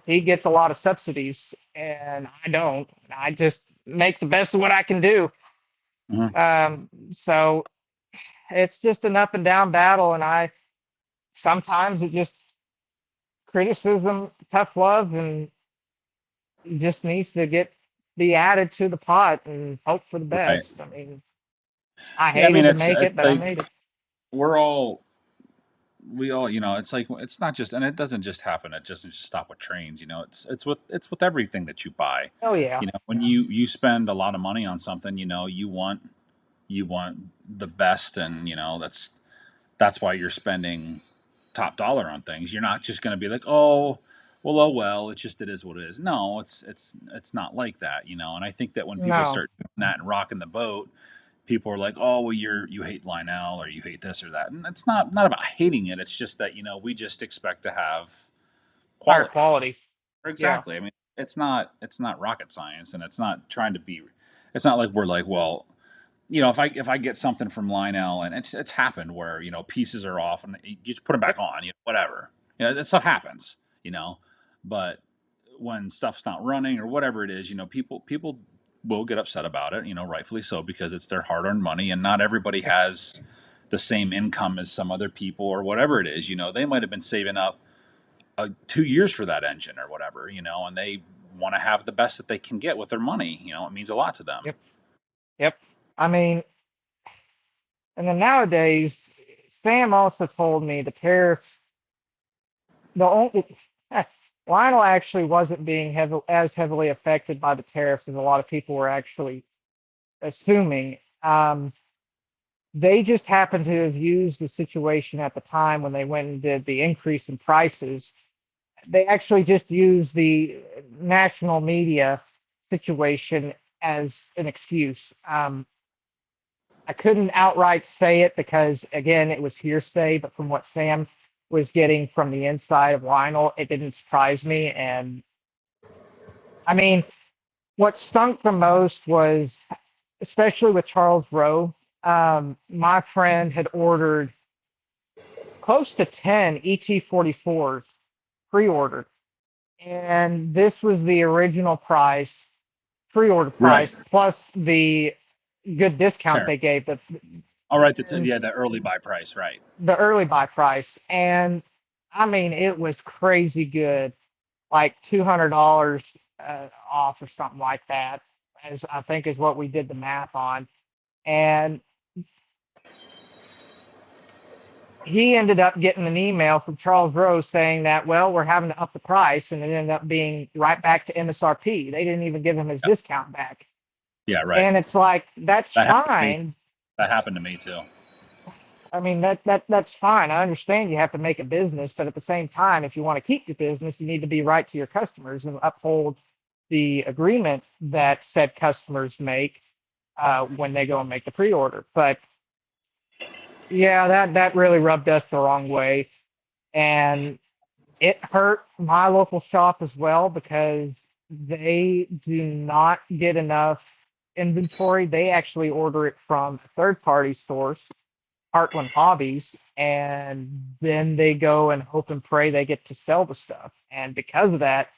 he gets a lot of subsidies and I don't. I just make the best of what I can do. Mhm. So it's just an up and down battle, and I sometimes it just criticism, tough love, and it just needs to be added to the pot and hope for the Right. best. I mean, I Yeah. I mean, hated to make it's it, but I like made it. we're all we all, it's like it's not just, and it doesn't just happen. It doesn't just stop with trains. It's with everything that you buy. Oh yeah, When you spend a lot of money on something, you want the best, and that's why you're spending top dollar on things. You're not just going to be like, oh well, it is what it is. No, it's not like that. And I think that when people no, start doing that and rocking the boat, people are like, oh well, you hate Lionel or you hate this or that, and it's not about hating it. It's just that we just expect to have higher quality. quality. Yeah, Exactly. I mean, it's not rocket science, and it's not trying to be. It's not like we're like, well, if I get something from Lionel, and it's happened where pieces are off and you just put them back yep, on, whatever, that stuff happens, but when stuff's not running or whatever it is, people will get upset about it, rightfully so, because it's their hard-earned money, and not everybody yep, has the same income as some other people or whatever it is. They might have been saving up 2 years for that engine or whatever, and they want to have the best that they can get with their money. It means a lot to them. yep, yep. I mean, and then nowadays, Sam also told me the tariff, the only Lionel actually wasn't being as heavily affected by the tariffs as a lot of people were actually assuming. They just happened to have used the situation at the time when they went and did the increase in prices. They actually just used the national media situation as an excuse. I couldn't outright say it because, again, it was hearsay, but from what Sam was getting from the inside of Lionel, it didn't surprise me. And I mean, what stunk the most was, especially with Charles Rowe, my friend had ordered close to 10 ET44s pre-ordered. And this was the original price, pre-order Right. price, plus the good discount Tariff. they gave, All right. and Yeah, the early buy price. Right. the early buy price. And I mean, it was crazy good, like $200 off or something like that, as I think is what we did the math on. And he ended up getting an email from Charles Rose saying that, well, we're having to up the price, and it ended up being right back to MSRP. They didn't even give him his Yep. discount back. Yeah. Right. And it's like, that's That happened to me. fine. That happened to me too. I mean, that's fine. I understand you have to make a business, but at the same time, if you want to keep your business, you need to be right to your customers and uphold the agreement that said customers make when they go and make the pre-order. But yeah, that really rubbed us the wrong way, and it hurt my local shop as well because they do not get enough inventory. They actually order it from a third-party source, Heartland Hobbies, and then they go and hope and pray they get to sell the stuff. And because of that,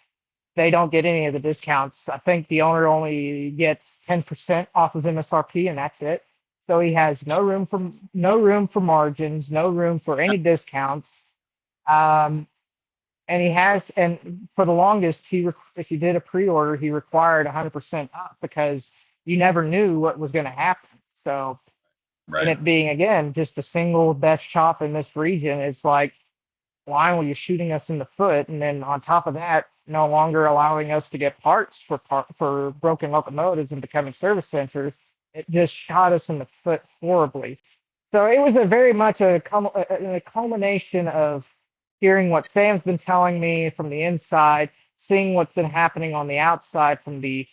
they don't get any of the discounts. I think the owner only gets 10% off of MSRP, and that's it. So he has no room for margins, no room for any discounts. Um, and he has, and for the longest, if you did a pre-order, he required 100% up because you never knew what was going to happen. So, and Right. it being again just the single best shop in this region, it's like, why were you shooting us in the foot? And then on top of that, no longer allowing us to get parts for broken locomotives and becoming service centers, it just shot us in the foot horribly. So it was a very much a culmination of hearing what Sam's been telling me from the inside, seeing what's been happening on the outside from the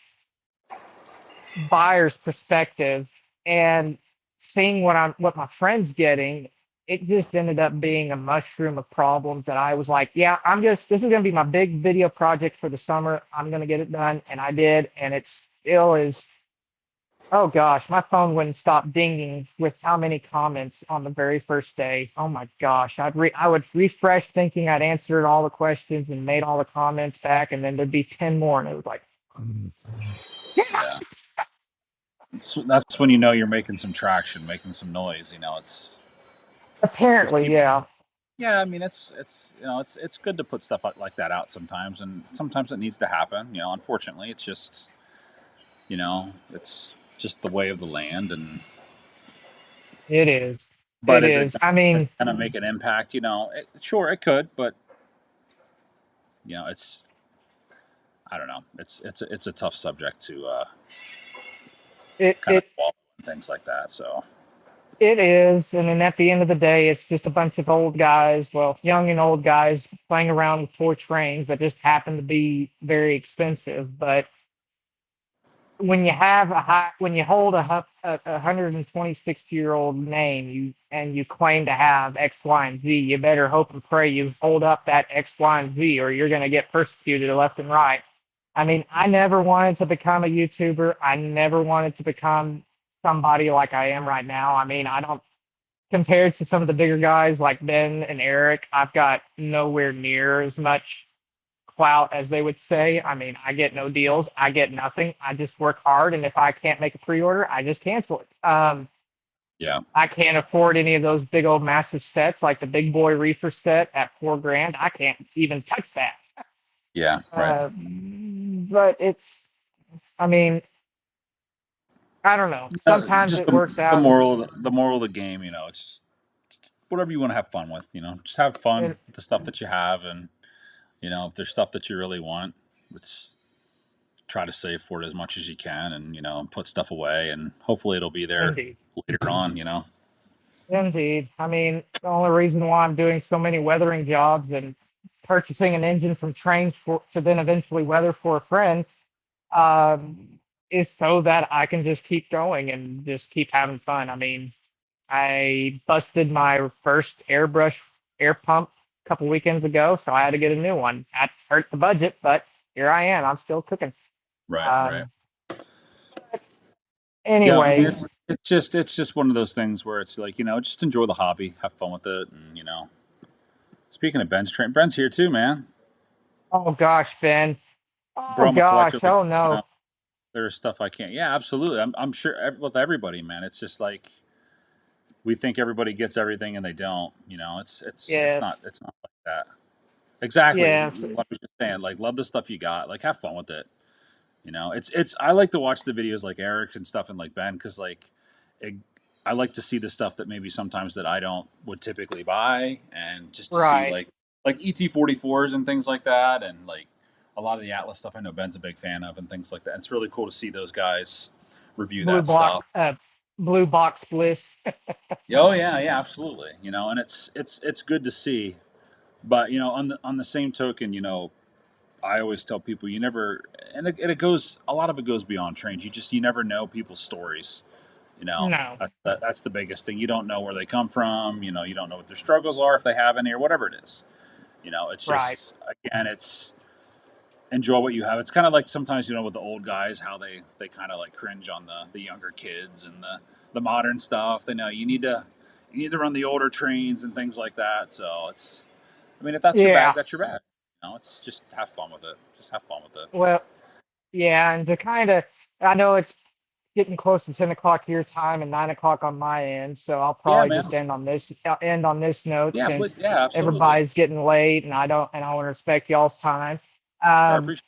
buyer's perspective, and seeing what my friend's getting. It just ended up being a mushroom of problems that I was like, yeah, this is gonna be my big video project for the summer. I'm gonna get it done. And I did, and it still is. Oh gosh, my phone wouldn't stop dinging with how many comments on the very first day. Oh my gosh, I would refresh thinking I'd answered all the questions and made all the comments back, and then there'd be 10 more, and it was like, yeah, Yeah. That's when you know you're making some traction, making some noise. It's because apparently, people. yeah, Yeah, I mean, it's good to put stuff like that out sometimes, and sometimes it needs to happen. Unfortunately, it's just the way of the land, and it is. but It is it is. I mean, gonna make an impact? Sure, it could, but it's I don't know. It's a tough subject to it kind of it swallow and things like that. So it is. And then at the end of the day, it's just a bunch of old guys, well, young and old guys playing around with four trains that just happen to be very expensive. But when you hold a 126-year-old name, you claim to have X, Y, and Z, you better hope and pray you hold up that X, Y, and Z, or you're going to get persecuted left and right. I mean, I never wanted to become a YouTuber. I never wanted to become somebody like I am right now. I mean, I don't, compared to some of the bigger guys like Ben and Eric, I've got nowhere near as much clout, as they would say. I mean, I get no deals. I get nothing. I just work hard, and if I can't make a pre-order, I just cancel it. yeah, I can't afford any of those big old massive sets like the Big Boy Reefer set at $4,000. I can't even touch that. yeah, right. But I mean, I don't know. Sometimes Just it works out, the moral of the game. It's just whatever you want to have fun with. Just have fun and with the stuff that you have, and if there's stuff that you really want, it's try to save for it as much as you can, and put stuff away, and hopefully it'll be there indeed. later on. Indeed. I mean, the only reason why I'm doing so many weathering jobs and purchasing an engine from trains to then eventually weather for a friend, is so that I can just keep going and just keep having fun. I mean, I busted my first airbrush air pump a couple weekends ago, so I had to get a new one. That hurt the budget, but here I am. I'm still cooking. Right, right. Um, Yeah, I mean anyways, it's just one of those things where it's like just enjoy the hobby, have fun with it, and speaking of Ben's here too, man. oh gosh, Ben. Oh Bro, I'm a collector. gosh, oh no. There's stuff I can't. Yeah, absolutely. I'm sure with everybody, man. It's just like we think everybody gets everything and they don't. It's Yes. not like that. Exactly. Yes. What I was just saying. Like, love the stuff you got. Like, have fun with it. It's. I like to watch the videos like Eric and stuff and like Ben because it, I like to see the stuff that maybe sometimes that I don't would typically buy, and just to see Right. like ET44s and things like that, and like a lot of the Atlas stuff. I know Ben's a big fan of and things like that. It's really cool to see those guys review Blue that stuff. block blue box bliss. Oh yeah, yeah, absolutely. And it's good to see. But on the same token, I always tell people you never, and it goes a lot of it goes beyond trains. You never know people's stories. No. That's the biggest thing. You don't know where they come from. You don't know what their struggles are if they have any or whatever it is. It's Right. just again, it's enjoy what you have. It's kind of like sometimes with the old guys how they kind of like cringe on the younger kids and the modern stuff. They know you need to run the older trains and things like that. So it's I mean if that's your bag, Yeah. that's your bag. It's just have fun with it. Just have fun with it. Well, yeah, and to kind of, I know it's getting close to 10 o'clock your time and 9 o'clock on my end, so I'll Yeah, probably man. just end on this note, Yeah, since yeah, absolutely. everybody's getting late, and I want to respect y'all's time. I Um, appreciate.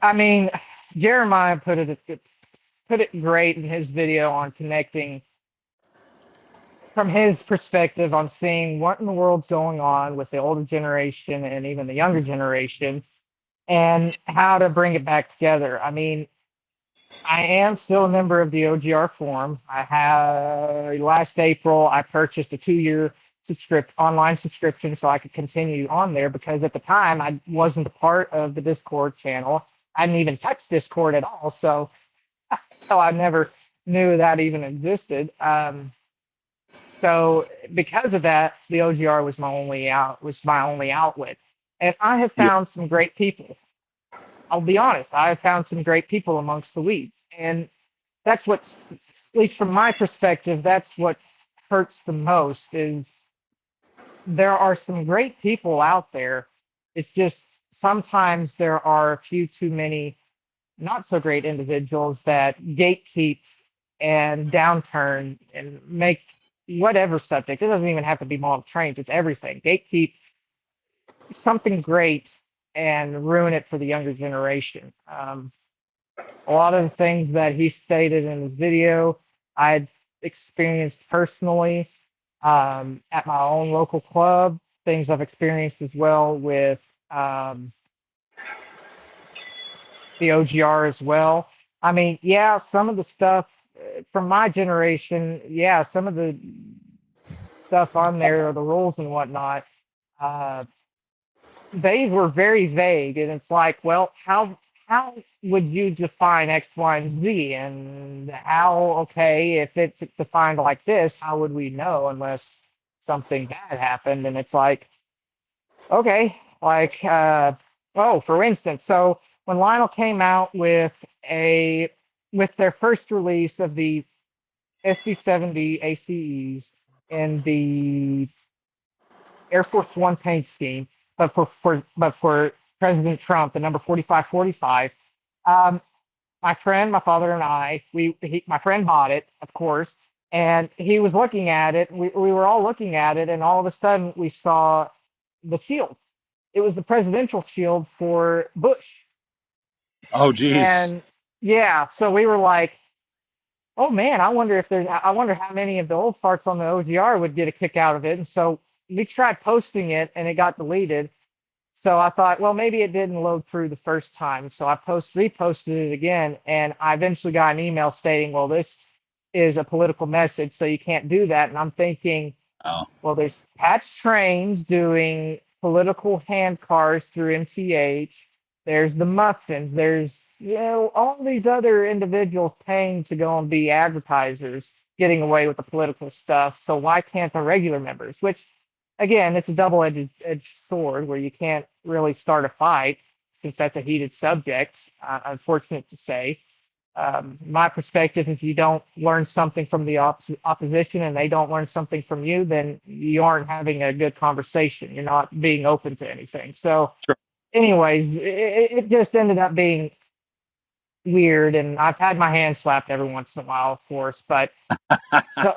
I mean, Jeremiah put it great in his video on connecting from his perspective on seeing what in the world's going on with the older generation and even the younger generation, and how to bring it back together. I mean, I am still a member of the OGR forum. I have last April I purchased a 2-year online subscription so I could continue on there, because at the time I wasn't a part of the Discord channel. I hadn't even touched Discord at all, so I never knew that even existed. So because of that, the OGR was my only outlet. And I have Yeah, found some great people. I'll be honest, I have found some great people amongst the weeds. And that's what's, at least from my perspective, that's what hurts the most, is there are some great people out there. It's just sometimes there are a few too many not so great individuals that gatekeep and downturn and make whatever subject. It doesn't even have to be model trains. It's everything. Gatekeep something great and ruin it for the younger generation. A lot of the things that he stated in his video, I'd experienced personally, at my own local club. Things I've experienced as well with, the OGR as well. I mean, yeah, some of the stuff from my generation, yeah, some of the stuff on there, the rules and whatnot, uh, they were very vague, and it's like, well, how would you define X, Y, and Z, and how, okay, if it's defined like this, how would we know unless something bad happened? And it's like, okay, like, oh, for instance, so when Lionel came out with their first release of the SD70 ACEs in the Air Force One paint scheme, but for President Trump, the number 4545. Um, my father and I, my friend bought it, of course, and he was looking at it. We were all looking at it, and all of a sudden we saw the shield. It was the presidential shield for Bush, oh, geez. and yeah, so we were like, oh man, I wonder how many of the old farts on the OGR would get a kick out of it. And so we tried posting it and it got deleted. So I thought, well, maybe it didn't load through the first time. So I reposted it again, and I eventually got an email stating, well, this is a political message, so you can't do that. And I'm thinking, Oh, well, there's Patch Trains doing political hand cars through MTH. There's the Muffins. There's, all these other individuals paying to go and be advertisers, getting away with the political stuff. So why can't the regular members? Which, again, it's a double-edged sword where you can't really start a fight, since that's a heated subject. Unfortunate to say. My perspective, if you don't learn something from the opposition and they don't learn something from you, then you aren't having a good conversation. You're not being open to anything. So, sure. anyways, it just ended up being weird, and I've had my hand slapped every once in a while, of course. But so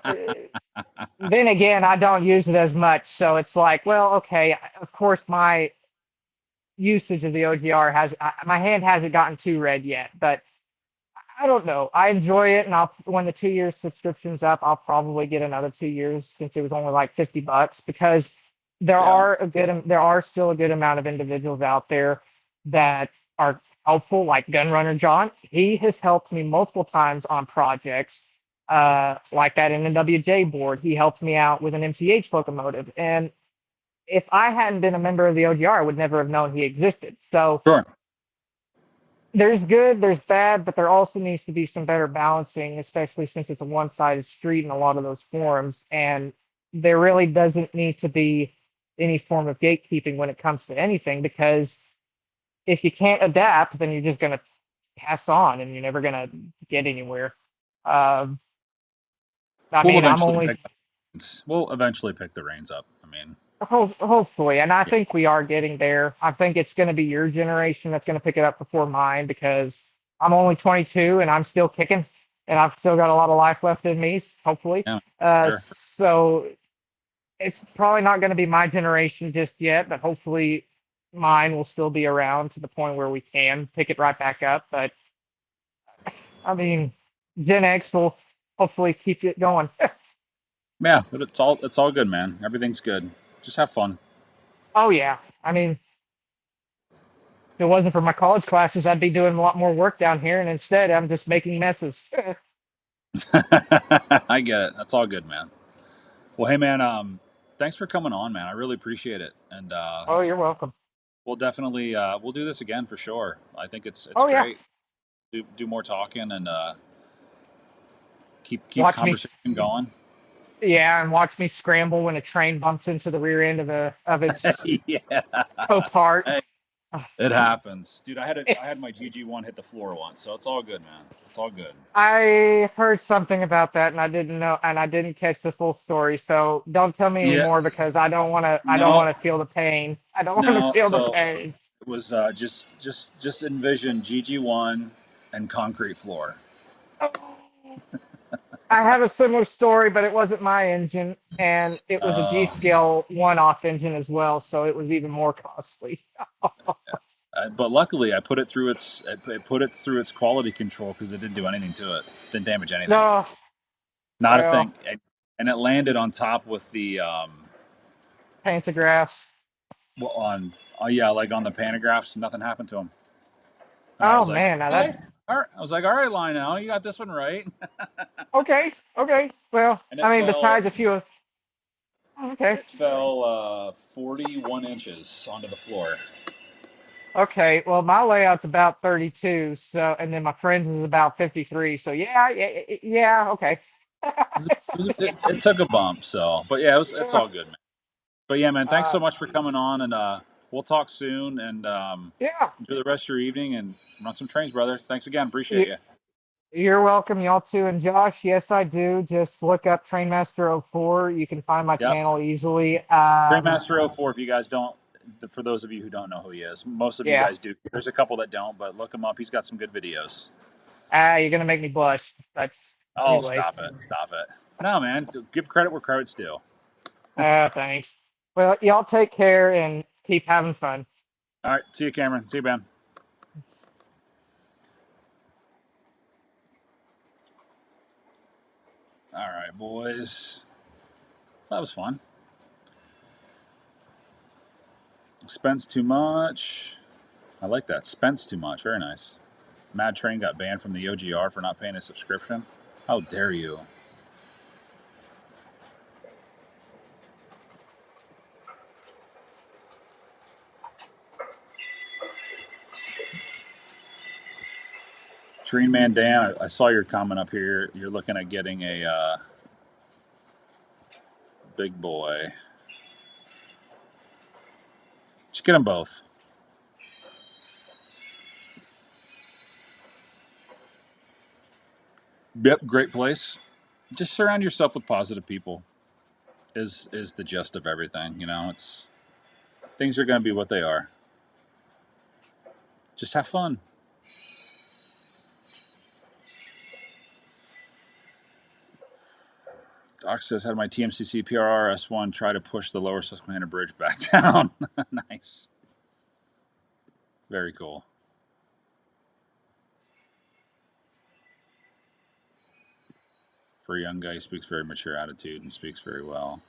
then again, I don't use it as much, so it's like, well, okay. Of course, my usage of the OGR my hand hasn't gotten too red yet, but I don't know. I enjoy it, and when the 2 year subscription's up, I'll probably get another 2 years, since it was only like $50, because Yeah. there are still a good amount of individuals out there that are helpful, like Gunrunner John. He has helped me multiple times on projects, like that NWJ board. He helped me out with an MTH locomotive, and if I hadn't been a member of the OGR, I would never have known he existed. So Sure. there's good, there's bad, but there also needs to be some better balancing, especially since it's a one-sided street in a lot of those forums. And there really doesn't need to be any form of gatekeeping when it comes to anything, because if you can't adapt, then you're just going to pass on and you're never going to get anywhere. Um, I We'll mean, I'm eventually only pick. We'll eventually pick the reins up. I mean, hopefully, and I yeah, think we are getting there. I think it's going to be your generation that's going to pick it up before mine, because I'm only 22 and I'm still kicking, and I've still got a lot of life left in me, hopefully. Yeah, sure. So it's probably not going to be my generation just yet, but hopefully mine will still be around to the point where we can pick it right back up. But I mean, Gen X will hopefully keep it going. Yeah, but it's all good, man. Everything's good. Just have fun. Oh yeah, I mean, if it wasn't for my college classes, I'd be doing a lot more work down here, and instead I'm just making messes. I get it. That's all good, man. Well, hey, man. Thanks for coming on, man. I really appreciate it, and Oh, you're welcome. we'll definitely we'll do this again for sure. I think it's Oh yeah, great. Do more talking and keep watch me. conversation going. Yeah, and watch me scramble when a train bumps into the rear end of its Yeah. co-part. Hey, it happens, dude. I had my GG1 hit the floor once, so it's all good, man. It's all good. I heard something about that, and I didn't know, and I didn't catch the full story. So don't tell me Yeah. anymore because I don't want to. I don't No. want to feel the pain. I don't want to No. feel the So pain. it was just envision GG1 and concrete floor. I have a similar story, but it wasn't my engine, and it was a G Uh, scale one-off engine as well, so it was even more costly. but luckily, I put it through its quality control because it didn't do anything to it. Didn't damage anything. No, Not a well, thing. And it landed on top with the pantographs. on yeah, like on the pantographs. Nothing happened to him. And I Oh was like, man, now okay. that's All right. I was like, all right, Lionel, you got this one right. okay. Okay, well, And I mean, besides a few of okay. it fell 41 inches onto the floor. Okay, well, my layout's about 32, so and then my friend's is about 53. So yeah, yeah, yeah, okay. It took a bump, so but yeah, it's Yeah. all good, man. But yeah, man, thanks so much for coming Jeez. on, and we'll talk soon. And Yeah, enjoy the rest of your evening and run some trains, brother. Thanks again. Appreciate you, you. you're welcome, y'all too. And Josh, yes, I do. Just look up Trainmaster 04. You can find my Yep. channel easily. Trainmaster 04, if you guys don't, for those of you who don't know who he is, most of you Yeah. guys do. There's a couple that don't, but look him up. He's got some good videos. You're gonna make me blush. But Oh, anyways, stop it. Stop it. No, man. Give credit where credit's due. thanks. Well, y'all take care and keep having fun. All right. See you, Cameron. See you, Ben. All right, boys. That was fun. Spends too much. I like that. Spends too much. Very nice. Mad Train got banned from the OGR for not paying his subscription. How dare you? Train Man Dan, I saw your comment up here. You're looking at getting a big boy. Just get them both. Yep, great place. Just surround yourself with positive people. Is the gist of everything. It's things are going to be what they are. Just have fun. Doc says, had my TMCC PRR S1 try to push the lower Susquehanna Bridge back down. Nice. Very cool. For a young guy, he speaks very mature attitude and speaks very well.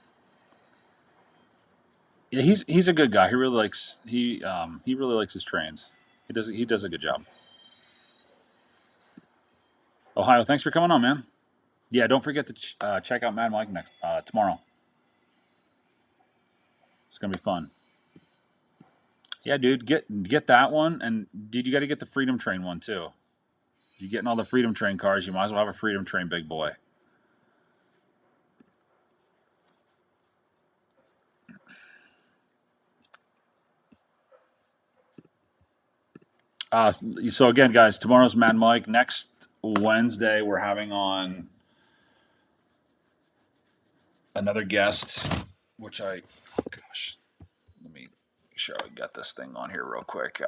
Yeah, he's a good guy. He really likes his trains. He does a good job. Ohio, thanks for coming on, man. Yeah, don't forget to check out Mad Mike next tomorrow. It's gonna be fun. Yeah, dude, get that one, and dude, you got to get the Freedom Train one too. You're getting all the Freedom Train cars. You might as well have a Freedom Train big boy. So again, guys, tomorrow's Mad Mike. Next Wednesday, we're having on another guest, which gosh, let me make sure I got this thing on here real quick.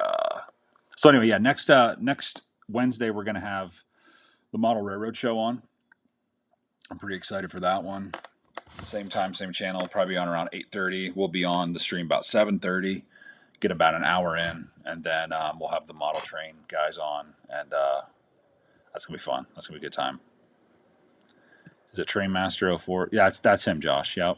So anyway, yeah, next Wednesday, we're going to have the Model Railroad Show on. I'm pretty excited for that one. Same time, same channel, probably on around 8:30. We'll be on the stream about 7:30, get about an hour in, and then we'll have the model train guys on, and that's going to be fun. That's going to be a good time. Is it Trainmaster 04? Yeah, that's him, Josh. Yep.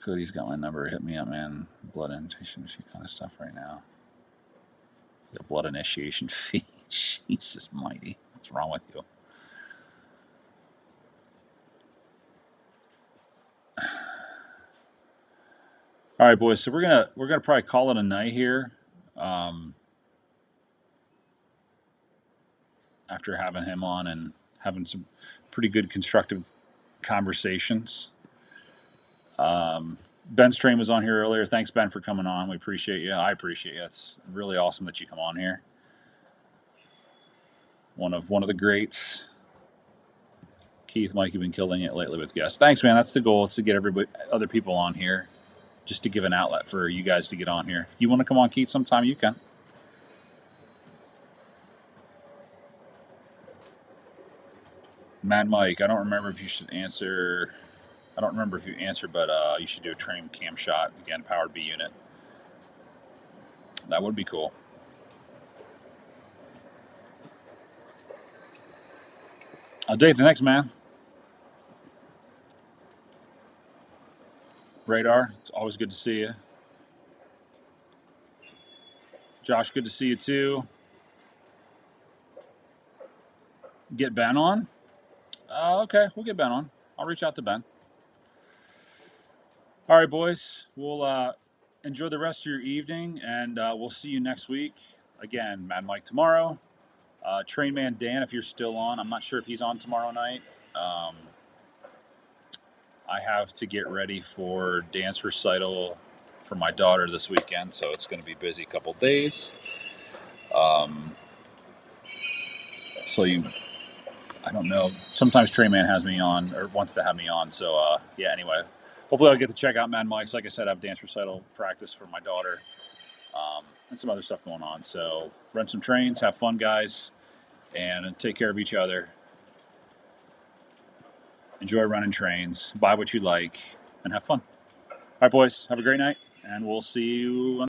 Cody's got my number. Hit me up, man. Blood initiation fee kind of stuff right now. The blood initiation fee. Jesus mighty. What's wrong with you? All right, boys. So we're gonna probably call it a night here. After having him on and having some pretty good constructive conversations. Ben Strain was on here earlier. Thanks, Ben, for coming on. We appreciate you. I appreciate you. It's really awesome that you come on here. One of the greats. Keith, Mike, you've been killing it lately with guests. Thanks, man. That's the goal. It's to get other people on here, just to give an outlet for you guys to get on here. If you want to come on, Keith, sometime you can. Mad Mike, I don't remember if you should answer. I don't remember if you answered, but you should do a train cam shot again, powered B unit. That would be cool. Dave, the next man. Radar, it's always good to see you. Josh, good to see you too. Get Ben on? Okay, we'll get Ben on. I'll reach out to Ben. All right, boys. We'll enjoy the rest of your evening, and we'll see you next week. Again, Mad Mike tomorrow. Trainman Dan, if you're still on. I'm not sure if he's on tomorrow night. I have to get ready for dance recital for my daughter this weekend, so it's going to be a busy couple days. So I don't know. Sometimes Trainman has me on or wants to have me on. So yeah. Anyway, hopefully I'll get to check out Mad Mike's. Like I said, I have dance recital practice for my daughter, and some other stuff going on. So run some trains, have fun, guys, and take care of each other. Enjoy running trains. Buy what you like, and have fun. All right, boys. Have a great night, and we'll see you.